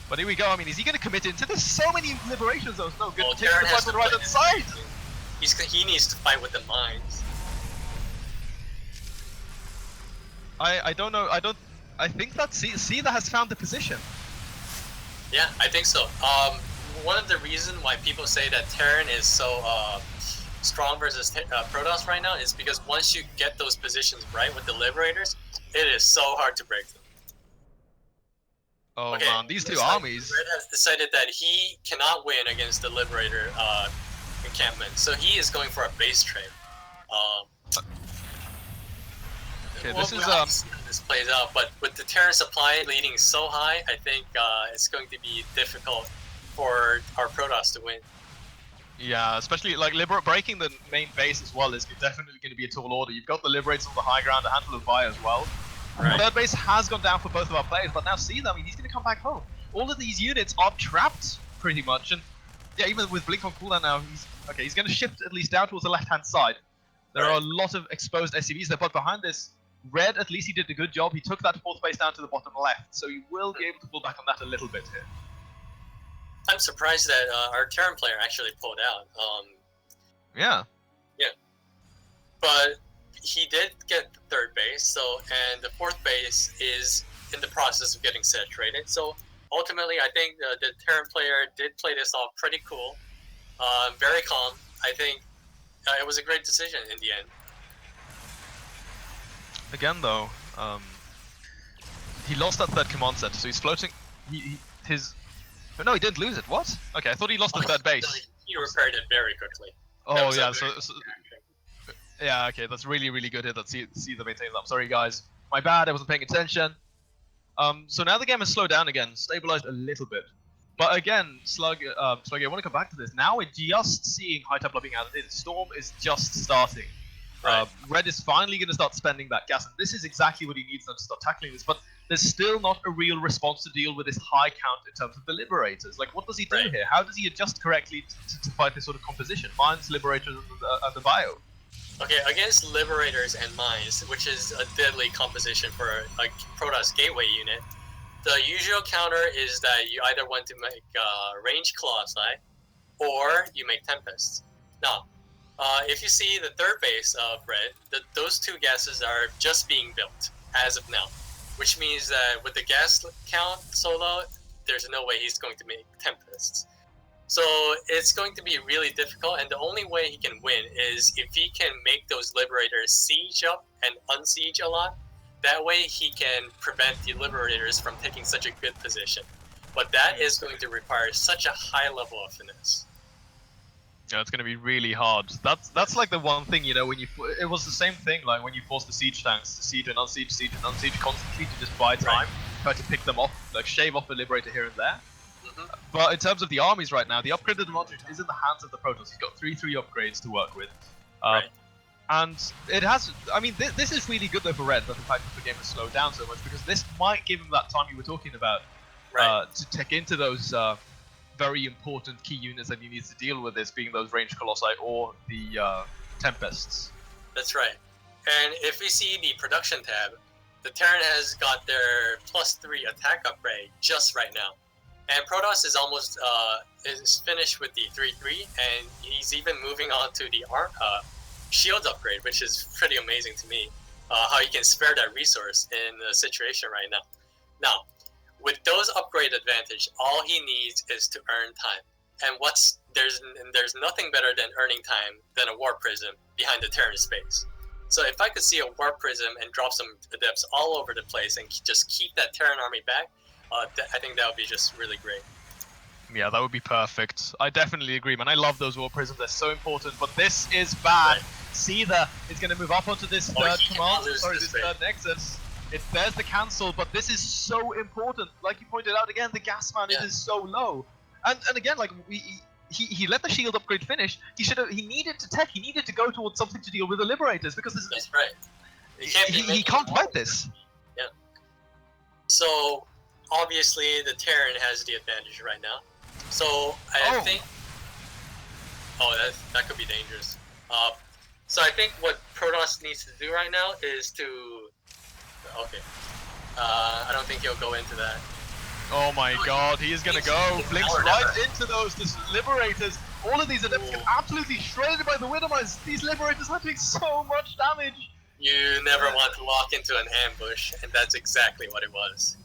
But here we go. I mean, is he going to commit into this? So many liberation zones. No good. Taking the fight on the right hand side. He needs to fight with the mines. I don't know. I think that Seether has found the position. Yeah, I think so. One of the reasons why people say that Terran is so strong versus Protoss right now is because once you get those positions right with the Liberators, it is so hard to break them. Oh man, these two armies. Red has decided that he cannot win against the Liberator encampment, so he is going for a base trade. Okay, this is how this plays out, but with the Terran supply leading so high, I think it's going to be difficult for our Protoss to win. Yeah, especially like breaking the main base as well is definitely going to be a tall order. You've got the Liberators on the high ground, a handful of Fire as well. Right. Third base has gone down for both of our players, but now Seether, I mean, he's going to come back home. All of these units are trapped pretty much, and yeah, even with Blink on cooldown now, he's going to shift at least down towards the left-hand side. There are a lot of exposed SCVs there, but behind this, Red, at least he did a good job. He took that fourth base down to the bottom left, so he will be able to pull back on that a little bit here. I'm surprised that our Terran player actually pulled out. Yeah. Yeah. But he did get the third base, and the fourth base is in the process of getting saturated. So ultimately, I think the Terran player did play this off pretty cool, very calm. I think it was a great decision in the end. Again, though, he lost that third command center, so he's floating. No, he didn't lose it. What? Okay, I thought he lost the third base. He repaired it very quickly. Oh yeah, yeah, okay, that's really, really good here that Seether maintains that. I'm sorry, guys. My bad, I wasn't paying attention. So now the game has slowed down again, stabilized a little bit. But again, Sluggy, I want to come back to this. Now we're just seeing High Templar being added in. Storm is just starting. Right. Red is finally going to start spending that gas, and this is exactly what he needs now to start tackling this. But there's still not a real response to deal with this high count in terms of the Liberators. Like, what does he do here? How does he adjust correctly to fight this sort of composition? Mines, Liberators, and the bio. Okay, against Liberators and Mines, which is a deadly composition for a Protoss Gateway unit, the usual counter is that you either want to make range Colossi, or you make Tempests. Now, if you see the third base of Red, those two gases are just being built as of now, which means that with the gas count so low, there's no way he's going to make Tempests. So it's going to be really difficult, and the only way he can win is if he can make those Liberators siege up and unsiege a lot. That way he can prevent the Liberators from taking such a good position. But that is going to require such a high level of finesse. Yeah, it's going to be really hard. That's like the one thing, you know, when it was the same thing like when you force the siege tanks to siege and unsiege constantly to just buy time, try to pick them off, like shave off the Liberator here and there. But in terms of the armies right now, the upgraded advantage is in the hands of the Protoss. He's got 3/3 upgrades to work with. And it has, I mean, this is really good though for Red, that the fact that the game has slowed down so much, because this might give him that time you were talking about to take into those very important key units that he needs to deal with, this being those ranged Colossi or the Tempests. That's right. And if we see the production tab, the Terran has got their +3 attack upgrade just right now. And Protoss is almost is finished with the 3/3, and he's even moving on to the shields upgrade, which is pretty amazing to me. How he can spare that resource in the situation right now. Now, with those upgrade advantage, all he needs is to earn time. And there's nothing better than earning time than a Warp Prism behind the Terran space. So if I could see a Warp Prism and drop some Adepts all over the place and just keep that Terran army back, I think that would be just really great. Yeah, that would be perfect. I definitely agree, man. I love those Warp Prisms. They're so important, but this is bad. Seether is going to move up onto this third command, this third nexus. There's the cancel, but this is so important. Like you pointed out again, the gas man is so low. And again, like he let the shield upgrade finish. He needed to tech. He needed to go towards something to deal with the Liberators, because this That's right. He can't fight this. Yeah. So obviously the Terran has the advantage right now. So I think that could be dangerous. So I think what Protoss needs to do right now is to I don't think he'll go into that. Oh my god, he is gonna go. Blinks right into those Liberators. All of these Adepts get absolutely shredded by the Widowmines. These Liberators are doing so much damage. You never want to walk into an ambush, and that's exactly what it was.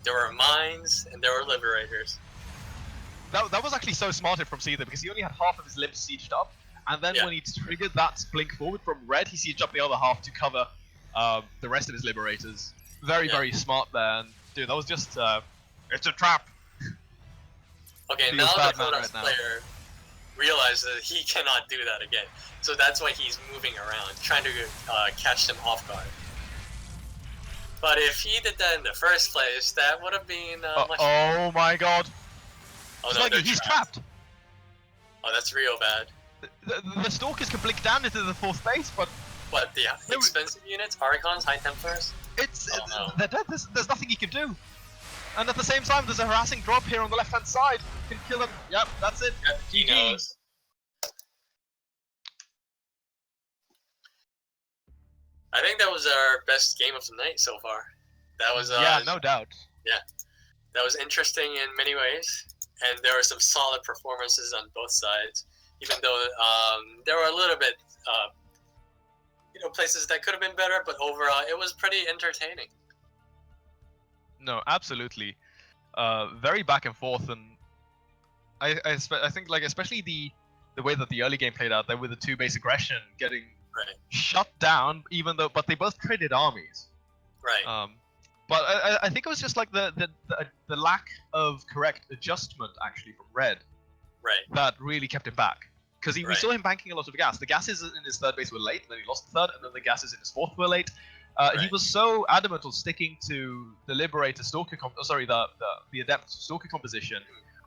There were mines, and there were Liberators. That was actually so smarted from Seether, because he only had half of his libs sieged up, and then when he triggered that blink forward from Red, he sieged up the other half to cover the rest of his Liberators. Very smart there, and dude, that was just it's a trap. Okay, now the Protoss player realizes that he cannot do that again, so that's why he's moving around, trying to catch them off guard. But if he did that in the first place, that would have been much better. Oh my god. Oh no, he's trapped. Oh, that's real bad. The Stalkers can blink down into the fourth base, but... What, the expensive units? Archons, High Templars? They're dead. There's nothing he can do. And at the same time, there's a harassing drop here on the left-hand side. Can kill him. Yep, that's it. Yep, he knows. I think that was our best game of the night so far. That was yeah, no doubt. Yeah, that was interesting in many ways, and there were some solid performances on both sides. Even though there were a little bit, places that could have been better, but overall it was pretty entertaining. No, absolutely. Very back and forth, and I think like especially the way that the early game played out there with the two base aggression getting shut down, but they both traded armies. Right. But I think it was just like the lack of correct adjustment actually from Red. Right. That really kept him back. Because we saw him banking a lot of gas. The gases in his third base were late, and then he lost the third, and then the gases in his fourth were late. He was so adamant on sticking to the Liberator Stalker the Adept Stalker composition.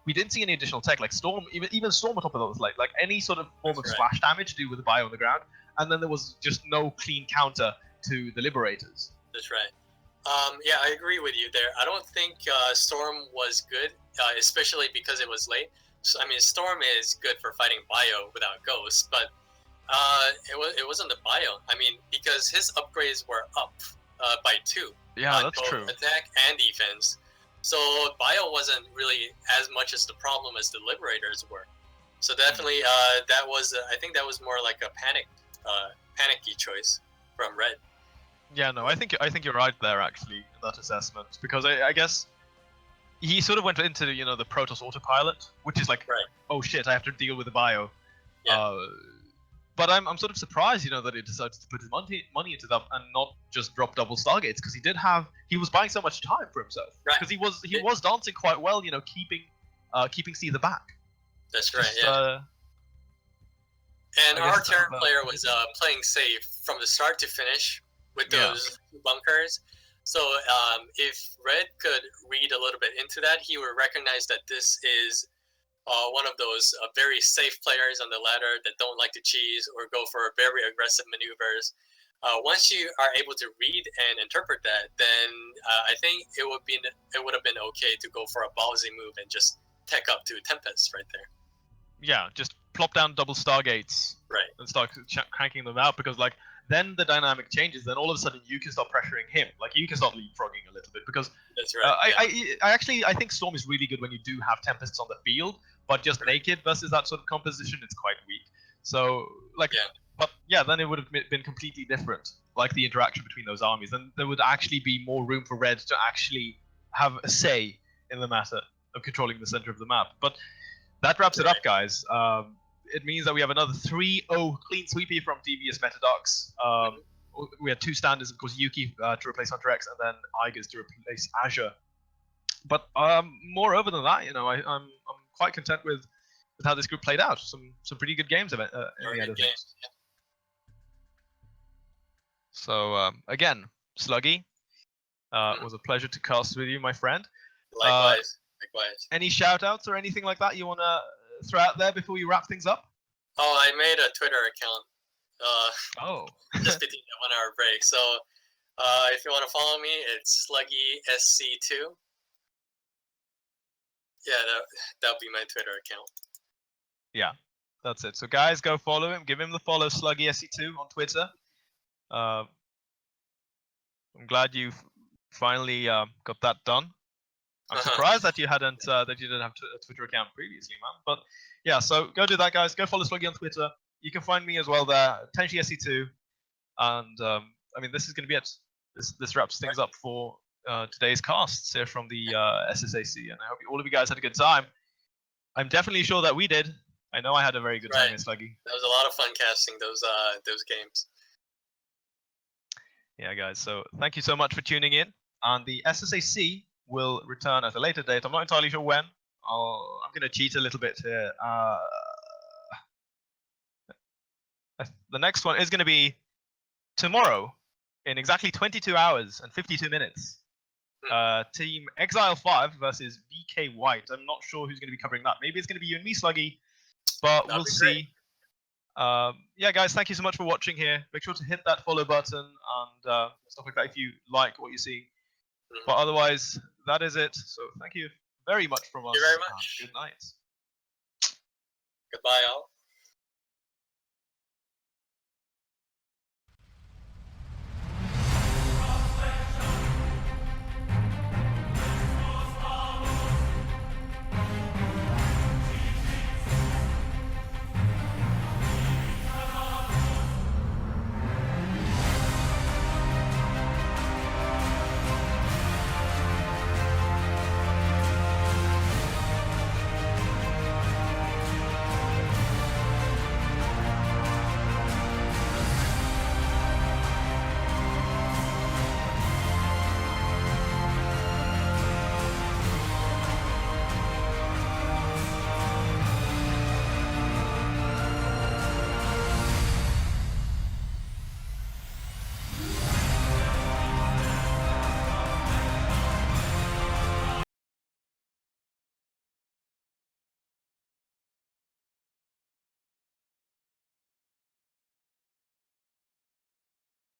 We didn't see any additional tech, like Storm, even Storm on top of that was late. Like any sort of form of splash damage to do with the bio on the ground, and then there was just no clean counter to the Liberators. That's right. Yeah, I agree with you there. I don't think Storm was good, especially because it was late. So, I mean, Storm is good for fighting bio without Ghost, but It wasn't the bio. I mean, because his upgrades were up by 2 Yeah, on that's both true. attack and defense. So bio wasn't really as much as the problem as the Liberators were. So definitely, that was I think that was more like a panicky choice from Red. Yeah, no, I think you're right there actually in that assessment, because I guess he sort of went into the Protoss autopilot, which is like, Right. oh shit, I have to deal with the bio. Yeah. But I'm sort of surprised, that he decided to put his money into that and not just drop double Stargates, because he was buying so much time for himself. Right. Because he was dancing quite well, keeping C the back. That's right. Just, Yeah. And I our guess Terran that- player was playing safe from the start to finish with those bunkers. So if Red could read a little bit into that, he would recognize that this is one of those very safe players on the ladder that don't like to cheese or go for very aggressive maneuvers. Once you are able to read and interpret that, then I think it would have been okay to go for a ballsy move and just tech up to Tempest right there. Yeah, just plop down double Stargates, right, and start cranking them out, because like then the dynamic changes. Then all of a sudden you can start pressuring him. Like you can start leapfrogging a little bit, because that's right. I think Storm is really good when you do have Tempests on the field, but just naked versus that sort of composition, it's quite weak. So like, but yeah, then it would have been completely different. Like the interaction between those armies, then there would actually be more room for Red to actually have a say in the matter of controlling the center of the map. But that wraps it up, guys. It means that we have another 3-0 clean sweepy from Devious metaDucks. We had 2 standards, of course, Yuki to replace Hunter X, and then Igers to replace Azure. But moreover than that, I'm quite content with how this group played out. Some pretty good games in the end of things. Yeah. So again, Sluggy, it was a pleasure to cast with you, my friend. Likewise. Any shout outs or anything like that you want to throw out there before we wrap things up? Oh, I made a Twitter account. Just between the 1 hour break. So if you want to follow me, it's SluggySC2. Yeah, that'll be my Twitter account. Yeah, that's it. So guys, go follow him. Give him the follow, SluggySC2 on Twitter. I'm glad you finally got that done. I'm surprised that you didn't have a Twitter account previously, man. But yeah, so go do that, guys. Go follow Sluggy on Twitter. You can find me as well there, TenchiSC2. And I mean, this is going to be it. This wraps things up for today's casts here from the SSAC, and I hope all of you guys had a good time. I'm definitely sure that we did. I know I had a very good time in Sluggy. That was a lot of fun casting those games. Yeah, guys. So thank you so much for tuning in. And the SSAC will return at a later date. I'm not entirely sure when. I'm going to cheat a little bit here. The next one is going to be tomorrow in exactly 22 hours and 52 minutes. Team Exile 5 versus VK White. I'm not sure who's going to be covering that. Maybe it's going to be you and me, Sluggy, but we'll see. Yeah, guys, thank you so much for watching here. Make sure to hit that follow button and stuff like that if you like what you see. But otherwise, that is it. So thank you very much from us. Thank you very much. Good night. Goodbye, all.